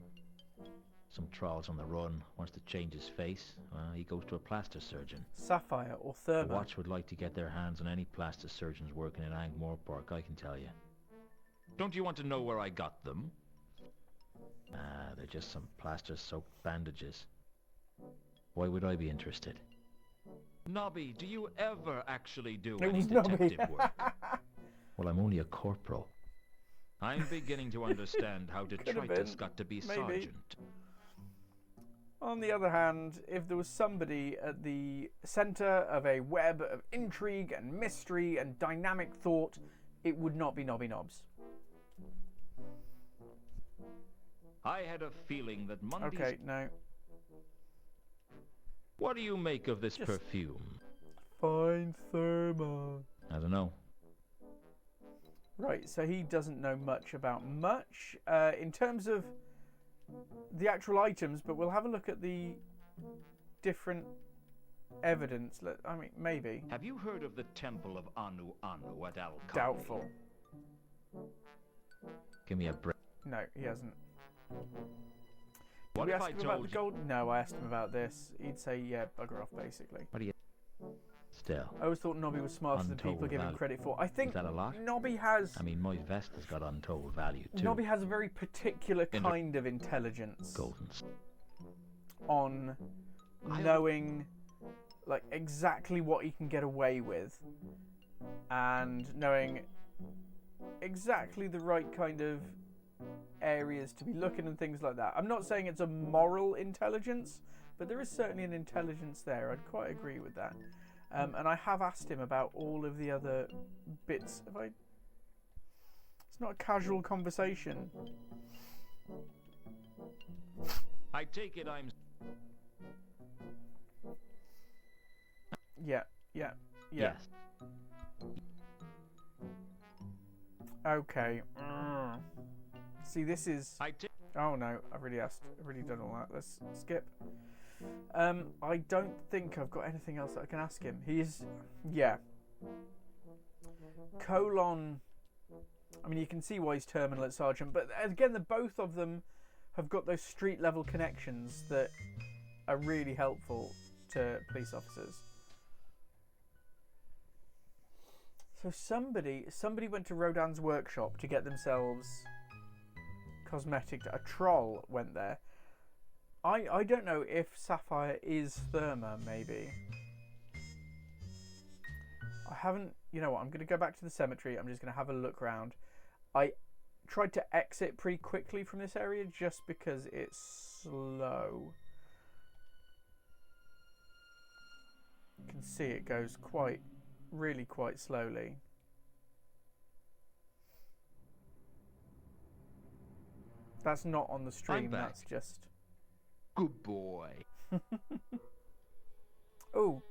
Some troll's on the run, wants to change his face. Well, he goes to a plaster surgeon. Sapphire or Therma. The Watch would like to get their hands on any plaster surgeons working in Ankh-Morpork, I can tell you. Don't you want to know where I got them? They're just some plaster-soaked bandages. Why would I be interested? Nobby, do you ever actually do any detective work? Well, I'm only a corporal. I'm beginning to understand how detritus got to be sergeant. On the other hand, if there was somebody at the centre of a web of intrigue and mystery and dynamic thought, it would not be Nobby Knobs. I had a feeling that Monday's... Okay, no. What do you make of this perfume? Fine Therma. I don't know. Right, so he doesn't know much about much in terms of the actual items, but we'll have a look at the different evidence. I mean, maybe. Have you heard of the Temple of Anu Anu at Al-Qaeda? Doubtful. Give me a break. No, he hasn't. Did What we if ask I him about the told you? gold? No, I asked him about this. He'd say, yeah, bugger off, basically. What do you... Still. I always thought Nobby was smarter than people Untold give him value. credit for. I think Is that a lot? Nobby has... I mean, my vest has got untold value, too. Nobby has a very particular kind of intelligence Golden. on knowing, like, exactly what he can get away with and knowing exactly the right kind of areas to be looking and things like that. I'm not saying it's a moral intelligence, but there is certainly an intelligence there. I'd quite agree with that. And I have asked him about all of the other bits. It's not a casual conversation. I take it I'm... Yeah. Yes. Okay. See, this is... I take... Oh no, I've already asked. I've already done all that. Let's skip. I don't think I've got anything else that I can ask him. He's... Yeah. Colon... I mean, you can see why he's terminal at Sergeant, but again, both of them have got those street-level connections that are really helpful to police officers. So somebody went to Rodin's workshop to get themselves cosmetic. A troll went there. I don't know if Sapphire is Therma, maybe. I haven't... You know what? I'm going to go back to the cemetery. I'm just going to have a look around. I tried to exit pretty quickly from this area just because it's slow. You can see it goes really quite slowly. That's not on the stream, that's just... Good boy. Oh.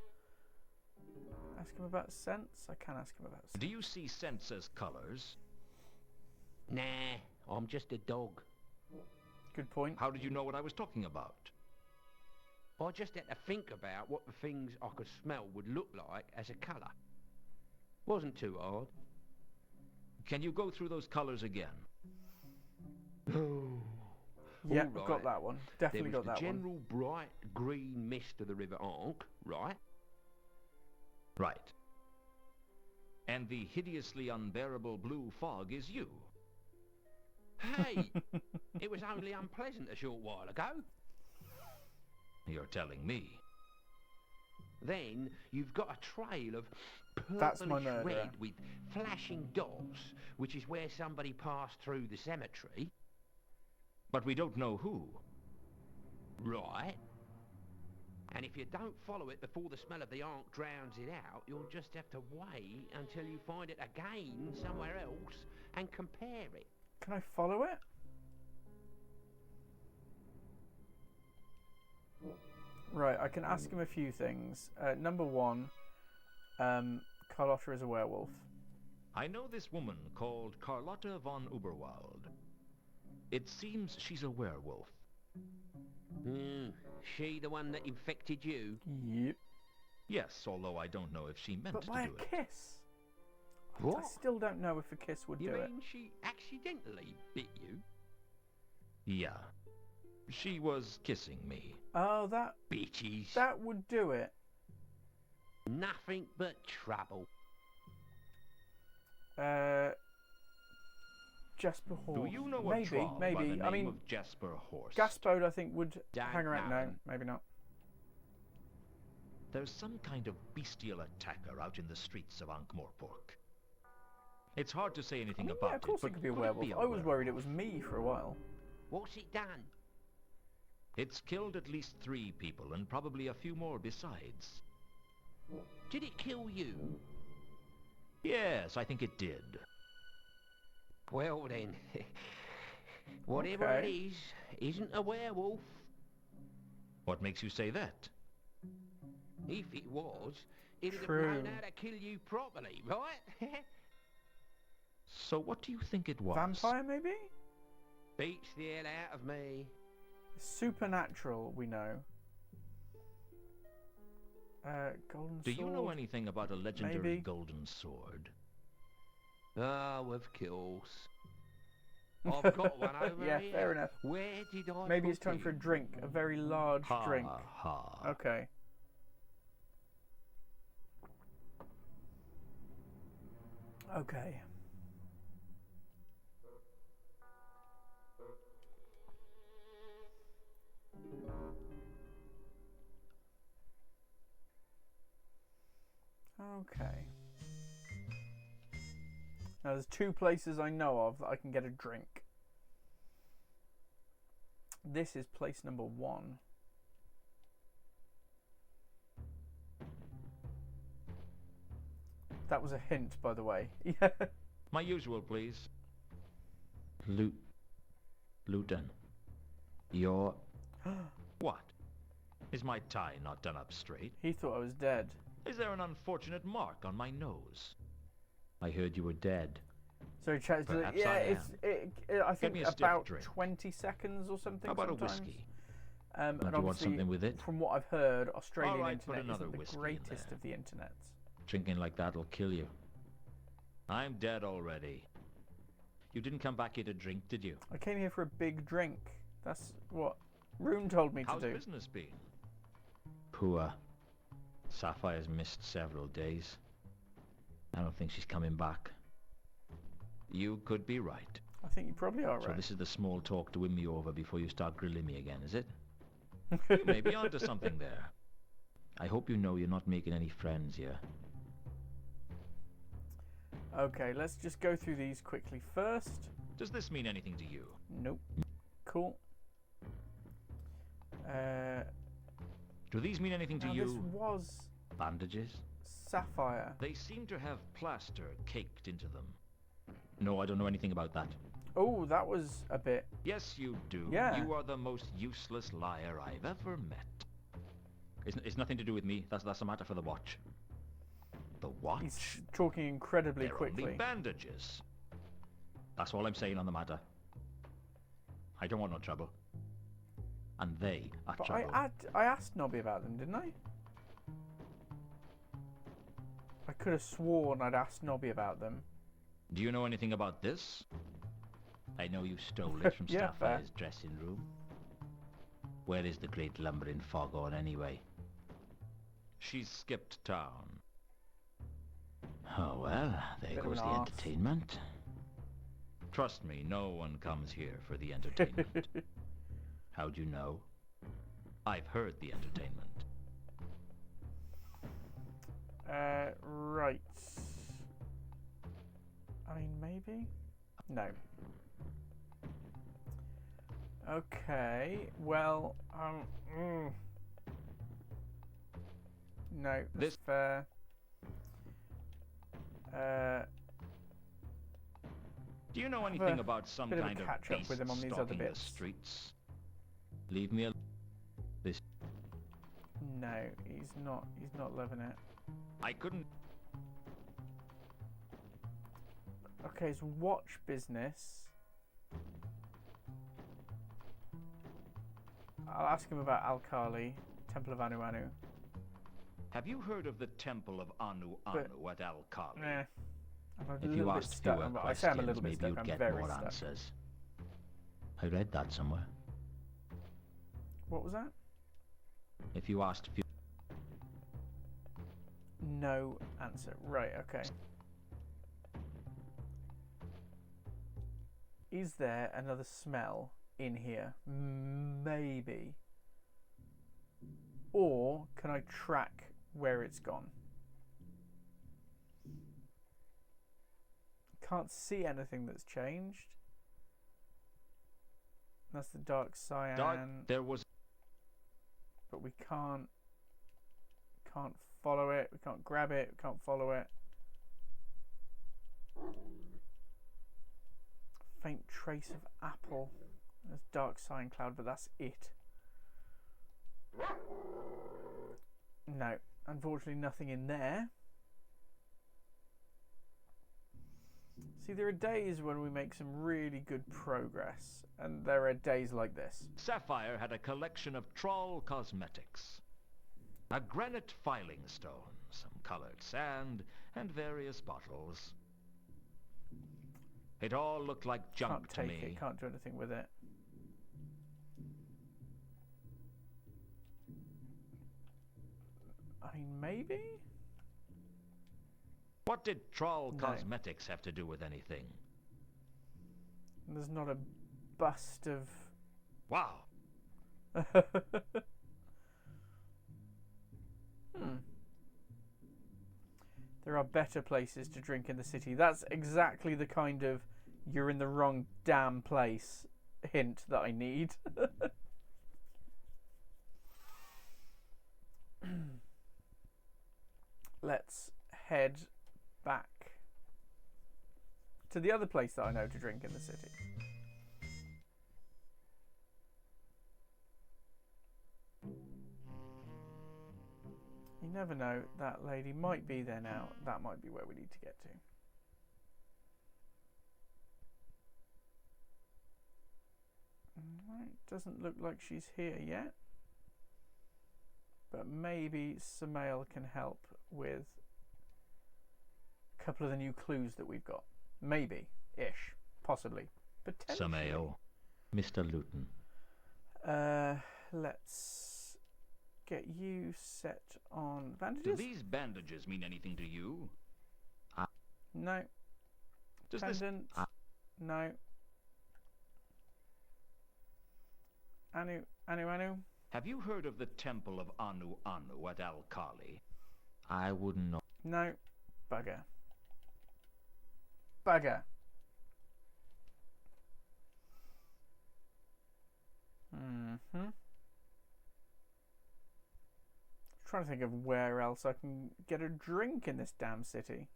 Ask him about scents? I can ask him about scents. Do you see scents as colours? Nah, I'm just a dog. Good point. How did you know what I was talking about? I just had to think about what the things I could smell would look like as a colour. Wasn't too hard. Can you go through those colours again? Yeah, All right. got that one. Definitely There was got that the one. general bright green mist of the River Ankh, right? Right. And the hideously unbearable blue fog is you. Hey, it was only unpleasant a short while ago. You're telling me. Then you've got a trail of That's my purplish murderer. red with flashing dots, which is where somebody passed through the cemetery. But we don't know who. Right. And if you don't follow it before the smell of the Ankh drowns it out, you'll just have to wait until you find it again somewhere else and compare it. Can I follow it? Right, I can ask him a few things. Number one, Carlotta is a werewolf. I know this woman called Carlotta von Uberwald. It seems she's a werewolf. She the one that infected you? Yep. Yes, although I don't know if she meant But to by do a it. kiss? What? I still don't know if a kiss would You do mean it. she accidentally bit you? Yeah. She was kissing me. Oh, that Bitches. would do it. Nothing but trouble. Jasper Horse. Do you know a maybe, troll maybe. by the name I mean, of Jasper Horse? Gaspode, I think, would Don't hang around. know No, him. maybe not. There's some kind of bestial attacker out in the streets of Ankh-Morpork. It's hard to say I anything mean, about yeah, of course it, it could be a but werewolf. be a I was worried it werewolf. was me for a while. What's it done? It's killed at least 3 people and probably a few more besides. Did it kill you? Yes, I think it did. Well then, whatever Okay. it is, isn't a werewolf. What makes you say that? If it was, it'd have True. known how to kill you properly, right? So what do you think it was? Vampire, maybe? Beats the hell out of me. Supernatural, we know. Golden Do sword. you know anything about a legendary Maybe. golden sword? Oh, of course. I've got one over Yeah, here. fair enough. Where did I Maybe put it's time for a it? drink, a very large drink. Ha. Okay. Okay. Okay. Now there's 2 places I know of that I can get a drink. This is place number 1. That was a hint, by the way. Yeah. My usual, please. Luton. You're... What? Is my tie not done up straight? He thought I was dead. Is there an unfortunate mark on my nose? I heard you were dead. So chat. Perhaps Yeah, I I think me a stiff about drink. 20 seconds or something. How about sometimes. a whiskey? And Do you want obviously, something with it? from what I've heard, Australian All right, put internet another isn't the whiskey in greatest there. of the internets. Drinking like that'll kill you. I'm dead already. You didn't come back here to drink, did you? I came here for a big drink. That's what Rune told me How's to do. business been? Poor. Sapphire's missed several days. I don't think she's coming back. You could be right. I think you probably are So right. this is the small talk to win me over before you start grilling me again, is it? You may be onto something there. I hope you know you're not making any friends here. Okay, let's just go through these quickly first. Does this mean anything to you? Nope. Cool. Do these mean anything to Now you? this was Bandages? Sapphire. They seem to have plaster caked into them. No, I don't know anything about that. Oh, that was a bit. Yes, you do. Yeah. You are the most useless liar I've ever met. It's nothing to do with me. That's a matter for the watch. The watch? He's talking incredibly They're quickly. only bandages. That's all I'm saying on the matter. I don't want no trouble. And they are But trouble. I asked Nobby about them, didn't I? I could have sworn I'd asked Nobby about them. Do you know anything about this? I know you stole it from Yeah, fair. Sapphire's dressing room. Where is the great lumbering foghorn anyway? She's skipped town. Oh well, there Bit of goes an the arse. entertainment. Trust me, no one comes here for the entertainment. How do you know? I've heard the entertainment. Right. I mean, maybe? No. Okay, well, no, that's fair. Do you know Have anything a about some bit of a kind of catch up beast with him on these other stalking the bits. streets? Leave me alone. No, he's not loving it. I couldn't. Okay, his watch business. I'll ask him about Alkali, Temple of Anu Anu. Have you heard of the Temple of Anu Anu at Al-Kali? Nah. I'm a If little you bit asked stuck. fewer I say I'm a questions, little bit maybe stuck. you'd I'm get very more stuck. answers. I read that somewhere. What was that? If you asked fewer... No answer. Right, okay. Is there another smell in here? Maybe. Or can I track where it's gone? Can't see anything that's changed. That's the dark cyan. There was. But we can't follow it. We can't grab it. We can't follow it. Faint trace of apple. There's dark cyan cloud, but that's it. No, unfortunately nothing in there. See, there are days when we make some really good progress, and there are days like this. Sapphire had a collection of Troll cosmetics. A granite filing stone, some colored sand, and various bottles. It all looked like junk to Can't take me. it. Can't do anything with it. I mean, maybe? What did Troll Cosmetics have to do with anything? There's not a bust of... Wow. There are better places to drink in the city. That's exactly the kind of you're in the wrong damn place hint that I need. Let's head back to the other place that I know to drink in the city. You never know, that lady might be there now. That might be where we need to get to. Right, doesn't look like she's here yet. But maybe Samael can help with a couple of the new clues that we've got. Maybe-ish. Possibly. Potentially. Samael. Mr. Luton. Let's get you set on bandages. Do these bandages mean anything to you? No. Does Pendant. this... No. Anu. Have you heard of the Temple of Anu Anu at Al-Khali? I wouldn't know. No. Bugger. Bugger. Trying to think of where else I can get a drink in this damn city.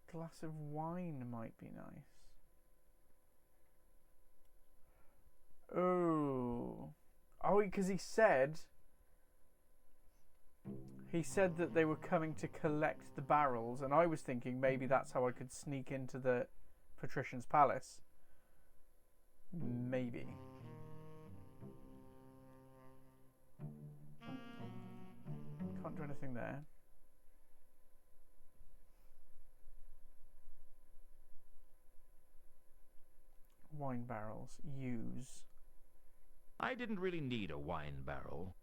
A glass of wine might be nice. Oh, because he said that they were coming to collect the barrels, and I was thinking maybe that's how I could sneak into the patrician's palace. Maybe. Can't do anything there. Wine barrels. Use. I didn't really need a wine barrel.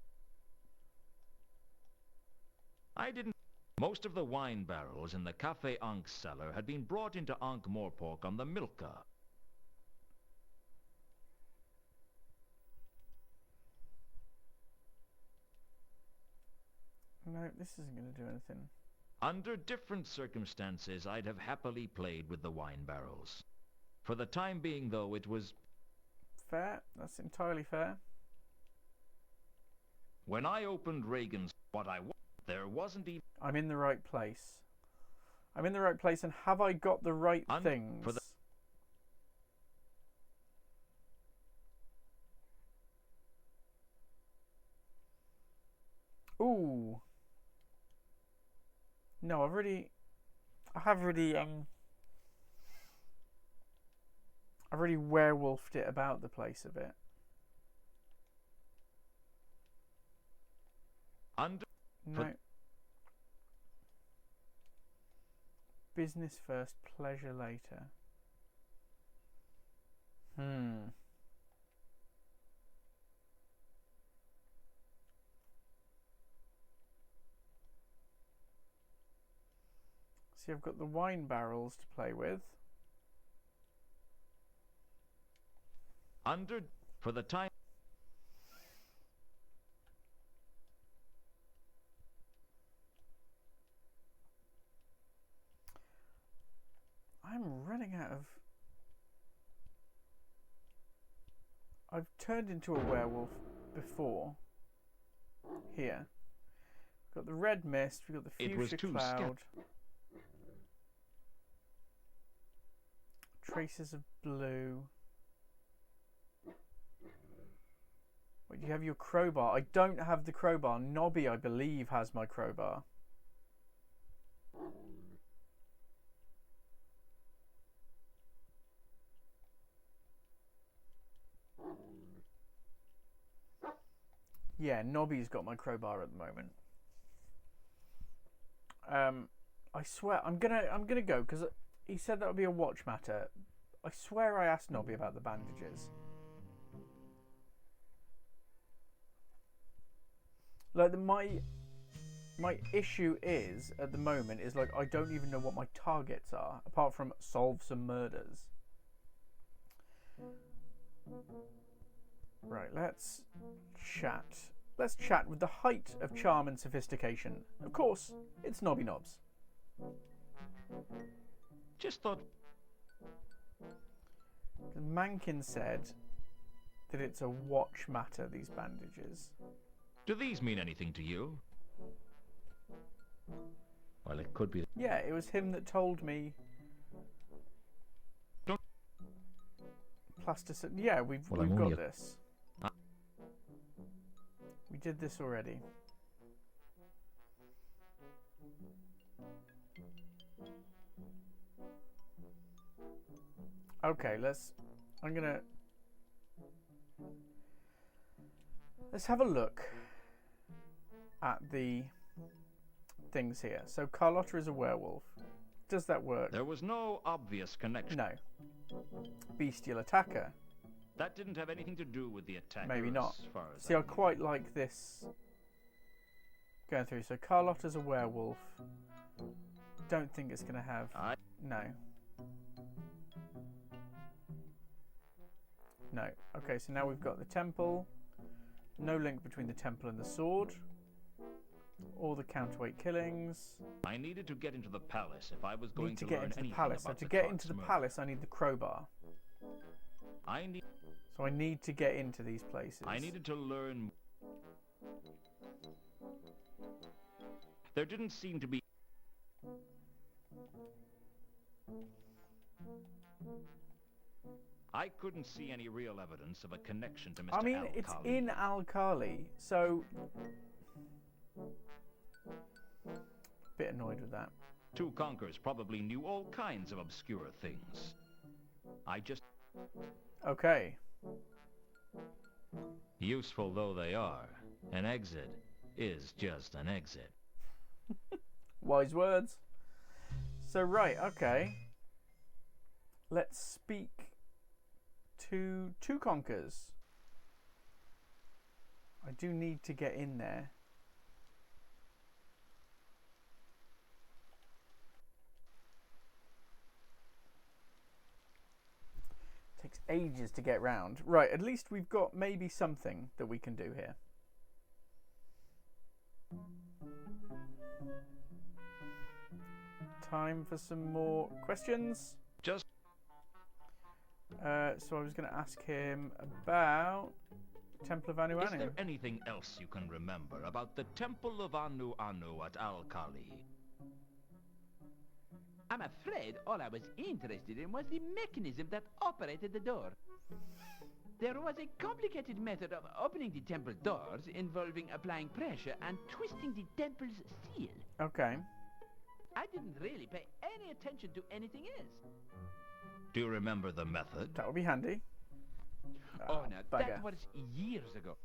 Most of the wine barrels in the Café Ankh cellar had been brought into Ankh Morpork on the Milka. No, this isn't going to do anything. Under different circumstances, I'd have happily played with the wine barrels. For the time being, though, it was... Fair. That's entirely fair. When I opened Reagan's, what I wanted, there wasn't even... I'm in the right place. I'm in the right place, and have I got the right things? For the... Ooh. No, I've already werewolfed it about the place a bit. No. Business first, pleasure later. See, I've got the wine barrels to play with. For the time... I'm running out of... I've turned into a werewolf before. Here. We've got the red mist, we've got the fuchsia cloud. Traces of blue. Wait, you have your crowbar. I don't have the crowbar. Nobby, I believe, has my crowbar. Yeah, Nobby's got my crowbar at the moment. I swear I'm gonna go because he said that would be a watch matter. I swear I asked Nobby about the bandages. Like my issue is at the moment is like I don't even know what my targets are apart from solve some murders. Right, let's chat. Let's chat with the height of charm and sophistication. Of course, it's Nobby Nobs. Just thought... Mankin said that it's a watch matter, these bandages. Do these mean anything to you? Well, it could be... Yeah, it was him that told me... Don't... Plasticine... Yeah, we've got this. We did this already. Okay, let's have a look at the things here. So Carlotta is a werewolf. Does that work? There was no obvious connection. No. Bestial attacker. That didn't have anything to do with the attack. Maybe not. As far as See, I quite like this going through. So Carlotta's a werewolf. Don't think it's going to have... No. No. Okay, so now we've got the temple. No link between the temple and the sword. All the counterweight killings. I needed to get into the palace if I was going to get into the palace. So to get into the palace, I need the crowbar. So I need to get into these places. I needed to learn. There didn't seem to be. I couldn't see any real evidence of a connection to Mr. I mean, Al-Khali. it's in Al-Khali, so... Bit annoyed with that. Two Conkers probably knew all kinds of obscure things. I just... Okay. Useful though they are, an exit is just an exit. Wise words. So, right, okay. Let's speak to Two Conkers. I do need to get in there. Takes ages to get round. Right, at least we've got maybe something that we can do here. Time for some more questions. Just... so I was going to ask him about Temple of Anu Anu. Is there anything else you can remember about the Temple of Anu Anu at Al-Khali? I'm afraid all I was interested in was the mechanism that operated the door. There was a complicated method of opening the temple doors involving applying pressure and twisting the temple's seal. Okay. I didn't really pay any attention to anything else. Do you remember the method? That would be handy. Oh, no, bugger. that was years ago.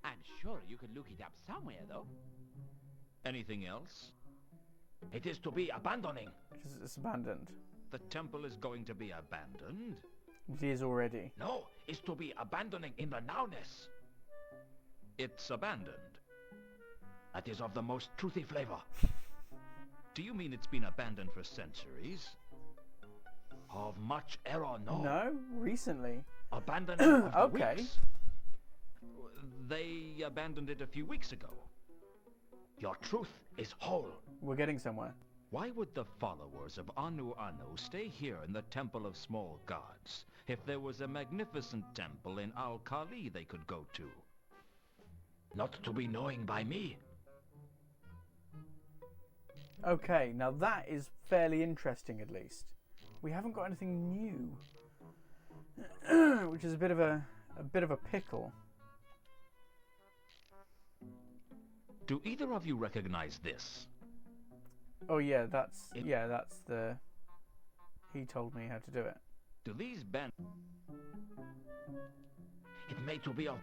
I'm sure you could look it up somewhere, though. Anything else? It is to be abandoning. It's abandoned. The temple is going to be abandoned? It is already. No, it's to be abandoning in the nowness. It's abandoned. That is of the most truthy flavor. Do you mean it's been abandoned for centuries? Of much error, no. No, recently. Abandoning of the okay. weeks. They abandoned it a few weeks ago. Your truth is whole. We're getting somewhere. Why would the followers of Anu Anu stay here in the Temple of Small Gods if there was a magnificent temple in Al-Khali they could go to? Not to be knowing by me. Okay, now that is fairly interesting at least. We haven't got anything new. Which is a bit of a pickle. Do either of you recognize this? Oh yeah, that's the... He told me how to do it. Do these bend... It may to be a...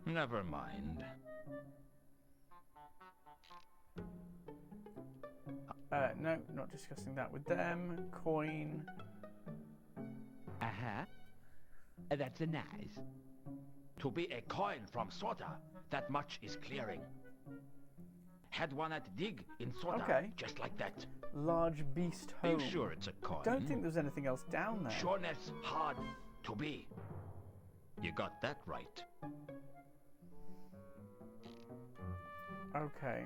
Never mind. No, not discussing that with them. Coin. Uh-huh. That's a nice. To be a coin from Sota, that much is clearing. Had one at Dig in Sota, Okay. just like that. Large beast Are home. you sure it's a coin? Don't think there's anything else down there. Sureness hard to be. You got that right. Okay.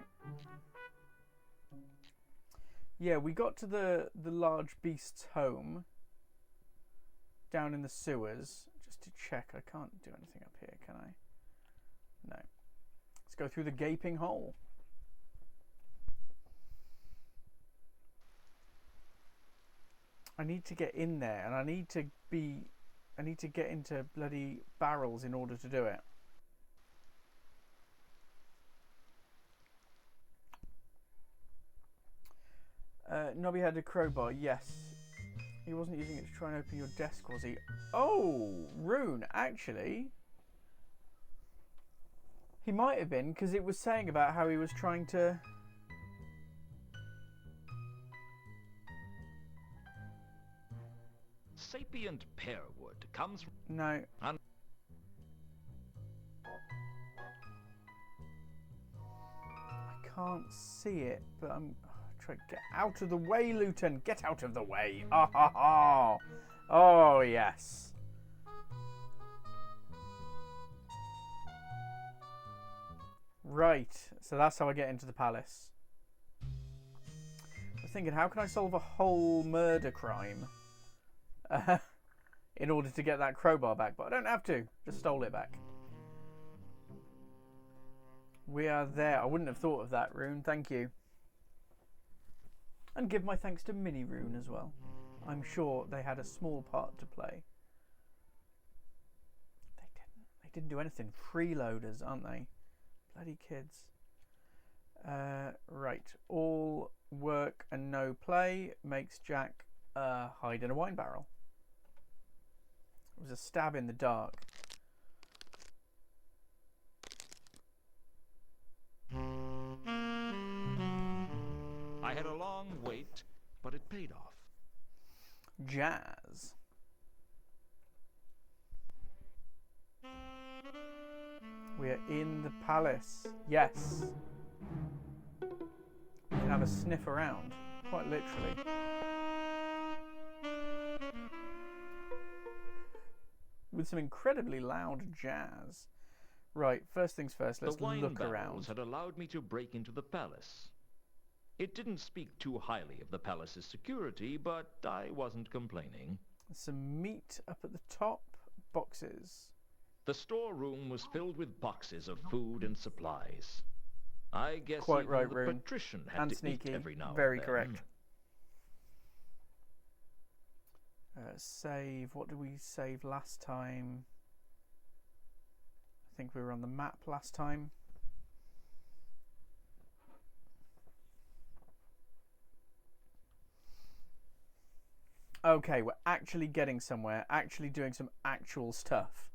Yeah, we got to the large beast's home down in the sewers. Just to check, I can't do anything up here, can I? No. Let's go through the gaping hole. I need to get in there, and I need to get into bloody barrels in order to do it. Nobby had a crowbar, yes. He wasn't using it to try and open your desk, was he? Oh, Rune, actually. He might have been, because it was saying about how he was trying to... Sapient pearwood comes from... No. I can't see it, but I'm... Try to get out of the way, Luton. Get out of the way. Ah, ha, ha. Oh, yes. Right. So that's how I get into the palace. I was thinking, how can I solve a whole murder crime in order to get that crowbar back? But I don't have to. Just stole it back. We are there. I wouldn't have thought of that, Rune. Thank you. And give my thanks to Mini Rune as well. I'm sure they had a small part to play. They didn't. They didn't do anything. Freeloaders, aren't they? Bloody kids. Right. All work and no play makes Jack hide in a wine barrel. It was a stab in the dark. I had a long wait, but it paid off. Jazz. We are in the palace. Yes. We can have a sniff around, quite literally. With some incredibly loud jazz. Right, first things first, let's look around. The wine barrels had allowed me to break into the palace. It didn't speak too highly of the palace's security, but I wasn't complaining. Some meat up at the top, boxes. The storeroom was filled with boxes of food and supplies. I guess quite even right, the Rune. patrician had And to sneaky. eat every now Very and then. correct. Save. What did we save last time? I think we were on the map last time. Okay, we're actually getting somewhere, actually doing some actual stuff.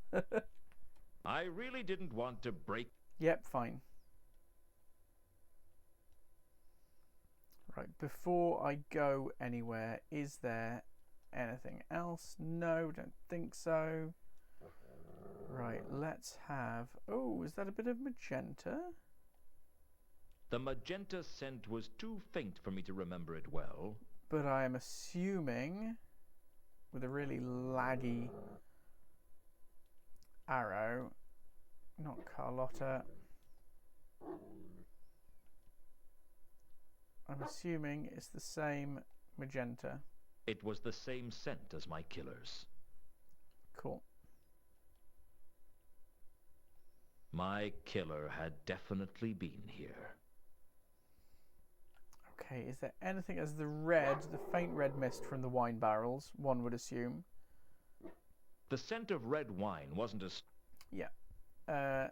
I really didn't want to break... Yep, fine. Right, before I go anywhere, is there anything else? No, don't think so. Right, let's have... Oh, is that a bit of magenta? The magenta scent was too faint for me to remember it well. But I am assuming, with a really laggy arrow, not Carlotta, I'm assuming it's the same magenta. It was the same scent as my killers. Cool. My killer had definitely been here. Okay, is there anything as the red, the faint red mist from the wine barrels, one would assume? The scent of red wine wasn't as... Yeah. And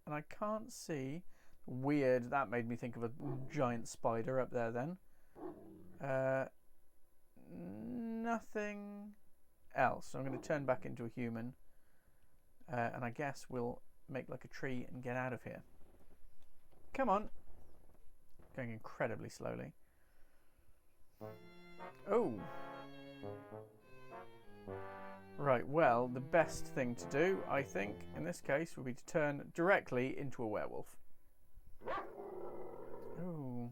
I can't see... Weird, that made me think of a giant spider up there then. Nothing else. So I'm going to turn back into a human. And I guess we'll make like a tree and get out of here. Come on. Going incredibly slowly. Oh. Right, well, the best thing to do, I think, in this case, would be to turn directly into a werewolf. Ooh.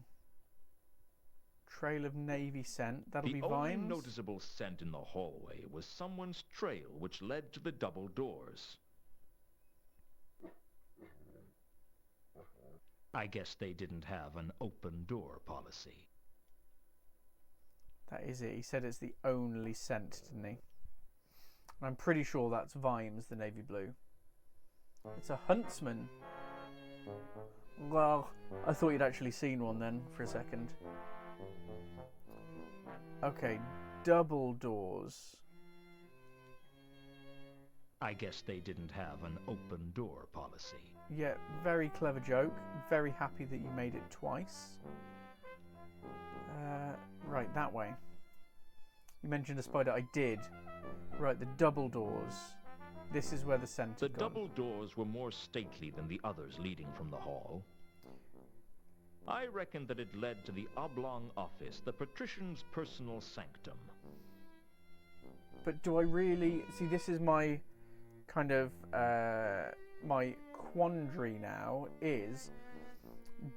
Trail of navy scent. That'll be The only vines. noticeable scent in the hallway was someone's trail which led to the double doors. I guess they didn't have an open door policy. That is it. He said it's the only scent, didn't he? I'm pretty sure that's Vimes, the navy blue. It's a huntsman. Well, I thought you'd actually seen one then, for a second. Okay, double doors. I guess they didn't have an open door policy. Yeah, very clever joke. Very happy that you made it twice. Right, that way. You mentioned a spider. I did. Right, the double doors. This is where the scent The had gone. double doors were more stately than the others leading from the hall. I reckon that it led to the oblong office, the patrician's personal sanctum. But do I really... See, this is my kind of... my quandary now is...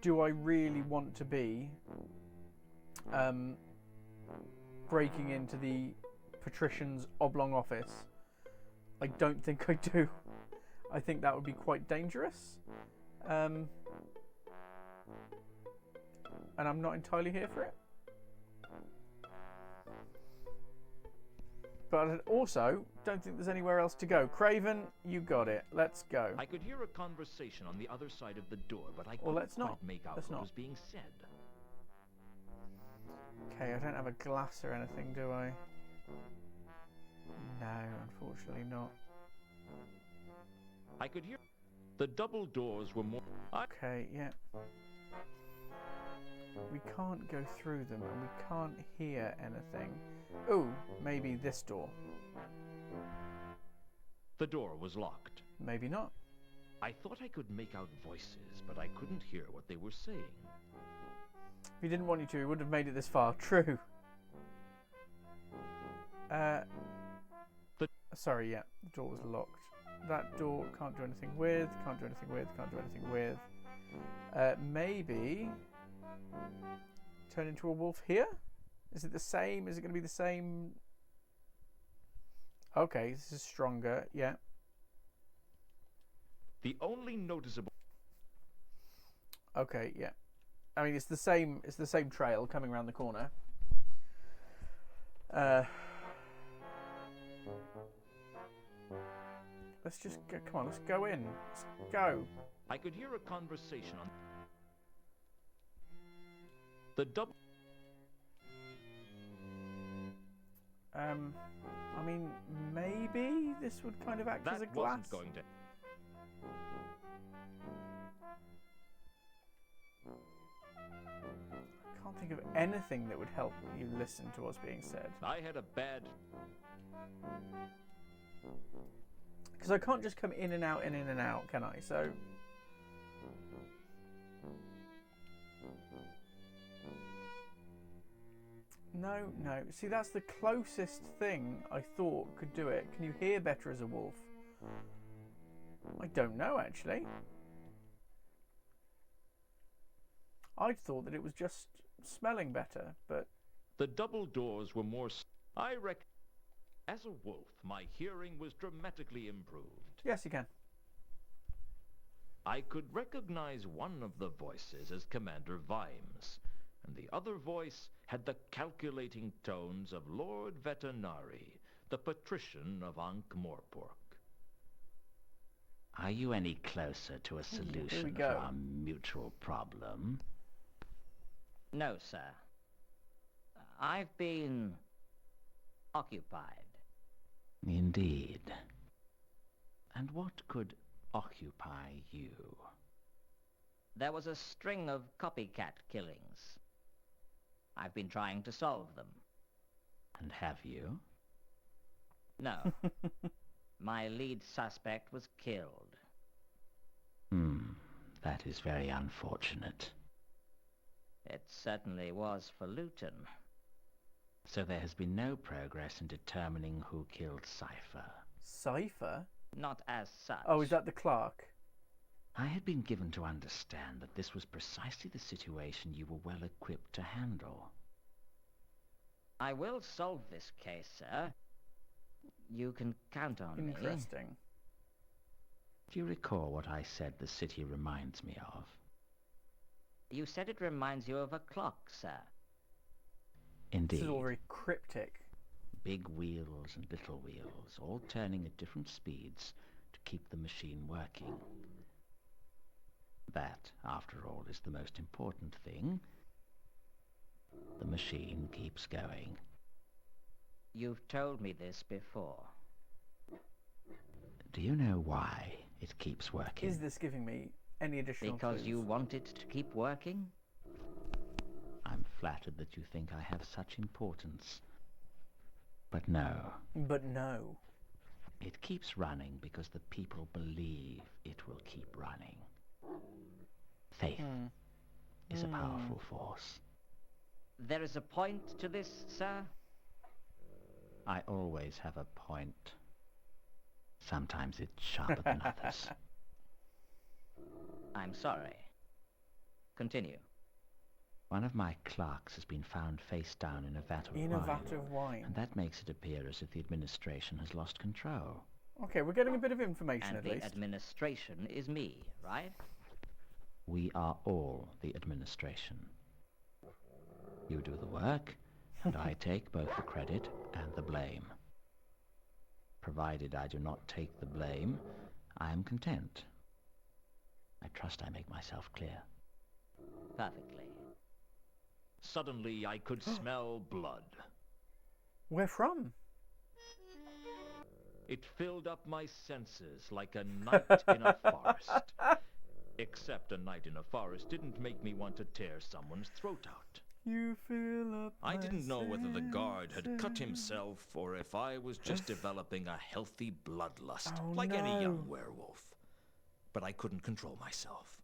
Do I really want to be... breaking into the patrician's oblong office? I don't think I do. I think that would be quite dangerous. And I'm not entirely here for it. But I also don't think there's anywhere else to go. Craven, you got it. Let's go. I could hear a conversation on the other side of the door, but I Well, couldn't let's quite not. make out Let's what not. was being said. Okay, I don't have a glass or anything, do I? No, unfortunately not. I could hear the double doors were more... Okay, yeah. We can't go through them and we can't hear anything. Ooh, maybe this door. The door was locked. Maybe not. I thought I could make out voices, but I couldn't hear what they were saying. If he didn't want you to, he wouldn't have made it this far. True. Sorry, yeah, the door was locked. That door can't do anything with, can't do anything with, can't do anything with. Maybe turn into a wolf here? Is it the same? Is it going to be the same? Okay, this is stronger, yeah. The only noticeable... Okay, yeah. I mean, it's the same trail coming around the corner. Let's just go, come on, let's go in. Let's go. I could hear a conversation on... The double... I mean, maybe this would kind of act as a That glass. wasn't going to... I can't think of anything that would help you listen to what's being said. I had a bad... Because I can't just come in and out and in and out, can I? So... No, no. See, that's the closest thing I thought could do it. Can you hear better as a wolf? I don't know, actually. I'd thought that it was just smelling better, but... The double doors were more... I reckon... As a wolf, my hearing was dramatically improved. Yes, you can. I could recognize one of the voices as Commander Vimes, and the other voice had the calculating tones of Lord Vetinari, the patrician of Ankh-Morpork. Are you any closer to a solution for our mutual problem? No, sir. I've been occupied. Indeed. And what could occupy you? There was a string of copycat killings. I've been trying to solve them. And have you? No. My lead suspect was killed. That is very unfortunate. It certainly was for Luton. So there has been no progress in determining who killed Cypher. Cypher? Not as such. Oh, is that the clerk? I had been given to understand that this was precisely the situation you were well equipped to handle. I will solve this case, sir. You can count on me. Interesting. Do you recall what I said the city reminds me of? You said it reminds you of a clock, sir. Indeed. This is all very cryptic. Big wheels and little wheels, all turning at different speeds to keep the machine working. That, after all, is the most important thing. The machine keeps going. You've told me this before. Do you know why it keeps working? Is this giving me any additional Because clues? you want it to keep working? I'm flattered that you think I have such importance. But no. But no. It keeps running because the people believe it will keep running. Faith is a powerful force. There is a point to this, sir? I always have a point. Sometimes it's sharper than others. I'm sorry. Continue. One of my clerks has been found face down in a vat of wine. In a vat of wine. And that makes it appear as if the administration has lost control. Okay, we're getting a bit of information at least. And the administration is me, right? We are all the administration. You do the work, and I take both the credit and the blame. Provided I do not take the blame, I am content. I trust I make myself clear. Perfectly. Suddenly I could smell blood. Where from? It filled up my senses like a night in a forest. Except a night in a forest didn't make me want to tear someone's throat out. You fill up I my didn't know whether the guard had cut senses. himself or if I was just developing a healthy bloodlust, Oh, like any no. young werewolf. But I couldn't control myself.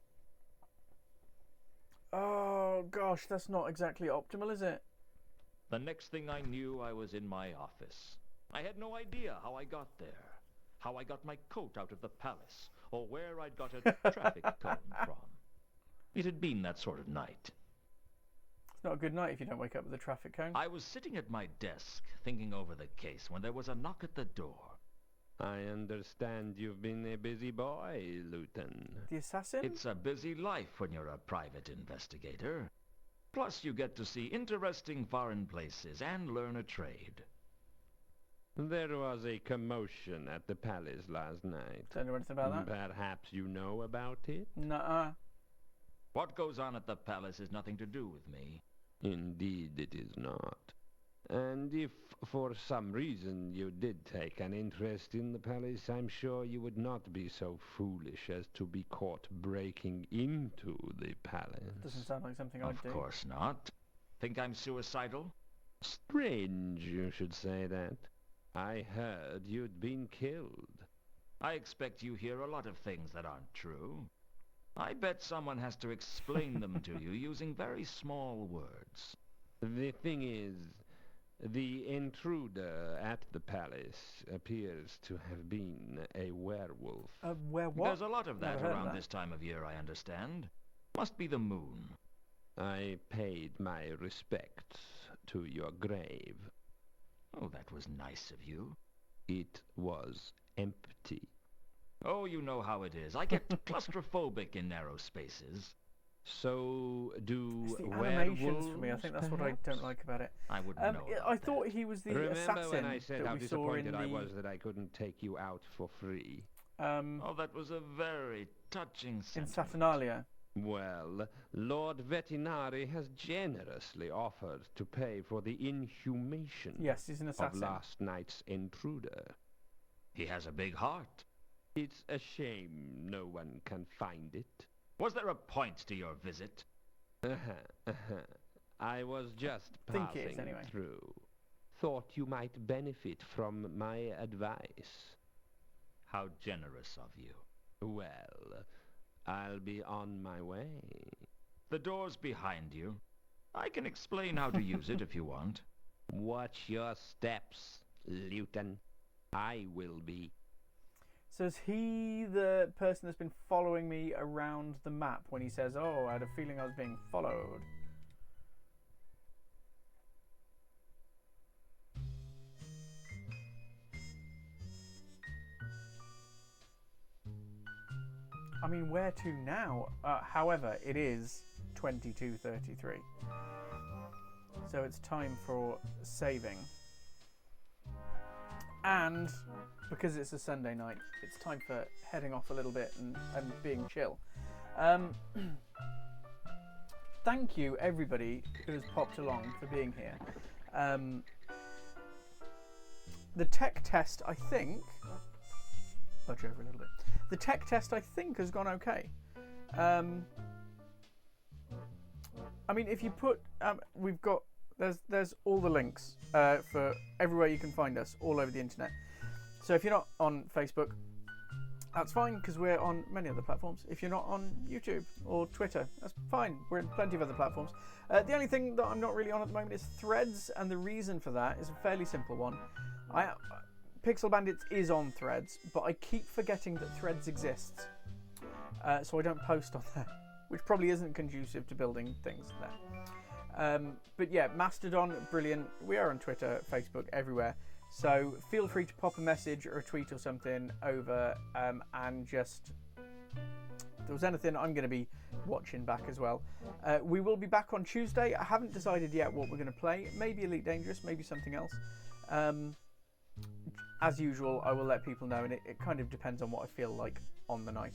Oh gosh, that's not exactly optimal, is it? The next thing I knew, I was in my office. I had no idea how I got there, how I got my coat out of the palace, or where I'd got a traffic cone from. It had been that sort of night. It's not a good night if you don't wake up with a traffic cone. I was sitting at my desk, thinking over the case, when there was a knock at the door. I understand you've been a busy boy, Luton. The assassin? It's a busy life when you're a private investigator. Plus, you get to see interesting foreign places and learn a trade. There was a commotion at the palace last night. Don't know anything about that. Perhaps you know about it? Nuh-uh. What goes on at the palace has nothing to do with me. Indeed it is not. And if for some reason you did take an interest in the palace, I'm sure you would not be so foolish as to be caught breaking into the palace. Doesn't sound like something I'd do. Of course not. Think I'm suicidal? Strange you should say that. I heard you'd been killed. I expect you hear a lot of things that aren't true. I bet someone has to explain them to you using very small words. The thing is, the intruder at the palace appears to have been a werewolf. Where what? There's a lot of that Never heard of around that. this time of year, I understand. Must be the moon. I paid my respects to your grave. Oh, that was nice of you. It was empty. Oh, you know how it is. I get claustrophobic in narrow spaces. So do It's the werewolves, animations for me. I think that's what I don't perhaps? like about it. I wouldn't know about I thought that. he was the Remember assassin when I said that how we saw in disappointed the... I was that I couldn't take you out for free? Oh, that was a very touching in sentiment. Saturnalia. Well, Lord Vetinari has generously offered to pay for the inhumation Yes, he's an of assassin. last night's intruder. He has a big heart. It's a shame no one can find it. Was there a point to your visit? I was just Think it is, passing anyway. through. Thought you might benefit from my advice. How generous of you. Well, I'll be on my way. The door's behind you. I can explain how to use it if you want. Watch your steps, Luton. I will be. So is he the person that's been following me around the map when he says, "Oh, I had a feeling I was being followed"? I mean, where to now? However, it is 22:33. So it's time for saving. And because it's a Sunday night, it's time for heading off a little bit and being chill. Thank you, everybody who has popped along, for being here. The tech test, I think... Budge over a little bit. The tech test, I think, has gone okay. I mean, if you put... we've got... There's all the links for everywhere you can find us all over the internet. So if you're not on Facebook, that's fine, because we're on many other platforms. If you're not on YouTube or Twitter, that's fine. We're in plenty of other platforms. The only thing that I'm not really on at the moment is Threads, and the reason for that is a fairly simple one. Pixel Bandits is on Threads, but I keep forgetting that Threads exists. So I don't post on there, which probably isn't conducive to building things there. But yeah, Mastodon, brilliant. We are on Twitter, Facebook, everywhere. So feel free to pop a message or a tweet or something over, and just... If there was anything, I'm going to be watching back as well. We will be back on Tuesday. I haven't decided yet what we're going to play. Maybe Elite Dangerous, maybe something else. As usual, I will let people know, and it kind of depends on what I feel like on the night.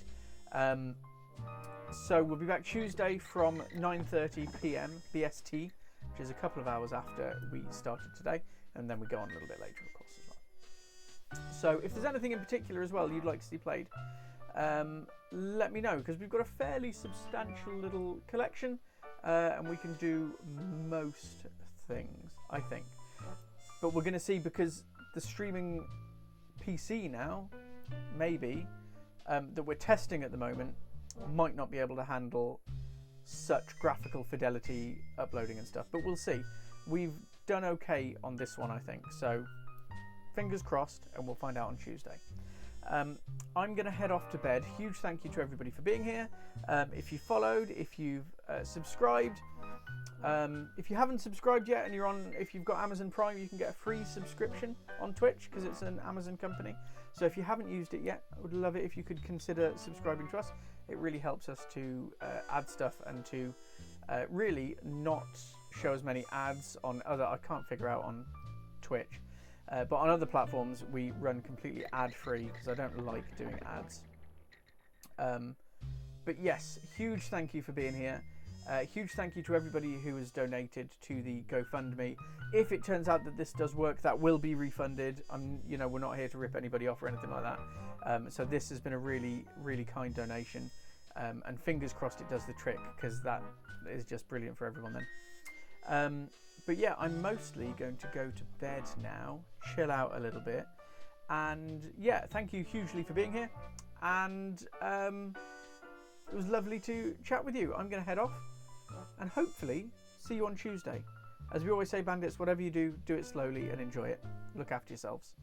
So we'll be back Tuesday from 9:30 PM BST, which is a couple of hours after we started today, and then we go on a little bit later, of course, as well. So if there's anything in particular as well you'd like to see played, let me know, because we've got a fairly substantial little collection, and we can do most things, I think. But we're going to see, because the streaming PC now, maybe, that we're testing at the moment, might not be able to handle such graphical fidelity uploading and stuff, but we'll see. We've done okay on this one, I think, so fingers crossed, and we'll find out on Tuesday. I'm going to head off to bed. Huge thank you to everybody for being here. If you followed, if you've subscribed, if you haven't subscribed yet and if you've got Amazon Prime, you can get a free subscription on Twitch, because it's an Amazon company. So if you haven't used it yet, I would love it if you could consider subscribing to us. It really helps us to add stuff and to really not show as many ads on other... I can't figure out on Twitch. But on other platforms, we run completely ad-free, because I don't like doing ads. But yes, huge thank you for being here. Huge thank you to everybody who has donated to the GoFundMe. If it turns out that this does work, that will be refunded. We're not here to rip anybody off or anything like that. So this has been a really, really kind donation. And fingers crossed it does the trick, because that is just brilliant for everyone then. But yeah, I'm mostly going to go to bed now, chill out a little bit. And yeah, thank you hugely for being here. And it was lovely to chat with you. I'm going to head off and hopefully see you on Tuesday. As we always say, bandits, whatever you do, do it slowly and enjoy it. Look after yourselves.